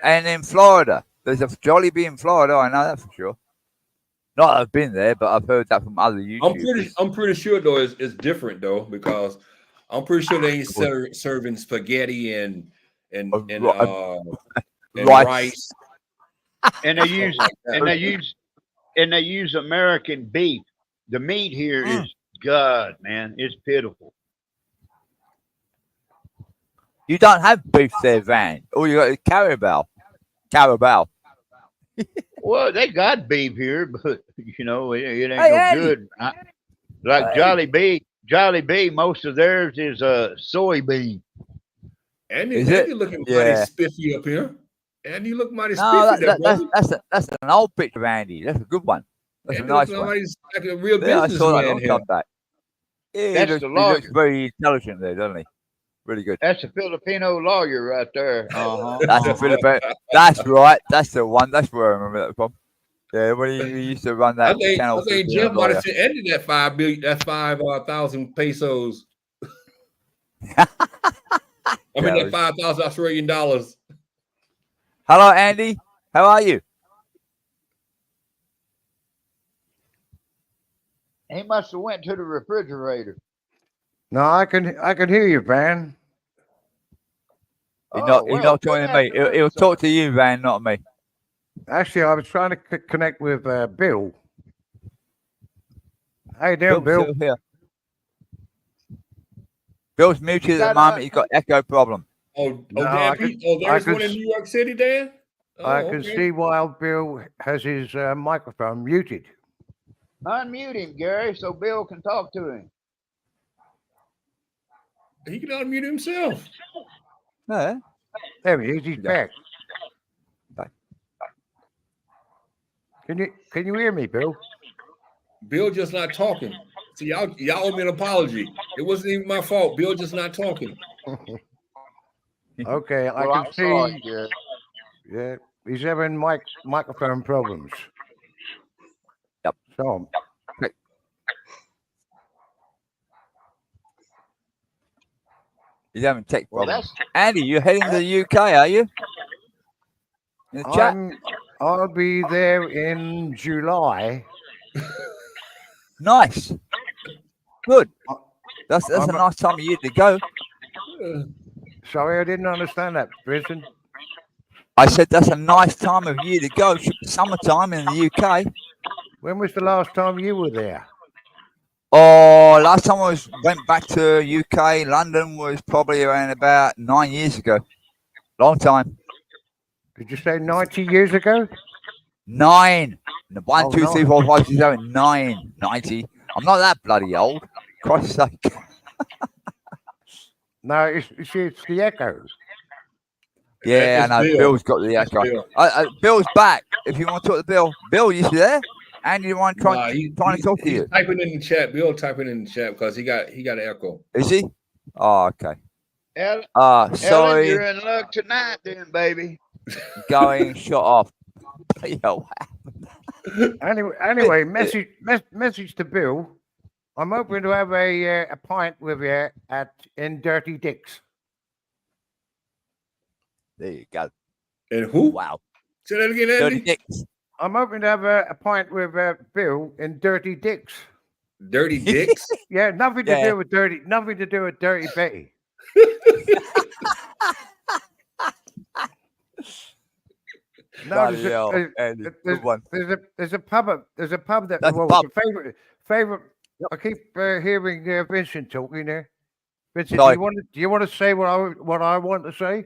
and in Florida. There's a Jolly Bee in Florida. I know that for sure. Not that I've been there, but I've heard that from other
I'm
YouTubers.
pretty sure though it's different though, because I'm pretty sure they ain't
Good.
serving spaghetti and and
Ri-
uh and
Rice.
rice
And
and
they
stuff
use
like
and
that.
they use American beef. The meat here
Mm.
is God, man. It's pitiful.
You don't have beef there, Van. All you got is carabao. Carabao.
Well, they got beef here, but it ain't
Hey,
no
Andy.
good. Like
Hey.
Jolly Bee, most of theirs is soybean.
Is it?
Andy looking mighty
Yeah.
spiffy up here. Andy look mighty
No,
spiffy there, brother.
that's an old picture of Andy. That's a good one. That's a
Andy looks
nice one.
like a real
Yeah, I saw that a
businessman
long
here.
time back. Yeah,
That's the
he looks
lawyer.
very intelligent there, doesn't he? Really good.
That's a Filipino lawyer right there.
That's the Philippine. That's right. That's the one. That's where I remember that from. Yeah, when he used to run
I
that channel,
think
Filipino
Jeff might have
lawyer.
sent Andy that 5,000 pesos. I mean that
Cowards.
5,000 Australian dollars.
Hello, Andy. How are you?
He must have went to the refrigerator.
No, I can hear you, Van.
He's
Oh,
not
well, good
joining me. He'll
afternoon, sir.
talk to you, Van, not me.
Actually, I was trying to connect with Bill. How you doing, Bill?
Still here. Bill's muted at the
got,
moment. He's got echo problem.
No,
Dan
I
Pete.
could-
There's
I
one
could
in New York City, Dan.
I can see while Bill has his microphone muted.
Unmute him, Gary, so Bill can talk to him.
He can unmute himself.
Yeah.
There he is. He's
Yeah.
back.
Back.
Can you hear me, Bill?
Bill just not talking. See, y'all owe me an apology. It wasn't even my fault. Bill just not talking.
Okay, I
Well,
can
I'm sorry,
see.
Gary.
Yeah, he's having microphone problems.
Yep.
So
He's having tech
Well,
problems. Andy, you're heading to the UK, are you? In the chat?
I'll be there in July.
Nice. Good. That's a
I'm-
nice time of year to go.
Sorry, I didn't understand that, Brisbane.
I said that's a nice time of year to go. Should be summertime in the UK.
When was the last time you were there?
Oh, last time I went back to UK, London was probably around about 9 years ago. Long time.
Did you say 90 years ago?
9. 1,
Oh,
2, 3,
nine.
4, 5, 6, 7, 9. 90. I'm not that bloody old. Christ's sake.
No, it's the echo.
Yeah,
It's
I know.
Bill.
Bill's got the
It's
echo.
Bill.
Bill's back. If you want to talk to Bill. Bill, you there? Andy, you want
Nah,
trying to talk to
he's
you?
typing in the chat. Bill typing in the chat because he got an echo.
Is he? Oh, okay.
Ellen,
Sorry.
you're in luck tonight, then, baby.
Going shut off. Yo.
Anyway, message to Bill. I'm hoping to have a pint with you in Dirty Dick's.
There you go.
And who?
Wow.
Say that again,
Dirty
Andy.
Dicks.
I'm hoping to have a pint with Bill in Dirty Dick's.
Dirty Dicks.
Yeah, nothing to
Yeah.
do with Dirty Betty. No,
Bloody hell, Andy. Good one.
there's a pub that
That's a
well,
pub.
the favorite. I keep hearing Vincent talking there. Vincent,
Sorry.
do you want to say what I want to say?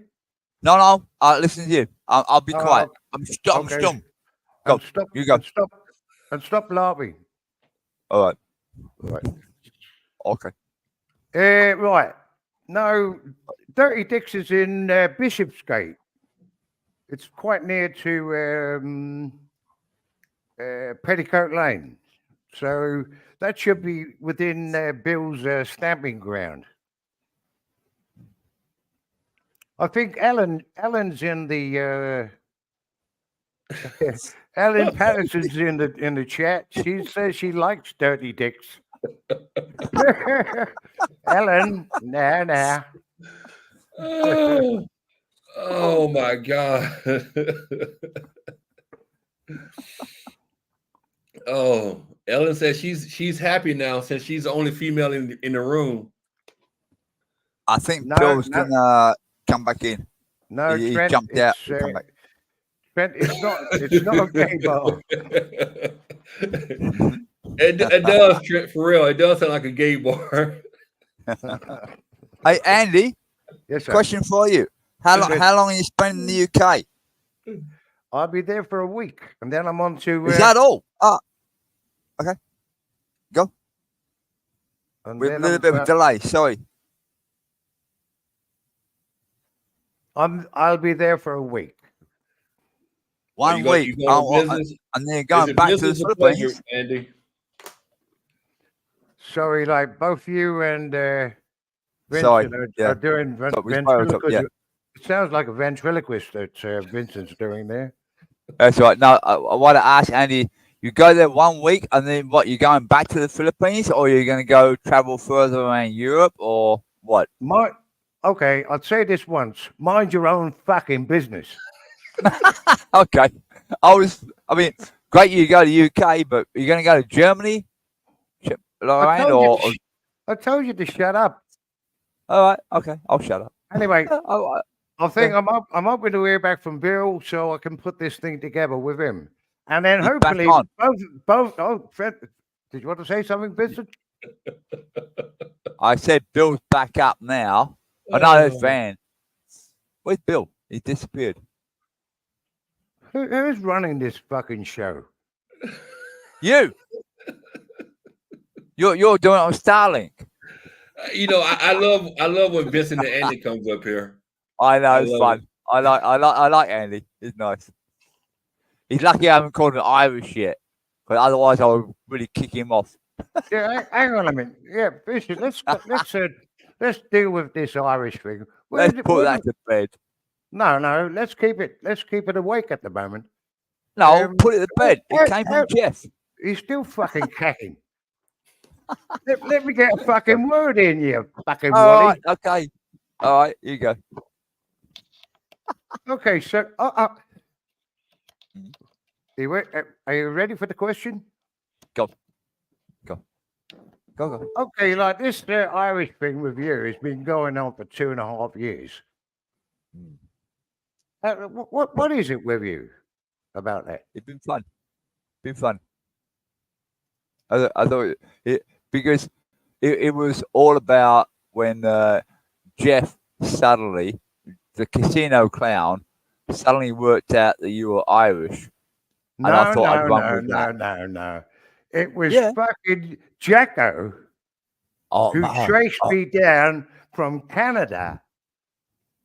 No. Listen to you. I'll be
Oh,
quiet. I'm stum.
okay.
Stum. Go.
And stop.
You go.
And stop laughing.
All right.
Right.
Okay.
Right. No, Dirty Dick's is in Bishopsgate. It's quite near to Petticoat Lane. So that should be within Bill's stamping ground. I think Ellen's in the Ellen Patterson's in the chat. She says she likes Dirty Dicks. Ellen, nah.
Oh my God. Oh, Ellen says she's happy now since she's the only female in the room.
I think
No,
Bill's
no,
gonna come back in.
no,
He
Trent.
jumped out.
It's
He'll come back.
Trent. It's not a gay bar.
It does, Trent, for real. It does sound like a gay bar.
Hey, Andy,
Yes, sir.
question for you.
Good.
How long are you spending in the UK?
I'll be there for a week, and then I'm on to.
Is that all? Okay. Go.
and
With a
then
little
I'm,
bit of a delay. Sorry.
I'll be there for a week.
One week.
You going on business?
And then you're
Is
going
it
back to the
business or pleasure,
Philippines.
Andy?
Sorry, like both you and
Sorry.
Vincent
Yeah.
are doing
So we spoiled it, yeah.
It sounds like a ventriloquist that Vincent's doing there.
That's right. No, I want to ask Andy. You go there 1 week, and then what? You're going back to the Philippines, or you're going to go travel further around Europe, or what?
Okay, I'll say this once. Mind your own fucking business.
Okay. I mean, great you go to UK, but are you going to go to Germany, Lorraine, or?
I told you to shut up.
All right. Okay. I'll shut up.
Anyway,
All right.
I think I'm hoping to hear back from Bill so I can put this thing together with him. And then
He's back
hopefully
on.
both Fred, did you want to say something, Vincent?
I said Bill's back up now. Oh, no, there's Van. Where's Bill? He disappeared.
Who's running this fucking show?
You. You're doing it on Starlink.
You know, I love when Vincent and Andy comes up here.
I know,
I
it's
love
fun. I like Andy. He's nice. He's lucky I haven't called him Irish yet, because otherwise I would really kick him off.
Yeah, hang on a minute. Yeah, Bishop, let's deal with this Irish thing.
Let's put that to bed.
No, let's keep it awake at the moment.
No, put it to bed. It came from Jeff.
He's still fucking cacking. let me get a fucking word in, you fucking
All
Wally.
right, okay. All right, here you go.
Okay, so are you ready for the question?
Go.
Okay, like this Irish thing with you has been going on for 2.5 years. What is it with you about that?
It's been fun. I thought it because it was all about when Jeff suddenly, the casino clown, suddenly worked out that you were Irish.
No. It was fucking Jacko who traced me down from Canada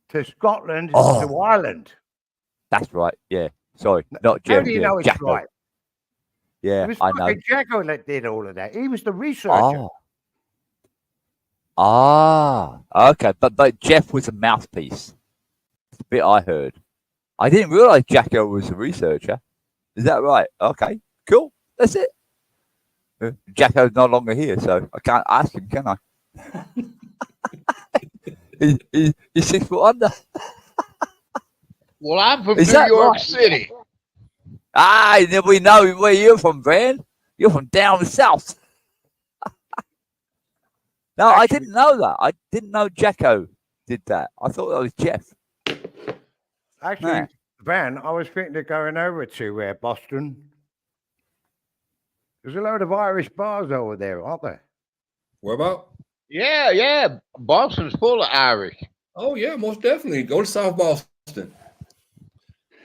to Scotland to Ireland.
That's right. Yeah. Sorry, not Jeff.
How do you know it's
Jacko.
right?
Yeah,
It was
I know.
fucking Jacko that did all of that. He was the researcher.
Okay. But Jeff was a mouthpiece. That's the bit I heard. I didn't realize Jacko was a researcher. Is that right? Okay, cool. That's it. Jacko's no longer here, so I can't ask him, can I? He's 6 foot under.
Well, I'm from
Is
New
that
York
right?
City.
We know where you're from, Van. You're from down south. No, I didn't know that. I didn't know Jacko did that. I thought that was Jeff.
Actually,
Yeah.
Van, I was thinking of going over to Boston. There's a load of Irish bars over there, aren't there?
Where about?
Yeah. Boston's full of Irish.
Oh yeah, most definitely. Go to South Boston.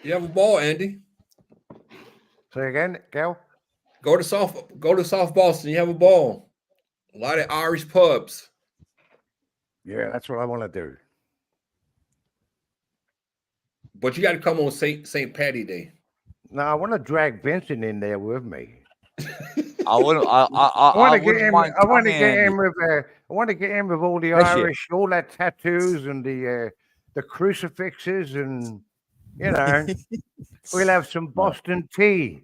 You have a ball, Andy.
Say again, Gal?
Go to South Boston. You have a ball. A lot of Irish pubs.
Yeah, that's what I want to do.
But you got to come on St. Patty Day.
No, I want to drag Vincent in there with me.
I wouldn't. I
want to get
wouldn't
him.
mind
I want to
coming,
get
Andy.
him with. I want to get him with all the
Bless you.
Irish, all that tattoos and the crucifixes, and you know, we'll have some Boston tea.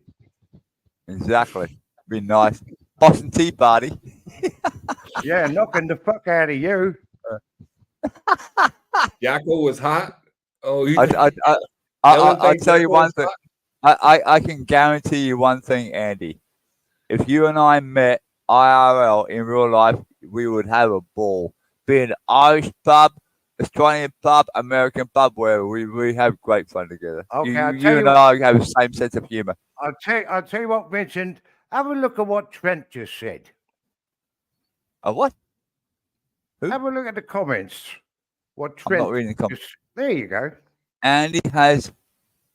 Exactly. Be nice. Boston Tea Party.
Yeah, knocking the fuck out of you.
Jacko was hot. Oh,
I'll tell you one thing. I can guarantee you one thing, Andy. if you and I met IRL in real life, we would have a ball. Be an Irish pub, Australian pub, American pub, where we have great fun together.
Okay, I'll
You
tell you
and
what.
I have the same sense of humor.
I'll tell you what, Vincent. Have a look at what Trent just said.
What? Who?
Have a look at the comments. What
I'm
Trent?
not reading the comments.
There you go.
Andy has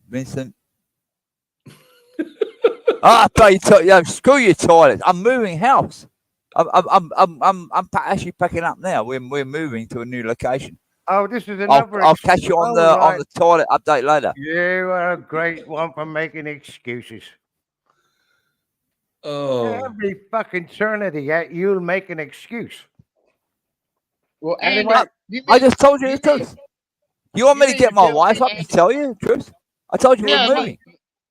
Vincent. Screw your toilets. I'm moving house. I'm actually packing up now. We're moving to a new location.
Oh, this is another.
I'll catch you on the toilet update later.
You are a great one for making excuses.
Oh,
Every fucking eternity, you'll make an excuse.
Well,
Anyway,
Andy,
I just told you the truth. You want me to get my wife up to tell you the truth? I told you we're moving.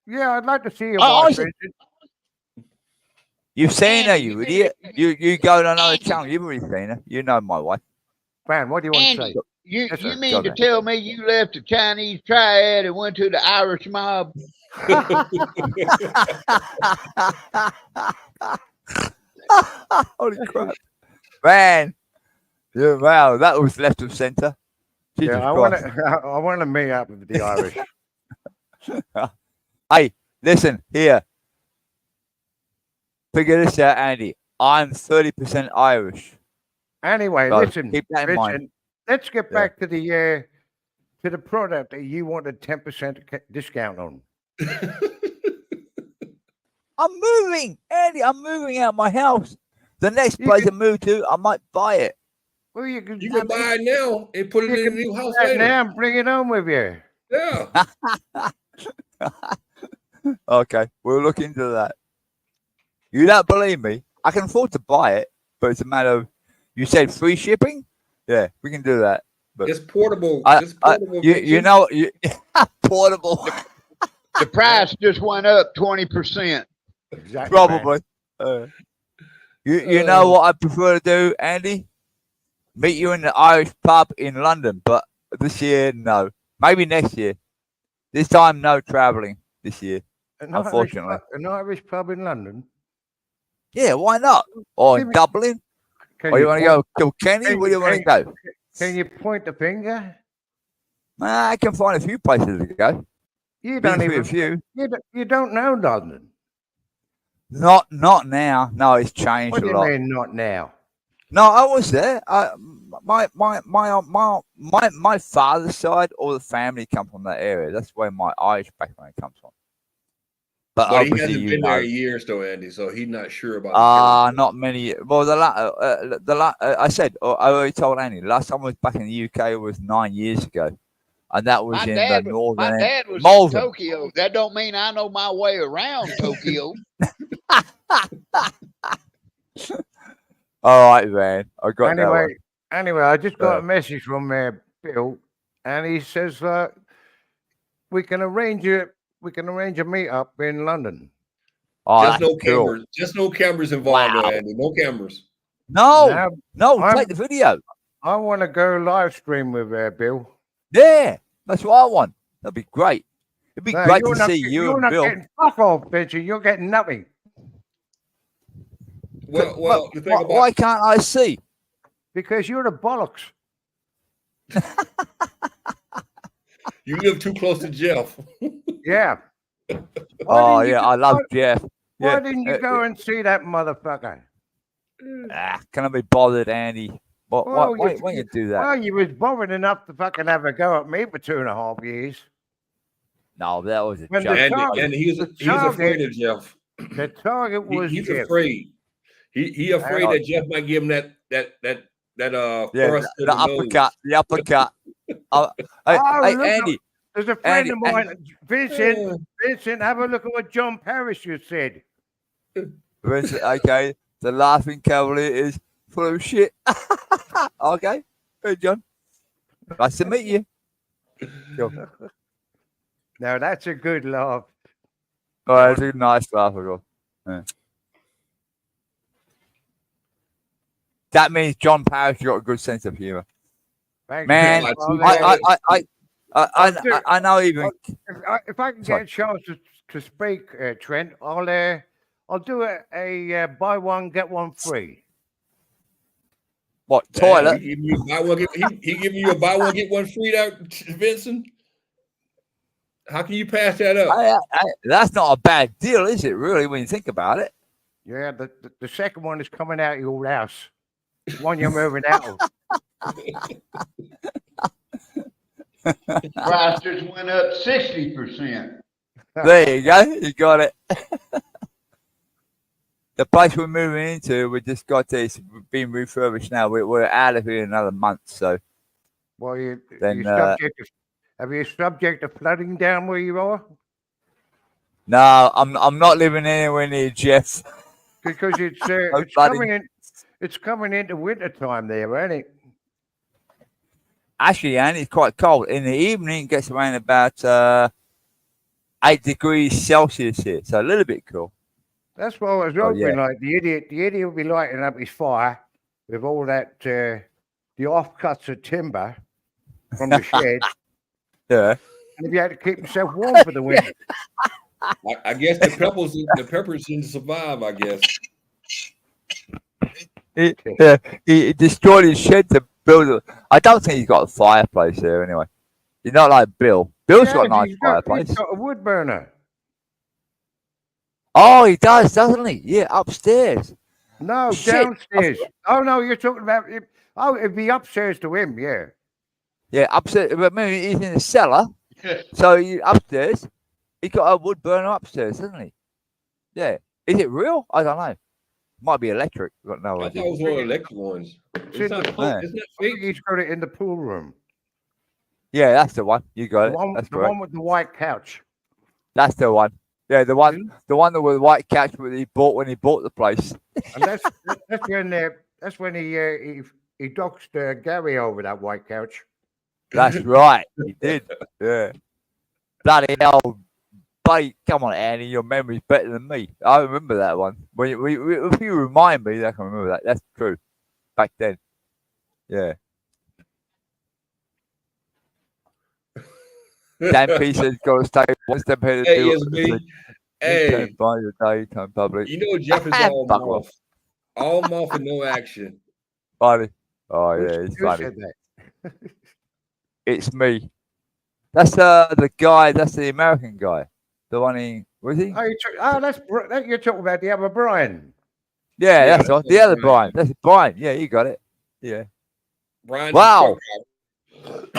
Yeah, I'd like to see your
Oh,
wife,
awesome.
Vincent.
You've seen her, you idiot. You go to another channel. You've already seen her. You know my wife.
Man, what do you want to say?
Andy, you
Yes, sir.
mean to tell me you left the Chinese triad and went to the Irish mob?
Holy crap. Man. Yeah, wow, that was left of centre. Jesus
Yeah, I want to meet up with the Irish.
Hey, listen, here. Figure this out, Andy. I'm 30% Irish.
Anyway,
So
listen,
keep that in mind.
Vincent, let's get back to the product that you wanted 10% discount on.
I'm moving, Andy. I'm moving out of my house. The next place I move to, I might buy it.
Well, you can
buy it now and put it in a new house later.
now and bring it home with you.
Yeah.
Okay, we'll look into that. You don't believe me? I can afford to buy it, but it's a matter of. You said free shipping? Yeah, we can do that. But
it's portable.
You know, portable.
The price just went up 20%.
Exactly.
Probably. You know what I prefer to do, Andy? Meet you in the Irish pub in London, but this year, no. Maybe next year. This time, no travelling this year, unfortunately.
An Irish pub in London?
Yeah, why not? Or in Dublin? Or you want to go Kilkenny? Where do you want to go?
Can you point the finger?
I can find a few places to go.
You don't even.
A few.
You don't know London.
Not now. No, it's changed
What do
a
you
lot.
mean not now?
No, I was there. My father's side, all the family come from that area. That's where my Irish background comes from. But
he
obviously,
hasn't been there in years, though, Andy. So he's not sure about.
Not many. Well, I said I already told Andy. Last time I was back in the UK was 9 years ago, and that was in the northern.
My dad was in Tokyo. That don't mean I know my way around Tokyo.
All right, man. I got that one.
Anyway, I just got a message from Bill, and he says we can arrange a meetup in London.
Oh,
just no cameras. Just no cameras involved, though, Andy. No cameras.
No, take the video.
I want to go live stream with Bill.
Yeah, that's what I want. That'd be great. It'd be great to see you and Bill.
Fuck off, bitch. You're getting nothing.
Well, the thing about
why can't I see?
Because you're the bollocks.
You live too close to Jeff.
Yeah.
Oh yeah, I love Jeff.
Why didn't you go and see that motherfucker?
Can I be bothered, Andy? Why you do that?
Well, you was bothered enough to fucking have a go at me for 2.5 years.
No, that was a
When
joke.
And he's afraid of Jeff.
The target was
he's
Jeff.
afraid. He afraid that Jeff might give him that
the uppercut. The uppercut. Hey, Andy.
There's a friend of mine, Vincent. Vincent, have a look at what John Parachute said.
Vincent, okay. The laughing cavalier is full of shit. Okay. Hey, John. Nice to meet you. Sure.
Now that's a good laugh.
Oh, that's a nice laugh. Yeah. That means John Parrish got a good sense of humor. Man, I know even
if I can get a chance to speak, Trent, I'll I'll do a buy one get one free.
What
Damn,
toilet?
he giving you buy one get he giving you a buy one get one free there, Vincent. How can you pass that up?
That's not a bad deal, is it? Really, when you think about it.
Yeah, the second one is coming out of your house. One you're moving out of.
Price just went up 60%.
There you go. You got it. The place we're moving into, we just got this being refurbished now. We're out of here in another month, so.
Well,
Then,
have you subject to flooding down where you are?
No, I'm not living anywhere near Jeff.
Because it's
No
it's
flooding.
coming in. It's coming into winter time there, ain't it?
Actually, and it's quite cold. In the evening, it gets around about 8 degrees Celsius here, so a little bit cool.
That's what I was
Oh,
hoping.
yeah.
Like the idiot will be lighting up his fire with all that the offcuts of timber from the shed,
Yeah.
and if you had to keep himself warm for the winter.
I guess the peppers didn't survive, I guess.
He destroyed his shed to build it. I don't think he's got a fireplace there anyway. He's not like Bill. Bill's got a nice fireplace.
He's got a wood burner.
Oh, he does, doesn't he? Yeah, upstairs.
No,
Shit.
downstairs. Oh no, you're talking about. Oh, it'd be upstairs to him. Yeah.
Yeah, upstairs. But maybe he's in the cellar. So upstairs, he got a wood burner upstairs, doesn't he? Yeah. Is it real? I don't know. Might be electric. Got no
I thought
idea.
it was one of the electric ones. It's not
Yeah.
isn't that
I think
fake?
he's got it in the pool room.
Yeah, that's the one. You got
The
it.
one,
That's
the
correct.
one with the white couch.
That's the one. Yeah, the one with the white couch that he bought when he bought the place.
And that's when he doxed Gary over that white couch.
That's right. He did. Yeah. Bloody hell. Buddy, come on, Annie. Your memory's better than me. I remember that one. If you remind me, I can remember that. That's true. Back then. Yeah. Dan P says got to stay one step ahead of
Hey,
you.
SB. Hey,
Buy your daytime public.
you know Jeff is all
Fuck
mouth. All mouth and no action.
Funny. Oh,
Who-
yeah, it's
who
funny.
said that?
It's me. That's the guy. That's the American guy. The one he was he?
That you're talking about the other Brian.
Yeah,
Yeah,
that's right.
that's
The other
Brian.
Brian. That's Brian. Yeah, you got it. Yeah.
Brian.
Wow.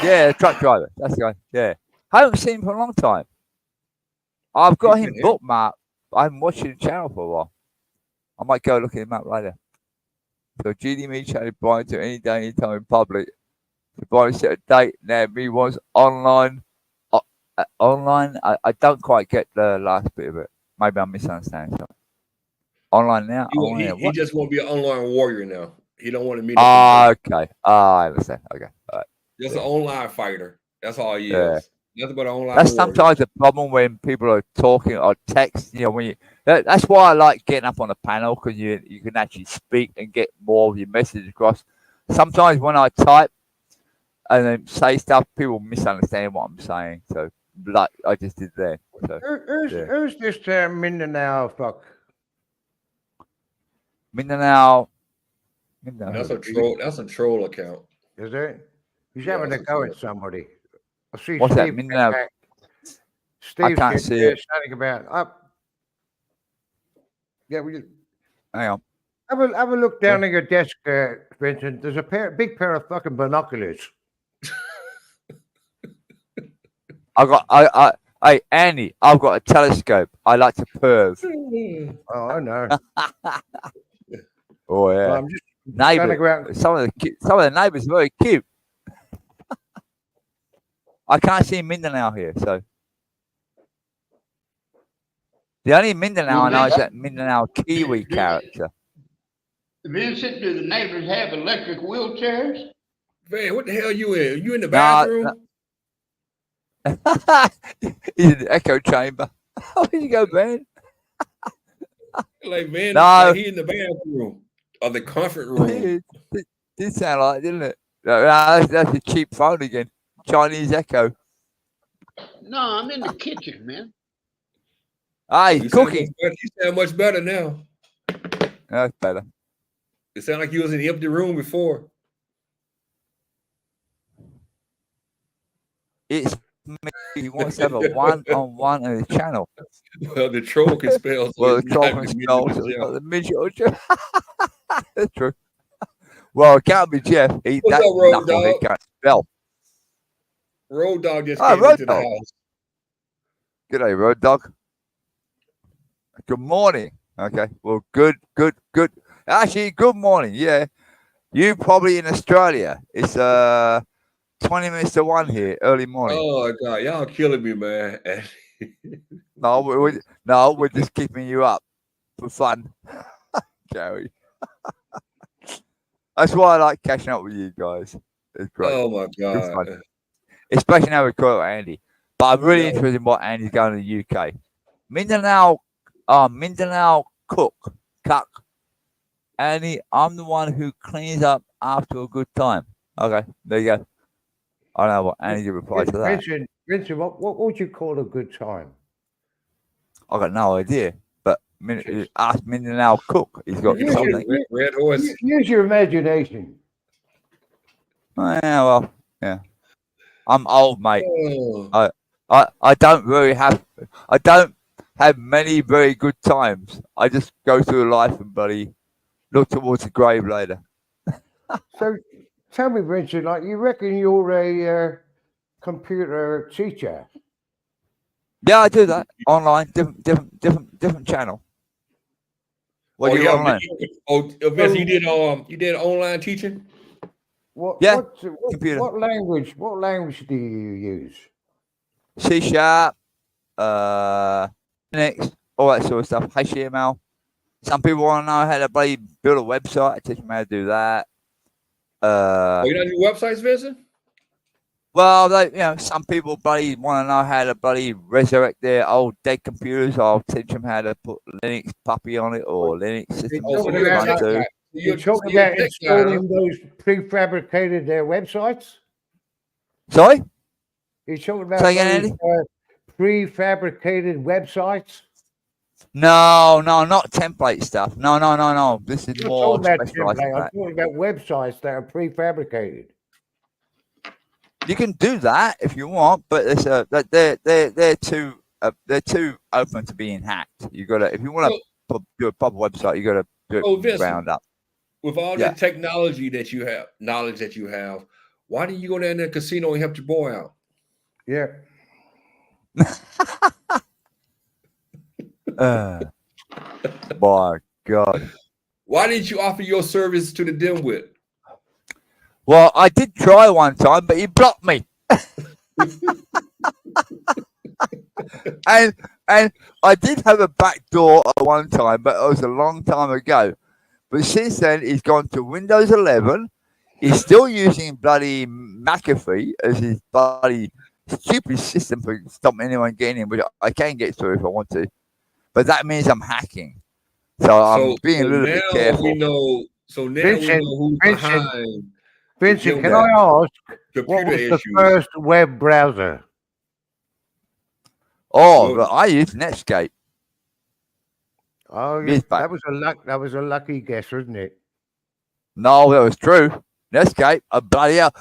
Yeah, the truck driver. That's the guy. Yeah. I haven't seen him for a long time. I've got
He's
him
been here.
bookmarked. I'm watching the channel for a while. I might go look him up later. So GD me chatted Brian to any day, anytime in public. The Brian set a date. Now me was online. Online. I don't quite get the last bit of it. Maybe I'm misunderstanding something. Online now.
He just want to be an online warrior now. He don't want to meet.
Okay. I understand. Okay. All right.
Just an online fighter. That's all he
Yeah.
is. Nothing but an online.
That's
warrior.
sometimes the problem when people are talking or text. You know, when that's why I like getting up on a panel because you can actually speak and get more of your message across. Sometimes when I type and then say stuff, people misunderstand what I'm saying. So, like I just did there. So,
Who's this Mindanao fuck?
Mindanao.
That's a troll. That's a troll account.
Is it? He's
Yeah,
having a
that's
go
a
at
troll.
somebody. I see
What's that,
Steve
Mindanao?
back. Steve
can't
said,
see it.
something about yeah, we
Hang on.
have a look down at your desk, Vincent. There's a big pair of fucking binoculars.
Hey, Andy, I've got a telescope. I like to perv.
Oh, I know.
Oh yeah.
Well, I'm just trying to
Neighbour.
go out.
Some of the neighbours are very cute. I can't see Mindanao here, so the only Mindanao I know is that Mindanao Kiwi character.
Vincent, do the neighbors have electric wheelchairs?
Man, what the hell you in? You in the
No,
bathroom?
He's in the echo chamber. Oh, here you go, man.
Like man,
No.
like he in the bathroom or the comfort room.
It did sound like, didn't it? No, that's a cheap phone again. Chinese echo.
No, I'm in the kitchen, man.
Ah,
Oh,
he's
you sound
cooking.
much better now.
That's better.
It sounded like you was in the empty room before.
It's me. He wants to have a one-on-one on his channel.
Well, the troll can spell, so
Well,
it's
the
not
troll can
the
spell,
midget
so it's
Jeff.
not the midget or Jeff. That's true. Well, it can't be Jeff. That
What's up, Road
knucklehead
Dog?
can't spell.
Road Dog just
Oh,
came
Road
into the
Dog.
house.
G'day, Road Dog. Good morning. Okay. Well, good. Actually, good morning. Yeah. You probably in Australia. It's 20 minutes to 1 here, early morning.
Oh God, y'all killing me, man.
No, we're just keeping you up for fun, Gary. That's why I like catching up with you guys. It's great.
Oh my
Good fun.
God.
Especially now we call it Andy. But I'm really
Yeah.
interested in what Andy's going to the UK. Mindanao cook. Andy, I'm the one who cleans up after a good time. Okay, there you go. I don't know what Andy to reply to that.
Vincent, what would you call a good time?
I got no idea. But ask Mindanao cook. He's got
You
something.
red horse.
Use your imagination.
Yeah, well, yeah. I'm old, mate.
Oh.
I don't have many very good times. I just go through life and look towards the grave later.
So tell me, Vincent, like you reckon you're a computer teacher?
Yeah, I do that online, different channel. What do you want to learn?
Vince, you did online teaching?
What
computer.
what language do you use?
C#, Linux, all that sort of stuff. HTML. Some people want to know how to build a website. I teach them how to do that.
You don't do websites, Vincent?
Well, some people want to know how to resurrect their old dead computers. I'll teach them how to put Linux puppy on it or Linux system.
You're talking about installing those prefabricated websites?
Sorry?
You're talking about
those
prefabricated websites?
No, not template stuff. No. This is more specialized.
I'm talking about websites that are prefabricated.
You can do that if you want, but they're too open to being hacked. You gotta, if you want to do a proper website, you gotta do it from ground up.
With all the technology that you have, knowledge that you have, why didn't you go down to the casino and help your boy out?
Yeah.
My God.
Why didn't you offer your service to the Dimwit?
Well, I did try one time, but he blocked me. and I did have a back door at one time, but it was a long time ago. But since then, he's gone to Windows 11. He's still using bloody McAfee as his bloody stupid system for stopping anyone getting in, which I can get through if I want to. But that means I'm hacking. So I'm being a little bit careful.
We know who's behind.
Vincent, can I ask, what was the first web browser?
Oh, but I use Netscape.
Oh, yeah. That was a lucky guess, wasn't it?
No, that was true. Netscape, bloody hell.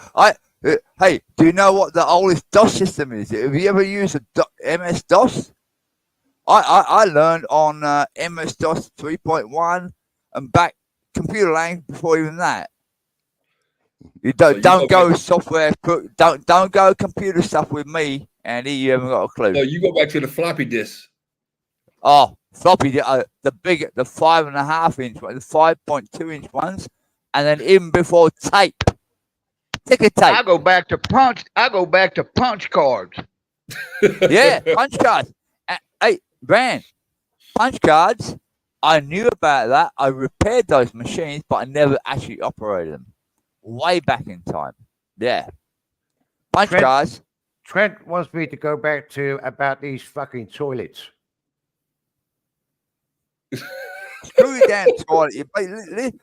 Hey, do you know what the oldest DOS system is? Have you ever used a MS-DOS? I learned on MS-DOS 3.1 and back computer language before even that. You don't go software. Don't go computer stuff with me, Andy. You haven't got a clue.
No, you go back to the floppy disk.
Oh, floppy, the 5.5 inch one, the 5.2 inch ones, and then even before tape. Ticker tape.
I go back to punch cards.
Yeah, punch cards. Hey, Brand, punch cards. I knew about that. I repaired those machines, but I never actually operated them. Way back in time. Yeah. Punch cards.
Trent wants me to go back to about these fucking toilets.
Screw you down, toilet.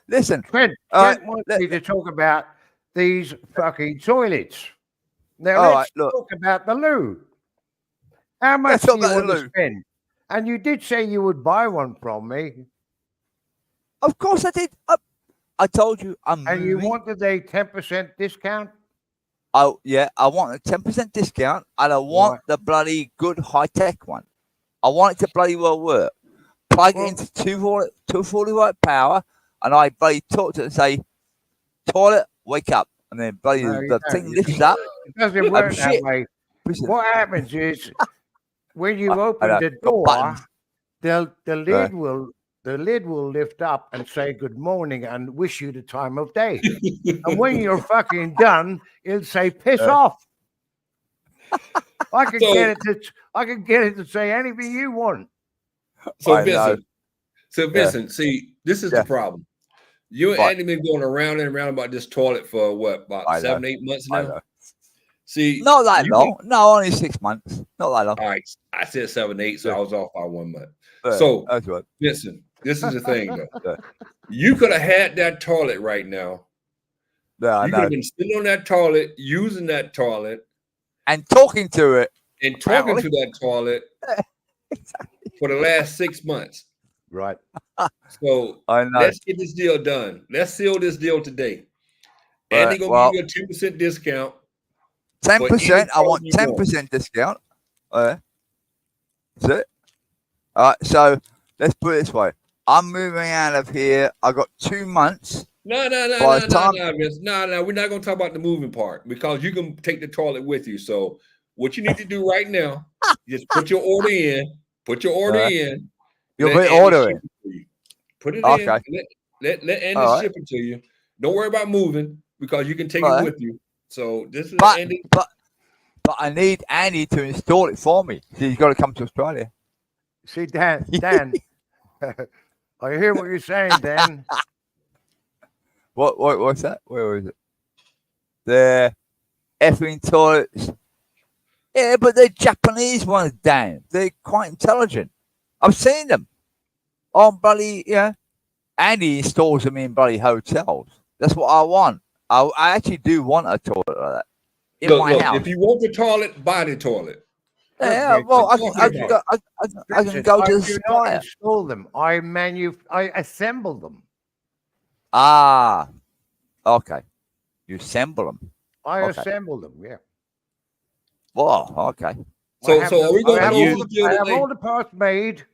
Listen.
Trent wants me to talk about these fucking toilets. Now let's talk about the loo. How much do you want to spend? And you did say you would buy one from me,
Of course I did. I told you I'm
and you
moving.
wanted a 10% discount.
Oh yeah, I want a 10% discount, and I want
Right.
the bloody good high tech one. I want it to bloody well work. Plug it
Well,
into 240-watt power, and I bloody talk to it and say, "Toilet, wake up," and then bloody
no, you
the
don't.
thing lifts up.
It doesn't
Oh
work that
shit!
way.
Listen,
What happens is when you
I
open
know,
the
got
door,
buttons.
the lid will lift up and say good morning and wish you the time of day. And when you're fucking done, it'll say piss
Uh,
off. I can
So,
get it to say anything you want.
so
I know.
Vincent, so
Yeah,
Vincent, see, this is the
yeah.
problem. You and
What?
Andy been going around and around about this toilet for what, about
I know.
7-8 months
I
now?
know.
See,
Not that
you
long. No, only 6 months. Not that long.
all right, I said 7-8, so
Yeah,
I was off by 1 month.
yeah,
So,
that's right.
listen, this is the thing though.
Yeah,
You could have had that toilet right now.
yeah, I
You could have
know.
been sitting on that toilet, using that toilet,
And talking to it,
and talking
apparently.
to that toilet for the last 6 months.
Right.
So
I know.
let's get this deal done. Let's seal this deal today. Andy gonna
Well,
give you a 10% discount for any
10%. I want
toilet you want.
10% discount. That's it. All right. So let's put it this way. I'm moving out of here. I got 2 months.
No,
By the time,
Vince. No. We're not gonna talk about the moving part because you can take the toilet with you. So what you need to do right now, just put your order in. Put your order in.
you'll
Let
be
Andy
ordering.
ship it to you. Put it
Okay.
in. Let Andy
All right.
ship it to you. Don't worry about moving because you can take
All
it
right.
with you. So this is
But
Andy.
but I need Andy to install it for me. He's got to come to Australia.
See, Dan, I hear what you're saying, Dan.
What's that? Where is it? The effing toilets. Yeah, but they're Japanese ones, Dan. They're quite intelligent. I've seen them on bloody, Andy installs them in bloody hotels. That's what I want. I actually do want a toilet like that in my
Look,
house.
if you want the toilet, buy the toilet.
Yeah,
Look,
well, I
Vincent,
can go. I can go to the
I do not
supplier.
install them. I assemble them.
Ah, okay. You assemble them.
I
Okay.
assemble them. Yeah.
Well, okay.
So,
I have
are we
them-
gonna
I have
close
all
this
the-
deal
I have
today?
all the parts made,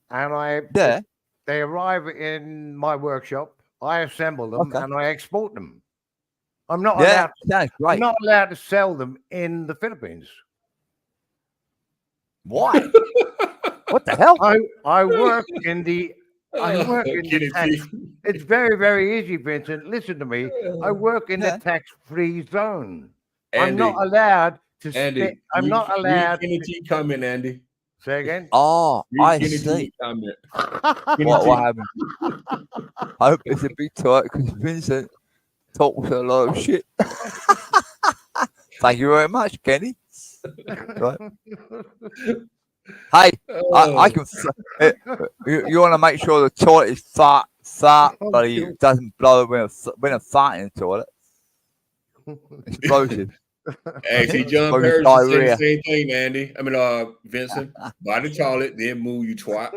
and
Yeah.
they arrive in my workshop. I assemble them
Okay.
and I export them. I'm not
Yeah.
allowed.
Sounds
I'm
great.
not allowed to sell them in the Philippines.
Why? What the hell?
I work in the. I work in the
Kenny
tax.
T.
It's very, very easy, Vincent. Listen to me. I work in
Yeah.
the tax-free zone. I'm not
Andy,
allowed to
Andy,
spend. I'm
read,
not
read
allowed.
Kenny T comment, Andy.
Say again.
Oh,
Read
I
Kenny
see.
T comment. Kenny
What
T.
happened? I hope it's a big tight because Vincent talks a lot of shit. Thank you very much, Kenny. Right. Hey, I can. You want to make sure the toilet is fart,
Oh,
but it doesn't blow when a fart in the toilet. Explosive.
Actually, John
Explosive
Parrish said the
diarrhea.
same thing, Andy. I mean, Vincent. Buy the toilet, then move, you twat.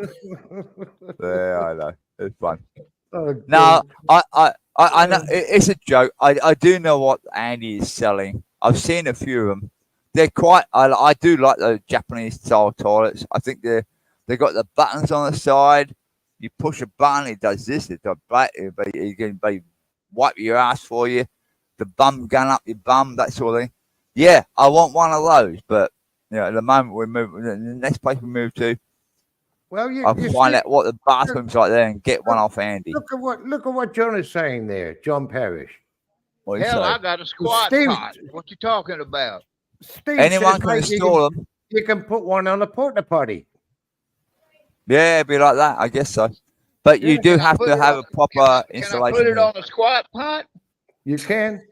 Yeah, I know. It's fun.
Oh,
No,
God.
I know it's a joke. I do know what Andy is selling. I've seen a few of them. They're quite. I do like the Japanese style toilets. I think they got the buttons on the side. You push a button, it does this. It does that. It can wipe your ass for you. The bum gun up your bum, that sort of thing. Yeah, I want one of those. But at the moment we move. The next place we move to,
Well,
I'll
you
find
see,
out what the bathroom's like there and get one off Andy.
look at what John is saying there, John Parrish.
What do you
Hell,
say?
I got a squat
Steve-
pot. What you talking about?
Steve
Anyone
says,
can
mate,
install them.
you can put one on a porta potty.
Yeah, it'd be like that, I guess so. But you do
Can I
have
put
to
it
have
on-
a proper
Can I
installation.
put it
here.
on a squat pot?
You can.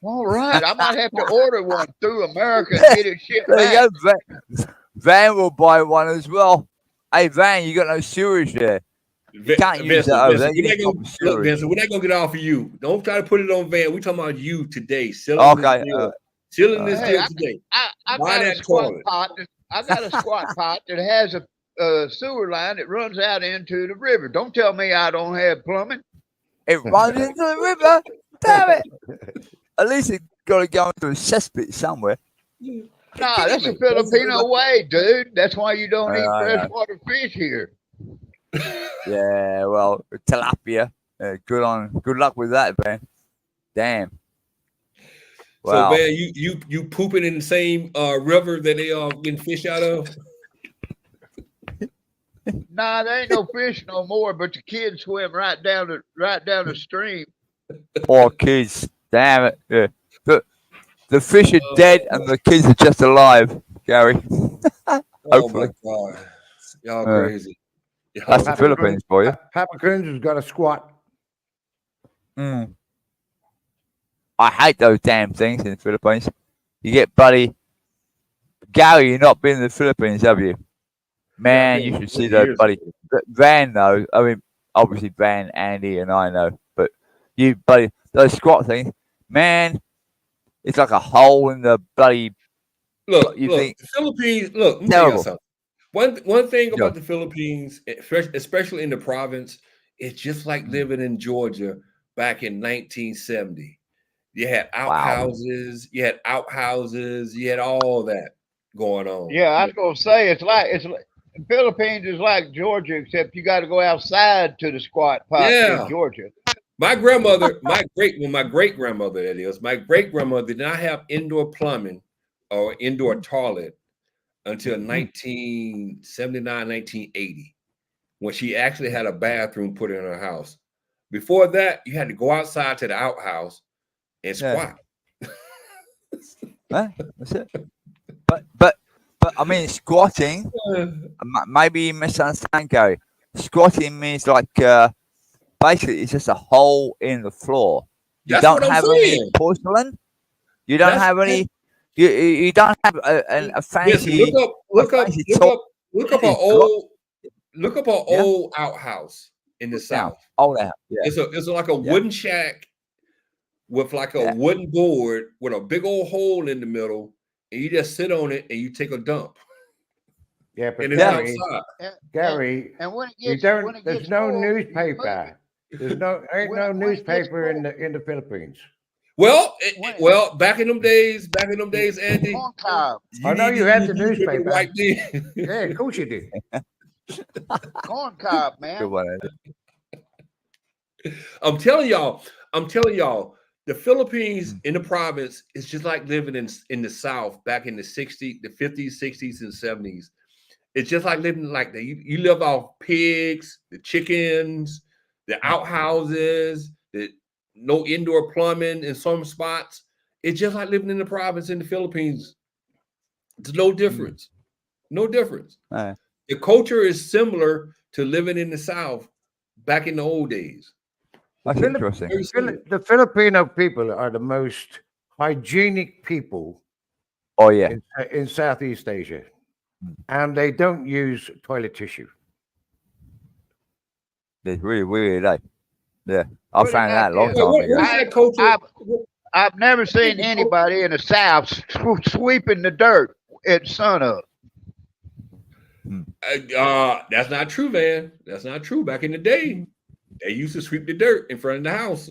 All right, I might have to order one through America and get it shipped
There
back.
you go. Van will buy one as well. Hey, Van, you got no sewage there. You can't use that over there. You need proper
Look,
sewage.
Vincent, we're not gonna get off of you. Don't try to put it on Van. We're talking about you today.
Okay,
Sealing this
Hey,
deal
I-
today.
I
Buy
got a
that
squat
toilet.
pot I got a squat pot that has a sewer line that runs out into the river. Don't tell me I don't have plumbing.
It runs into the river. Damn it! At least it got to go into a cesspit somewhere.
Nah, that's a Filipino way, dude. That's why you don't eat
I know.
freshwater fish here.
Yeah, well, tilapia. Good luck with that, man. Damn.
So
Wow.
man, you pooping in the same river that they are getting fish out of?
Nah, there ain't no fish no more, but the kids swim right down the stream.
Poor kids. Damn it. Yeah. The fish are dead and the kids are just alive, Gary.
Oh
Hopefully.
my God, y'all crazy.
That's the Philippines for you.
Papa Coons has got a squat.
Mm. I hate those damn things in the Philippines. You get buddy. Gary, you've not been in the Philippines, have you? Man, you should see those, buddy. Van, though. I mean, obviously Van, Andy, and I know. But you, buddy, those squat things, man, it's like a hole in the bloody.
Look,
you
look,
think,
the Philippines. Look, let me tell you something. One thing about the Philippines, especially in the province, it's just like living in Georgia back in 1970. You had outhouses, you had all that going on.
Yeah, I was gonna say it's like the Philippines is like Georgia, except you got to go outside to the squat pot in Georgia.
My grandmother, my great grandmother, that is, my great grandmother did not have indoor plumbing or indoor toilet until 1979, 1980, when she actually had a bathroom put in her house. Before that, you had to go outside to the outhouse and squat.
That's it. But I mean, squatting. Maybe you misunderstand, Gary. Squatting means like basically it's just a hole in the floor. You don't have any porcelain. You don't have any. You don't have a fancy.
Yes, look up an old outhouse in the South.
Old outhouse. Yeah.
It's like a wooden shack with like a wooden board with a big old hole in the middle, and you just sit on it and you take a dump.
Yeah, but
Gary, and when it gets,
there's no newspaper. There's no newspaper in the Philippines.
Well, back in them days, Andy.
I know you had the newspaper. Right there. Yeah, of course you did.
Corn cob, man.
I'm telling y'all, the Philippines in the province is just like living in the South back in the 60s, the 50s, 60s, and 70s. It's just like living like that. You live off pigs, the chickens, the outhouses, the no indoor plumbing in some spots. It's just like living in the province in the Philippines. It's no difference. No difference. The culture is similar to living in the South back in the old days.
That's interesting.
The Filipino people are the most hygienic people.
Oh yeah,
in Southeast Asia, and they don't use toilet tissue.
It's really weird, Yeah, I found that a long time
ago. I've never seen anybody in the South sweeping the dirt at sunup.
That's not true, man. That's not true. Back in the day, they used to sweep the dirt in front of the house.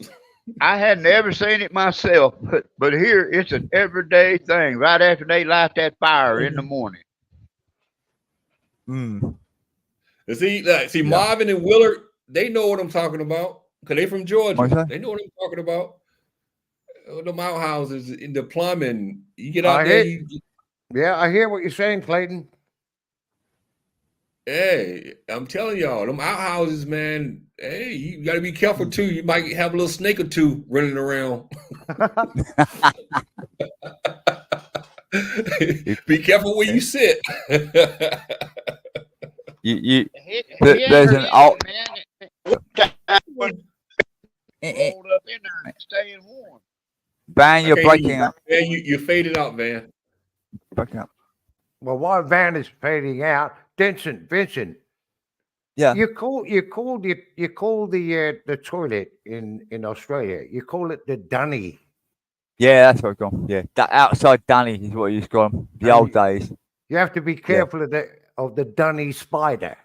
I had never seen it myself, but here it's an everyday thing. Right after they light that fire in the morning.
See, Marvin and Willard, they know what I'm talking about because they from Georgia. They know what I'm talking about. Them outhouses in the plumbing. You get out there.
Yeah, I hear what you're saying, Clayton.
Hey, I'm telling y'all, them outhouses, man. Hey, you got to be careful too. You might have a little snake or two running around. Be careful where you sit.
There's an alt.
Hold up in there and staying warm.
Van, you're breaking up.
Van, you faded out, Van.
Breaking up.
Well, while Van is fading out, Vincent.
Yeah.
You call the toilet in Australia. You call it the dunny.
Yeah, that's what it's called. Yeah, that outside dunny is what you used to call them. The old days.
You have to be careful of the dunny spider.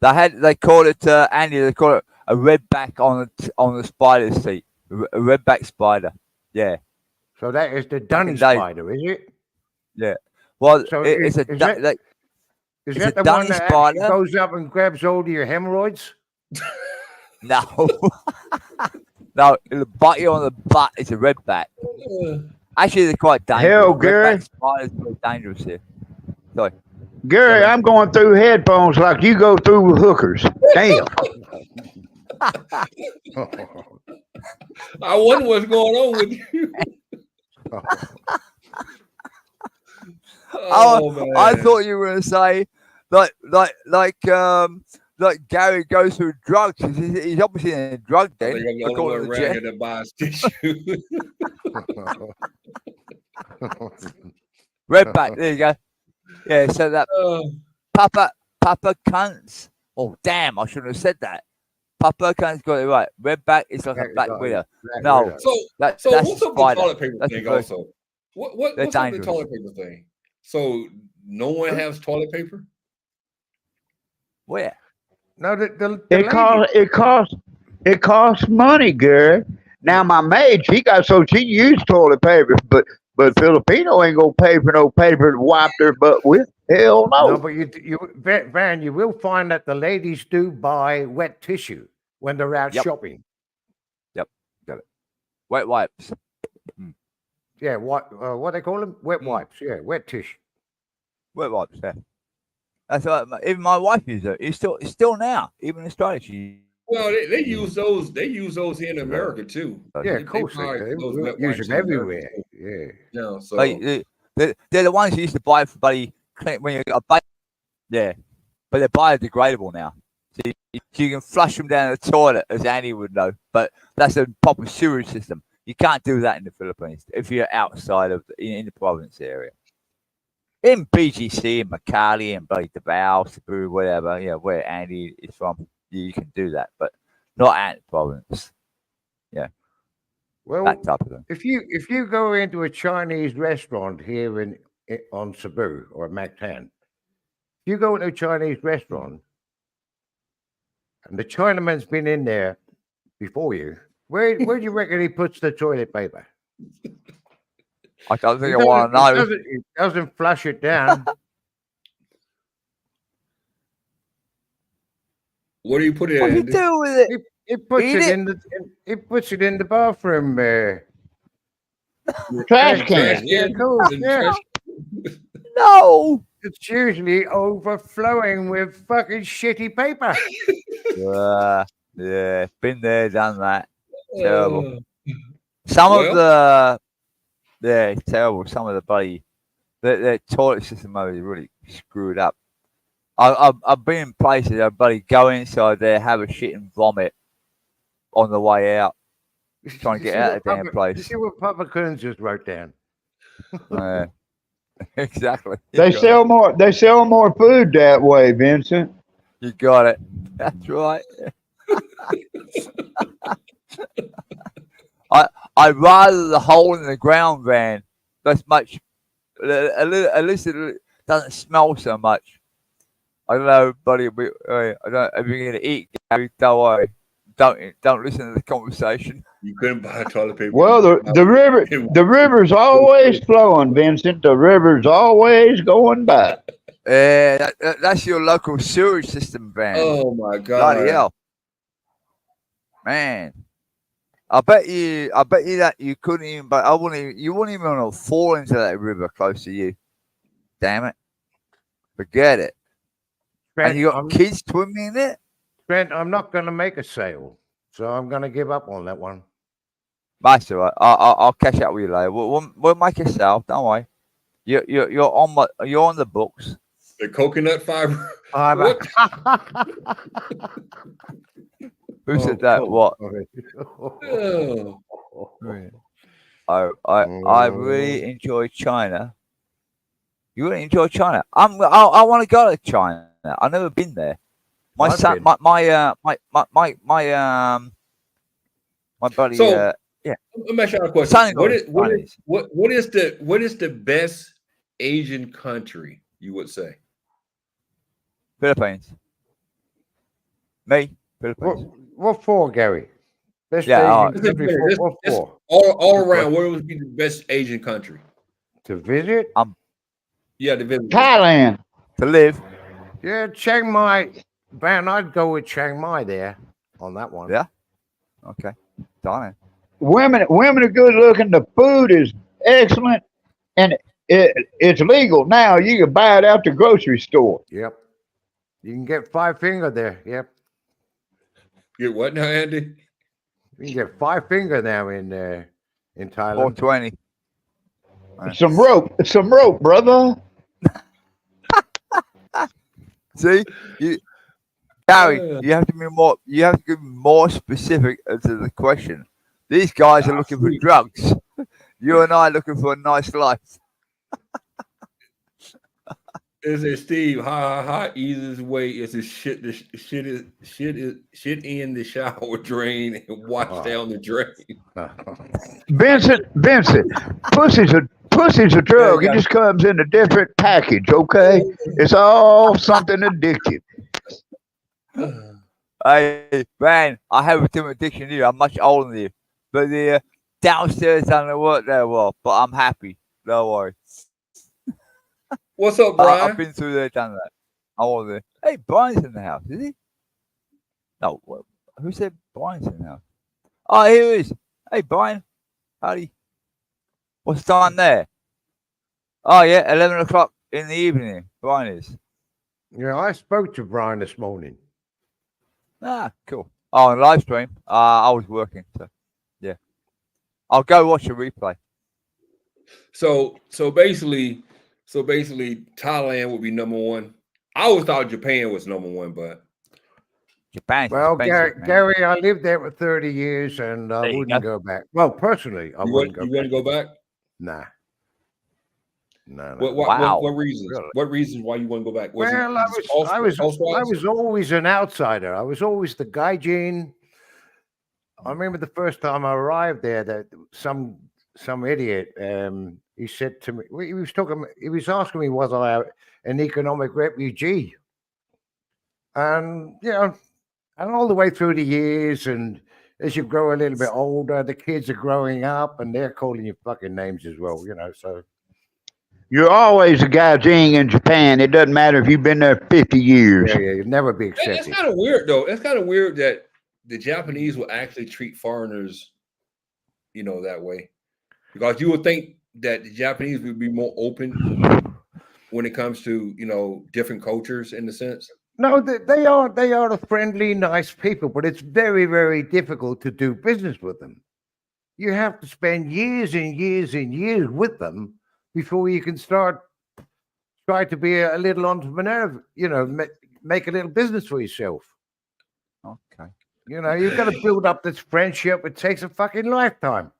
They call it Andy. They call it a redback on the spider seat. A redback spider. Yeah.
So that is the
Back
dunny
in the day.
spider, is it?
Yeah. Well,
So
it's a
is that
it's
is
a
that the one
dunny
that actually
spider.
goes up and grabs hold of your hemorrhoids?
No. No, it'll bite you on the butt. It's a redback. Actually, they're quite dangerous.
Hell, Gary.
Redback spiders are very dangerous here. Sorry.
Gary, I'm going through headphones like you go through hookers. Damn.
I wonder what's going on with you. Oh man!
I thought you were going to say like Gary goes through drugs. He's obviously in a drug
I
den.
think I'm the only
according
one
to
around
Jeff.
here that buys tissue.
Redback. There you go. Yeah. So that Papa cunts. Oh damn! I shouldn't have said that. Papa cunts got it right. Redback is like a black widow. No,
So
that's
what's
a
up with the
spider.
toilet paper
That's
thing?
the
Also, what's
They're
up with the
dangerous.
toilet paper thing? So no one has toilet paper.
Where?
No, the
It costs money, Gary. Now my maid, she used toilet paper, but Filipino ain't gonna pay for no paper to wipe their butt with. Hell
No,
no.
but Van, you will find that the ladies do buy wet tissue when they're out
Yep.
shopping.
Yep. Got it. Wet wipes.
Yeah, what they call them? Wet wipes. Yeah, wet tissue.
Wet wipes. Yeah. That's what even my wife uses it. It's still now. Even in Australia, she.
Well, they use those. They use those here in America too.
Yeah,
They
of course they
buy
do.
those
We
wet
use
wipes
them
in America
everywhere.
too.
Yeah.
Yeah. So
Like, they're the ones you used to buy for buddy when you got a baby. Yeah, but they're biodegradable now. So you can flush them down the toilet, as Andy would know. But that's a proper sewage system. You can't do that in the Philippines if you're outside of in the province area. In BGC and Makali and bloody Davao, Cebu, whatever, where Andy is from, you can do that, but not at the province. Yeah,
Well,
that type of thing.
if you go into a Chinese restaurant here on Cebu or Mactan, if you go into a Chinese restaurant and the Chinaman's been in there before you, where do you reckon he puts the toilet paper?
I don't think I want to know.
He doesn't flush it down.
what do you put it
What do you
in?
do with it?
He puts
Eat
it in the bathroom.
Trash can.
Yeah, cool.
In the
Yeah.
trash
No.
It's usually overflowing with fucking shitty paper.
Yeah, been there, done that.
can?
Terrible. Some of
well,
it's terrible. Some of the bloody their toilet system over is really screwed up. I've been in places where buddy go inside there, have a shit and vomit on the way out, trying to get out of the damn
You
place.
see what Papa Coons just wrote down?
Exactly.
They sell more food that way, Vincent.
You got it. That's right. I'd rather the hole in the ground van. That's much. At least it doesn't smell so much. I don't know, buddy. I don't. If you're gonna eat, Gary, don't worry. Don't listen to the conversation.
you couldn't buy toilet paper.
Well, the river's always flowing, Vincent. The river's always going by.
That's your local sewage system van.
Oh my
Bloody
god!
hell, man! I bet you that you couldn't even. But you wouldn't even want to fall into that river close to you. Damn it! Forget it.
Trent,
And you got kids swimming in it.
Trent, I'm not going to make a sale, so I'm going to give up on that one.
That's all right. I'll catch up with you later. We'll make a sale. Don't worry. You're on the books.
The coconut fiber.
Who said that? What?
Oh.
I really enjoy China. You really enjoy China? I want to go to China. I've never been there. My
I've
son,
been.
my buddy.
So, let me ask you a question.
Son
What is the best Asian country, you would say?
Philippines. Me, Philippines.
What for, Gary? Best
Yeah, all
Asian
right.
This is
country
better.
for
This,
what
this
for?
all
Good
around.
question.
What would be the best Asian country?
To visit?
Yeah, the visit.
Thailand.
To live.
Yeah, Chiang Mai. Man, I'd go with Chiang Mai there on that one.
Yeah. Okay. Darn.
Women are good looking. The food is excellent, and it's legal now. You can buy it out the grocery store.
Yep. You can get 5 finger there. Yep.
Get what now, Andy?
You can get 5 finger now in Thailand.
420.
Some rope, brother.
See, Gary,
Uh,
you have to be more. You have to be more specific to the question. These guys are looking for
sweet.
drugs. You and I are looking for a nice life.
Is it Steve? How easiest way is to shit in the shower drain and wash down the drain?
Vincent, pussy's a drug. It just comes in a different package. Okay, it's all something addictive.
Hey, man, I have a different addiction to you. I'm much older than you. But the downstairs doesn't work that well. But I'm happy. Don't worry.
What's up,
I've
Brian?
been through there, done that. I was there. Hey, Brian's in the house, is he? No, who said Brian's in the house? Oh, here he is. Hey, Brian. Howdy. What's the time there? Oh, yeah, 11 o'clock in the evening. Brian is.
Yeah, I spoke to Brian this morning.
Ah, cool. Oh, on live stream. I was working, so yeah. I'll go watch a replay.
So basically, Thailand would be number one. I always thought Japan was number one, but
Japan's
Well,
expensive, man.
Gary, I lived there for 30 years and I
There you
wouldn't go back. Well, personally, I
you
wouldn't
wouldn't
go back.
go back?
Nah. No.
What reasons?
Really?
What reasons why you wouldn't go back?
Well, I was always an outsider. I was always the gaijin. I remember the first time I arrived there that some idiot he said to me, he was asking me, was I an economic refugee? And and all the way through the years, and as you grow a little bit older, the kids are growing up and they're calling you fucking names as well, so
You're always a gaijin in Japan. It doesn't matter if you've been there 50 years.
yeah, you'd never be
It's
accepted.
kind of weird though. It's kind of weird that the Japanese will actually treat foreigners, that way, because you would think that the Japanese would be more open when it comes to different cultures in the sense.
No, they are a friendly, nice people, but it's very, very difficult to do business with them. You have to spend years and years and years with them before you can try to be a little entrepreneur, make a little business for yourself.
Okay.
You've got to build up this friendship. It takes a fucking lifetime.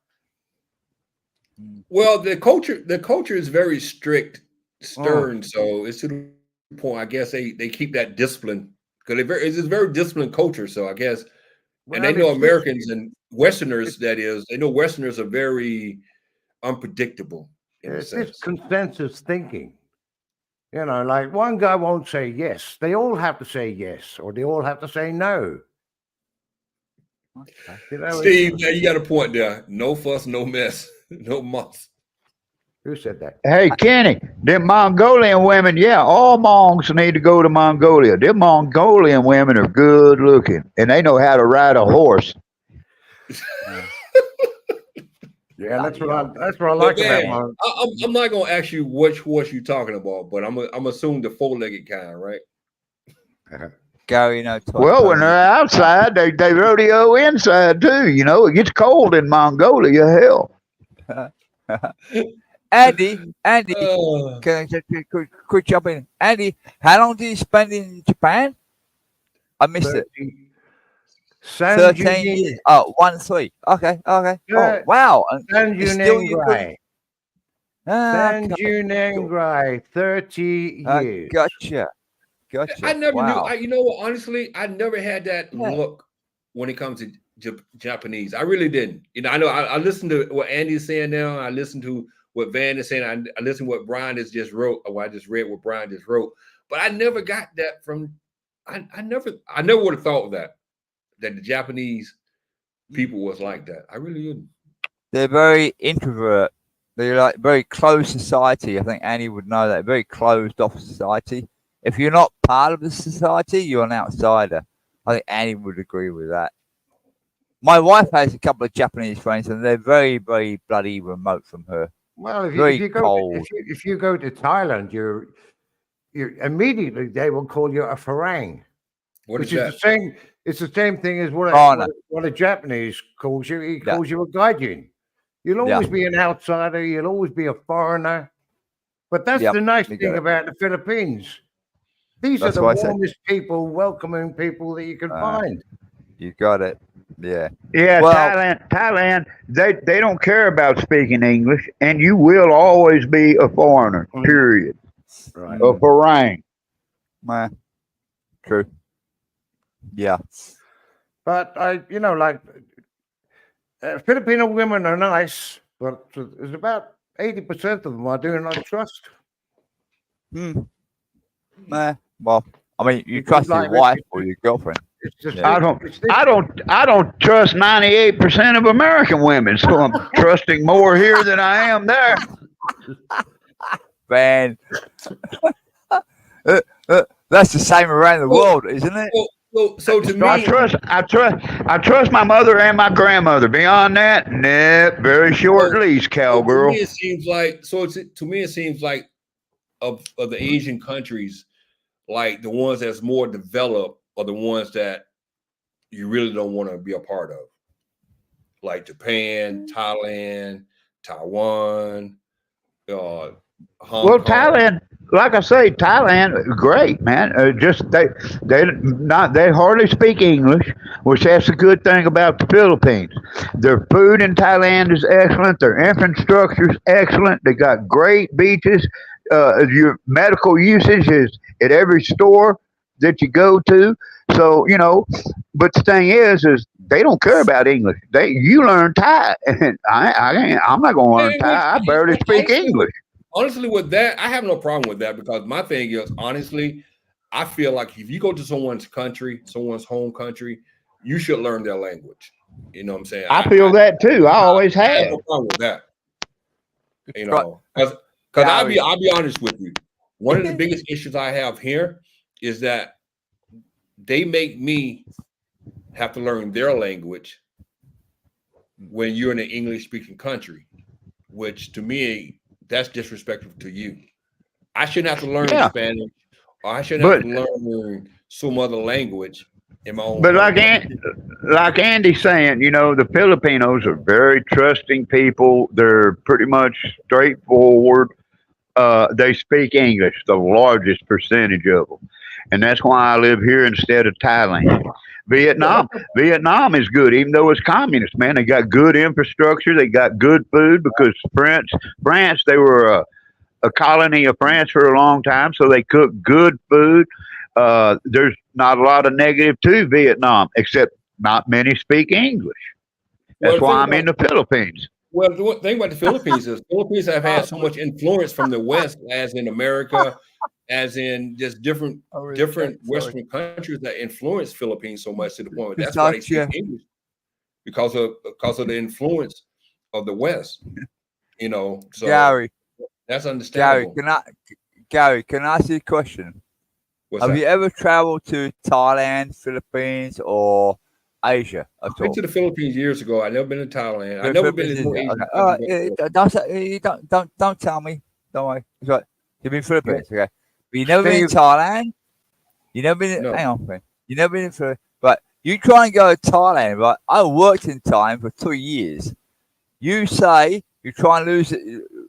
Well, the culture is very strict, stern. So it's to the point. I guess they keep that discipline because it's a very disciplined culture. So I guess, and they know Americans and Westerners. That is, they know Westerners are very unpredictable.
It's this consensus thinking. Like one guy won't say yes. They all have to say yes, or they all have to say no.
Okay.
Steve, now you got a point there. No fuss, no mess, no muss.
Who said that?
Hey, Kenny, them Mongolian women, all Mongs need to go to Mongolia. Them Mongolian women are good looking, and they know how to ride a horse.
Yeah, that's what I like about Mongolia.
I'm not gonna ask you which horse you're talking about, but I'm assuming the four-legged kind, right?
Gary,
Well, when they're outside, they rodeo inside too. It gets cold in Mongolia. Hell.
Andy, can I just quick jump in? Andy, how long did you spend in Japan? I missed it. 13 years. Oh, 1-3. Okay.
Yeah.
Oh, wow.
Sanjunengrai.
Okay.
Sanjunengrai, 30 years.
Gotcha.
I never
wow.
knew. You know what? Honestly, I never had that look when it comes to Japanese. I really didn't. I know. I listened to what Andy's saying now. I listened to what Van is saying. I listen to what Brian has just wrote, or I just read what Brian just wrote. But I never got that from. I never would have thought that the Japanese people was like that. I really didn't.
They're very introvert. They're like very closed society. I think Annie would know that. Very closed off society. If you're not part of the society, you're an outsider. I think Annie would agree with that. My wife has a couple of Japanese friends, and they're very, very bloody remote from her.
Well,
Very
if you go
cold.
if you go to Thailand, you immediately they will call you a farang,
What
which
is
is
that?
the same. It's the same thing as
Oh, no.
what a Japanese calls you. He
Yeah.
calls you a gaijin. You'll
Yeah.
always be an outsider. You'll always be a foreigner. But that's
Yep,
the nice
you
thing
got it.
about the Philippines. These
That's
are the
what I said.
warmest people, welcoming people that you can find.
You got it. Yeah.
Yeah,
Well-
Thailand, they don't care about speaking English, and you will always be a foreigner. Period.
Right.
A farang.
True. Yeah.
But Filipino women are nice, but there's about 80% of them I do not trust.
Well, I mean, you
Because,
trust your wife or your girlfriend.
It's just
Yeah.
I don't trust 98% of American women, so I'm trusting more here than I am there.
Man, that's the same around the world, isn't it?
So to
So I trust my mother and my grandmother. Beyond that, nah, very short leash, cowgirl.
To me, it seems like of the Asian countries, like the ones that's more developed are the ones that you really don't want to be a part of, like Japan, Thailand, Taiwan, Hong Kong.
Thailand, like I say, Thailand, great man. They hardly speak English, which that's a good thing about the Philippines. Their food in Thailand is excellent. Their infrastructure is excellent. They got great beaches. Your medical usage is at every store that you go to. So but the thing is they don't care about English. You learn Thai, and I'm not gonna learn Thai. I barely speak English.
Honestly, with that, I have no problem with that because my thing is, honestly, I feel like if you go to someone's country, someone's home country, you should learn their language. You know what I'm saying?
I feel that too. I always
I have
have.
no problem with that. Because I'll be honest with you. One of the biggest issues I have here is that they make me have to learn their language when you're in an English-speaking country, which to me, that's disrespectful to you. I shouldn't have to learn Spanish, or I shouldn't have to learn some other language in my own.
But like Andy's saying, the Filipinos are very trusting people. They're pretty much straightforward. They speak English, the largest percentage of them, and that's why I live here instead of Thailand. Vietnam is good, even though it's communist. Man, they got good infrastructure. They got good food because France, they were a colony of France for a long time, so they cook good food. There's not a lot of negative to Vietnam, except not many speak English. That's why I'm in the Philippines.
Well, the thing about the Philippines is Philippines have had so much influence from the West, as in America, as in just different Western countries that influence Philippines so much to the point where that's why they speak English because of the influence of the West. So
Gary,
that's understandable.
Gary, can I ask you a question? Have you ever traveled to Thailand, Philippines, or Asia at all?
I've been to the Philippines years ago. I've never been to Thailand. I've never been to no Asian country.
Don't tell me. Don't worry. It's right. You've been to Philippines, okay? But you never been to Thailand. You never been. Hang on, friend. You never been to. But you try and go to Thailand, right? I worked in Thailand for 2 years. You say you try and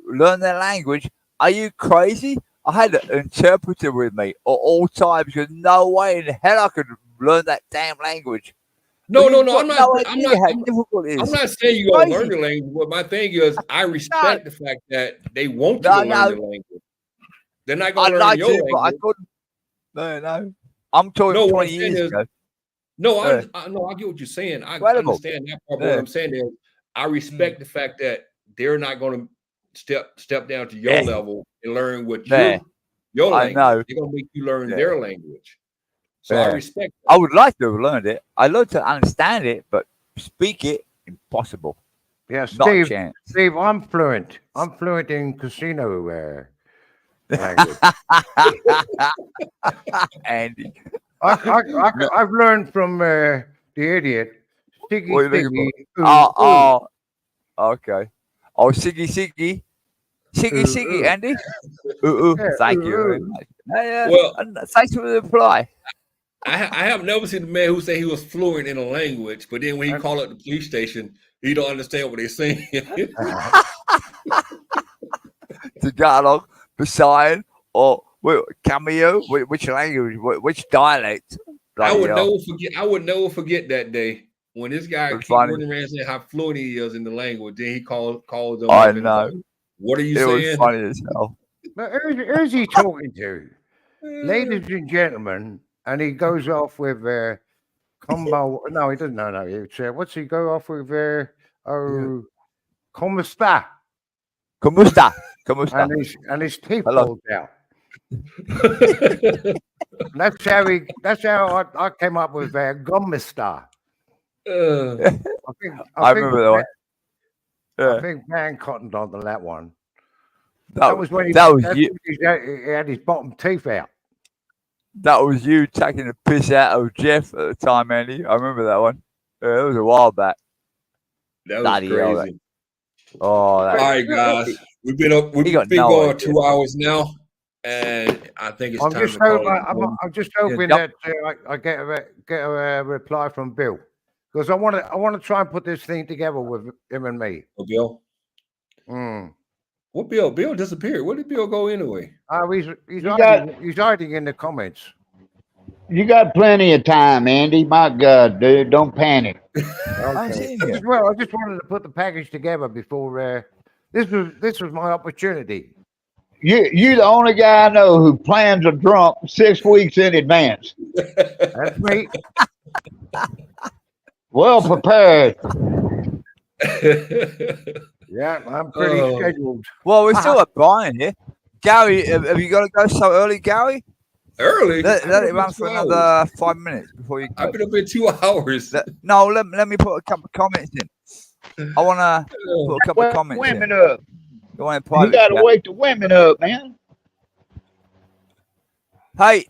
learn their language. Are you crazy? I had an interpreter with me at all times because no way in hell I could learn that damn language.
No, I'm not saying you're gonna learn the language. But my thing is, I respect the fact that they want you to learn the language. They're not gonna learn your language.
But I couldn't. No. I'm talking 20 years ago.
I get what you're saying. I understand that part. But what I'm saying is, I respect the fact that they're not going to step down to your level and learn what
Yeah.
your
I
language.
know.
They're gonna make you learn
Yeah.
their language. So I
Yeah.
respect
I
that.
would like to have learned it. I love to understand it, but speak it, impossible.
Yeah,
Not a
Steve.
chance.
Steve, I'm fluent. I'm fluent in casino language.
Andy,
I've learned from the idiot. Sticky,
what are you looking
sticky.
for?
Ooh, ooh,
Okay. Oh, Siggy, Siggy. Siggy,
ooh,
Siggy,
ooh.
Andy. Ooh.
Yeah,
Thank
ooh,
you very
ooh.
much. Yeah.
Well,
And thanks for the reply.
I have never seen a man who said he was fluent in a language, but then when he
And-
called up the police station, he don't understand what they're saying.
Uh,
Tagalog, Visayan, or Cameo. Which language? Which dialect?
I
Bloody
would
hell.
never forget. I would never forget that day when this guy
It's
keep
funny.
running around saying how fluent he is in the language. Then he calls them
I
up and
know.
what are you
It was
saying?
funny as hell.
but who's he talking to? Ladies and gentlemen, and he goes off with combo. No, he doesn't. No. It's, what's he go off with? Oh, como está?
Kumusta. Kumusta.
And his teeth
Hello.
falls out. And that's how I came up with Gomista.
Uh,
I remember that one.
I
Yeah.
think Van cottoned on that one.
That
That was when he,
that was
that's
you.
when he had his bottom teeth out.
That was you taking the piss out of Jeff at the time, Andy. I remember that one. Yeah, it was a while back.
that was
Bloody hell,
crazy.
Oh,
All
that
right, guys, we've been
He got
been
no
going
idea.
2 hours now, and I think it's
I'm
time
just
to call
hoping.
it. home.
I'm just hoping
jump.
that I get a reply from Bill because I want to try and put this thing together with him and me.
Oh, Bill,
Mm.
what Bill? Bill disappeared. Where did Bill go anyway?
Oh, he's
You got
hiding in the comments.
you got plenty of time, Andy. My God, dude, don't panic.
I'm
Okay.
seeing you.
Well, I just wanted to put the package together before this was my opportunity.
You the only guy I know who plans a drunk 6 weeks in advance.
That's me.
Well prepared.
Yeah, I'm pretty
Oh,
scheduled.
Well, we're still at Brian here. Gary, have you got to go so early, Gary?
early.
Let
I've been
it
up
run
in
for
2 hours.
another 5 minutes before you go.
I've been up in 2 hours.
No, let me put a couple of comments in. I want to put a couple of
Wake
comments in.
women up.
Go on in
You
private
got to
chat.
wake the women up, man.
Hey,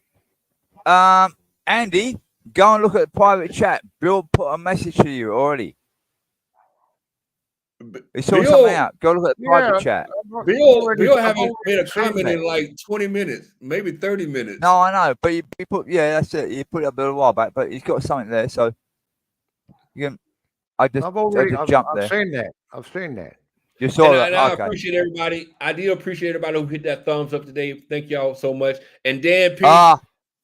Andy, go and look at the private chat. Bill put a message to you already. He sorted something
Bill,
out. Go look at the private chat.
Bill
I've
haven't made a
seen
comment
that.
in like 20 minutes, maybe 30 minutes.
No, I know, but you put that's it. You put it up a little while back, but he's got something there, so you can. I just jumped there.
I've seen that. I've seen that.
You saw that?
And I
Okay.
appreciate everybody. I do appreciate everybody who hit that thumbs up today. Thank y'all so much. And Dan P,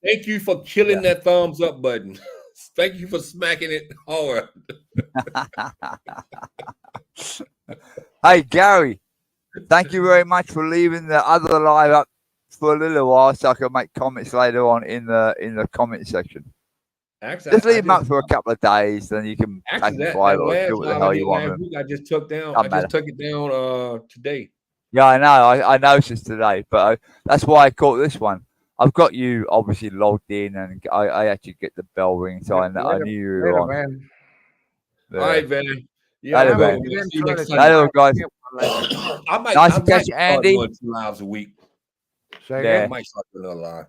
thank you for killing that thumbs up button. Thank you for smacking it hard.
Hey, Gary, thank you very much for leaving the other live up for a little while so I can make comments later on in the comment section.
Actually,
Just leave them up for a couple of days, then you can take
actually,
them
that
file or
last
do what the
live
hell
I
you
did
want.
last
with them.
week, I just took down.
Doesn't
I just took it down today.
Yeah, I know. I noticed today, but that's why I caught this one. I've got you obviously logged in, and I actually get the bell ring, so I knew you were on.
Man.
Yeah.
All right, man. Yeah,
Later,
I'm
man.
going. See you next
Later,
Sunday.
guys.
I might
Nice to catch
start
you, Andy.
doing 2 lives a week.
Yeah.
I might start doing another live.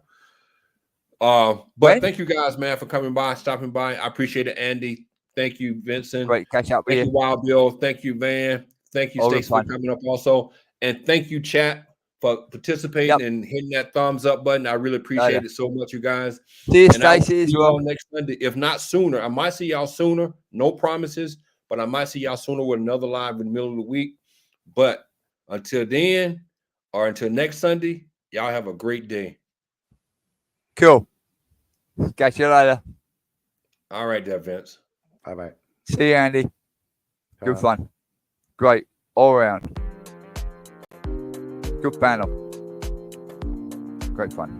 But
When?
thank you guys, man, for coming by, stopping by. I appreciate it, Andy. Thank you, Vincent.
Great catch up with
Thank
you.
you, Wild Bill. Thank you, Van. Thank you,
All the
Stacey, for
fun.
coming up also. And thank you, chat, for participating and hitting that thumbs up button. I really appreciate it so much, you guys.
See you,
And I will
Stacey, as
see
well.
y'all next Sunday, if not sooner. I might see y'all sooner. No promises, but I might see y'all sooner with another live in the middle of the week. But until then, or until next Sunday, y'all have a great day.
Cool. Catch you later.
All right, there, Vince.
Bye-bye.
See you, Andy. Good fun. Great. All around. Good panel. Great fun.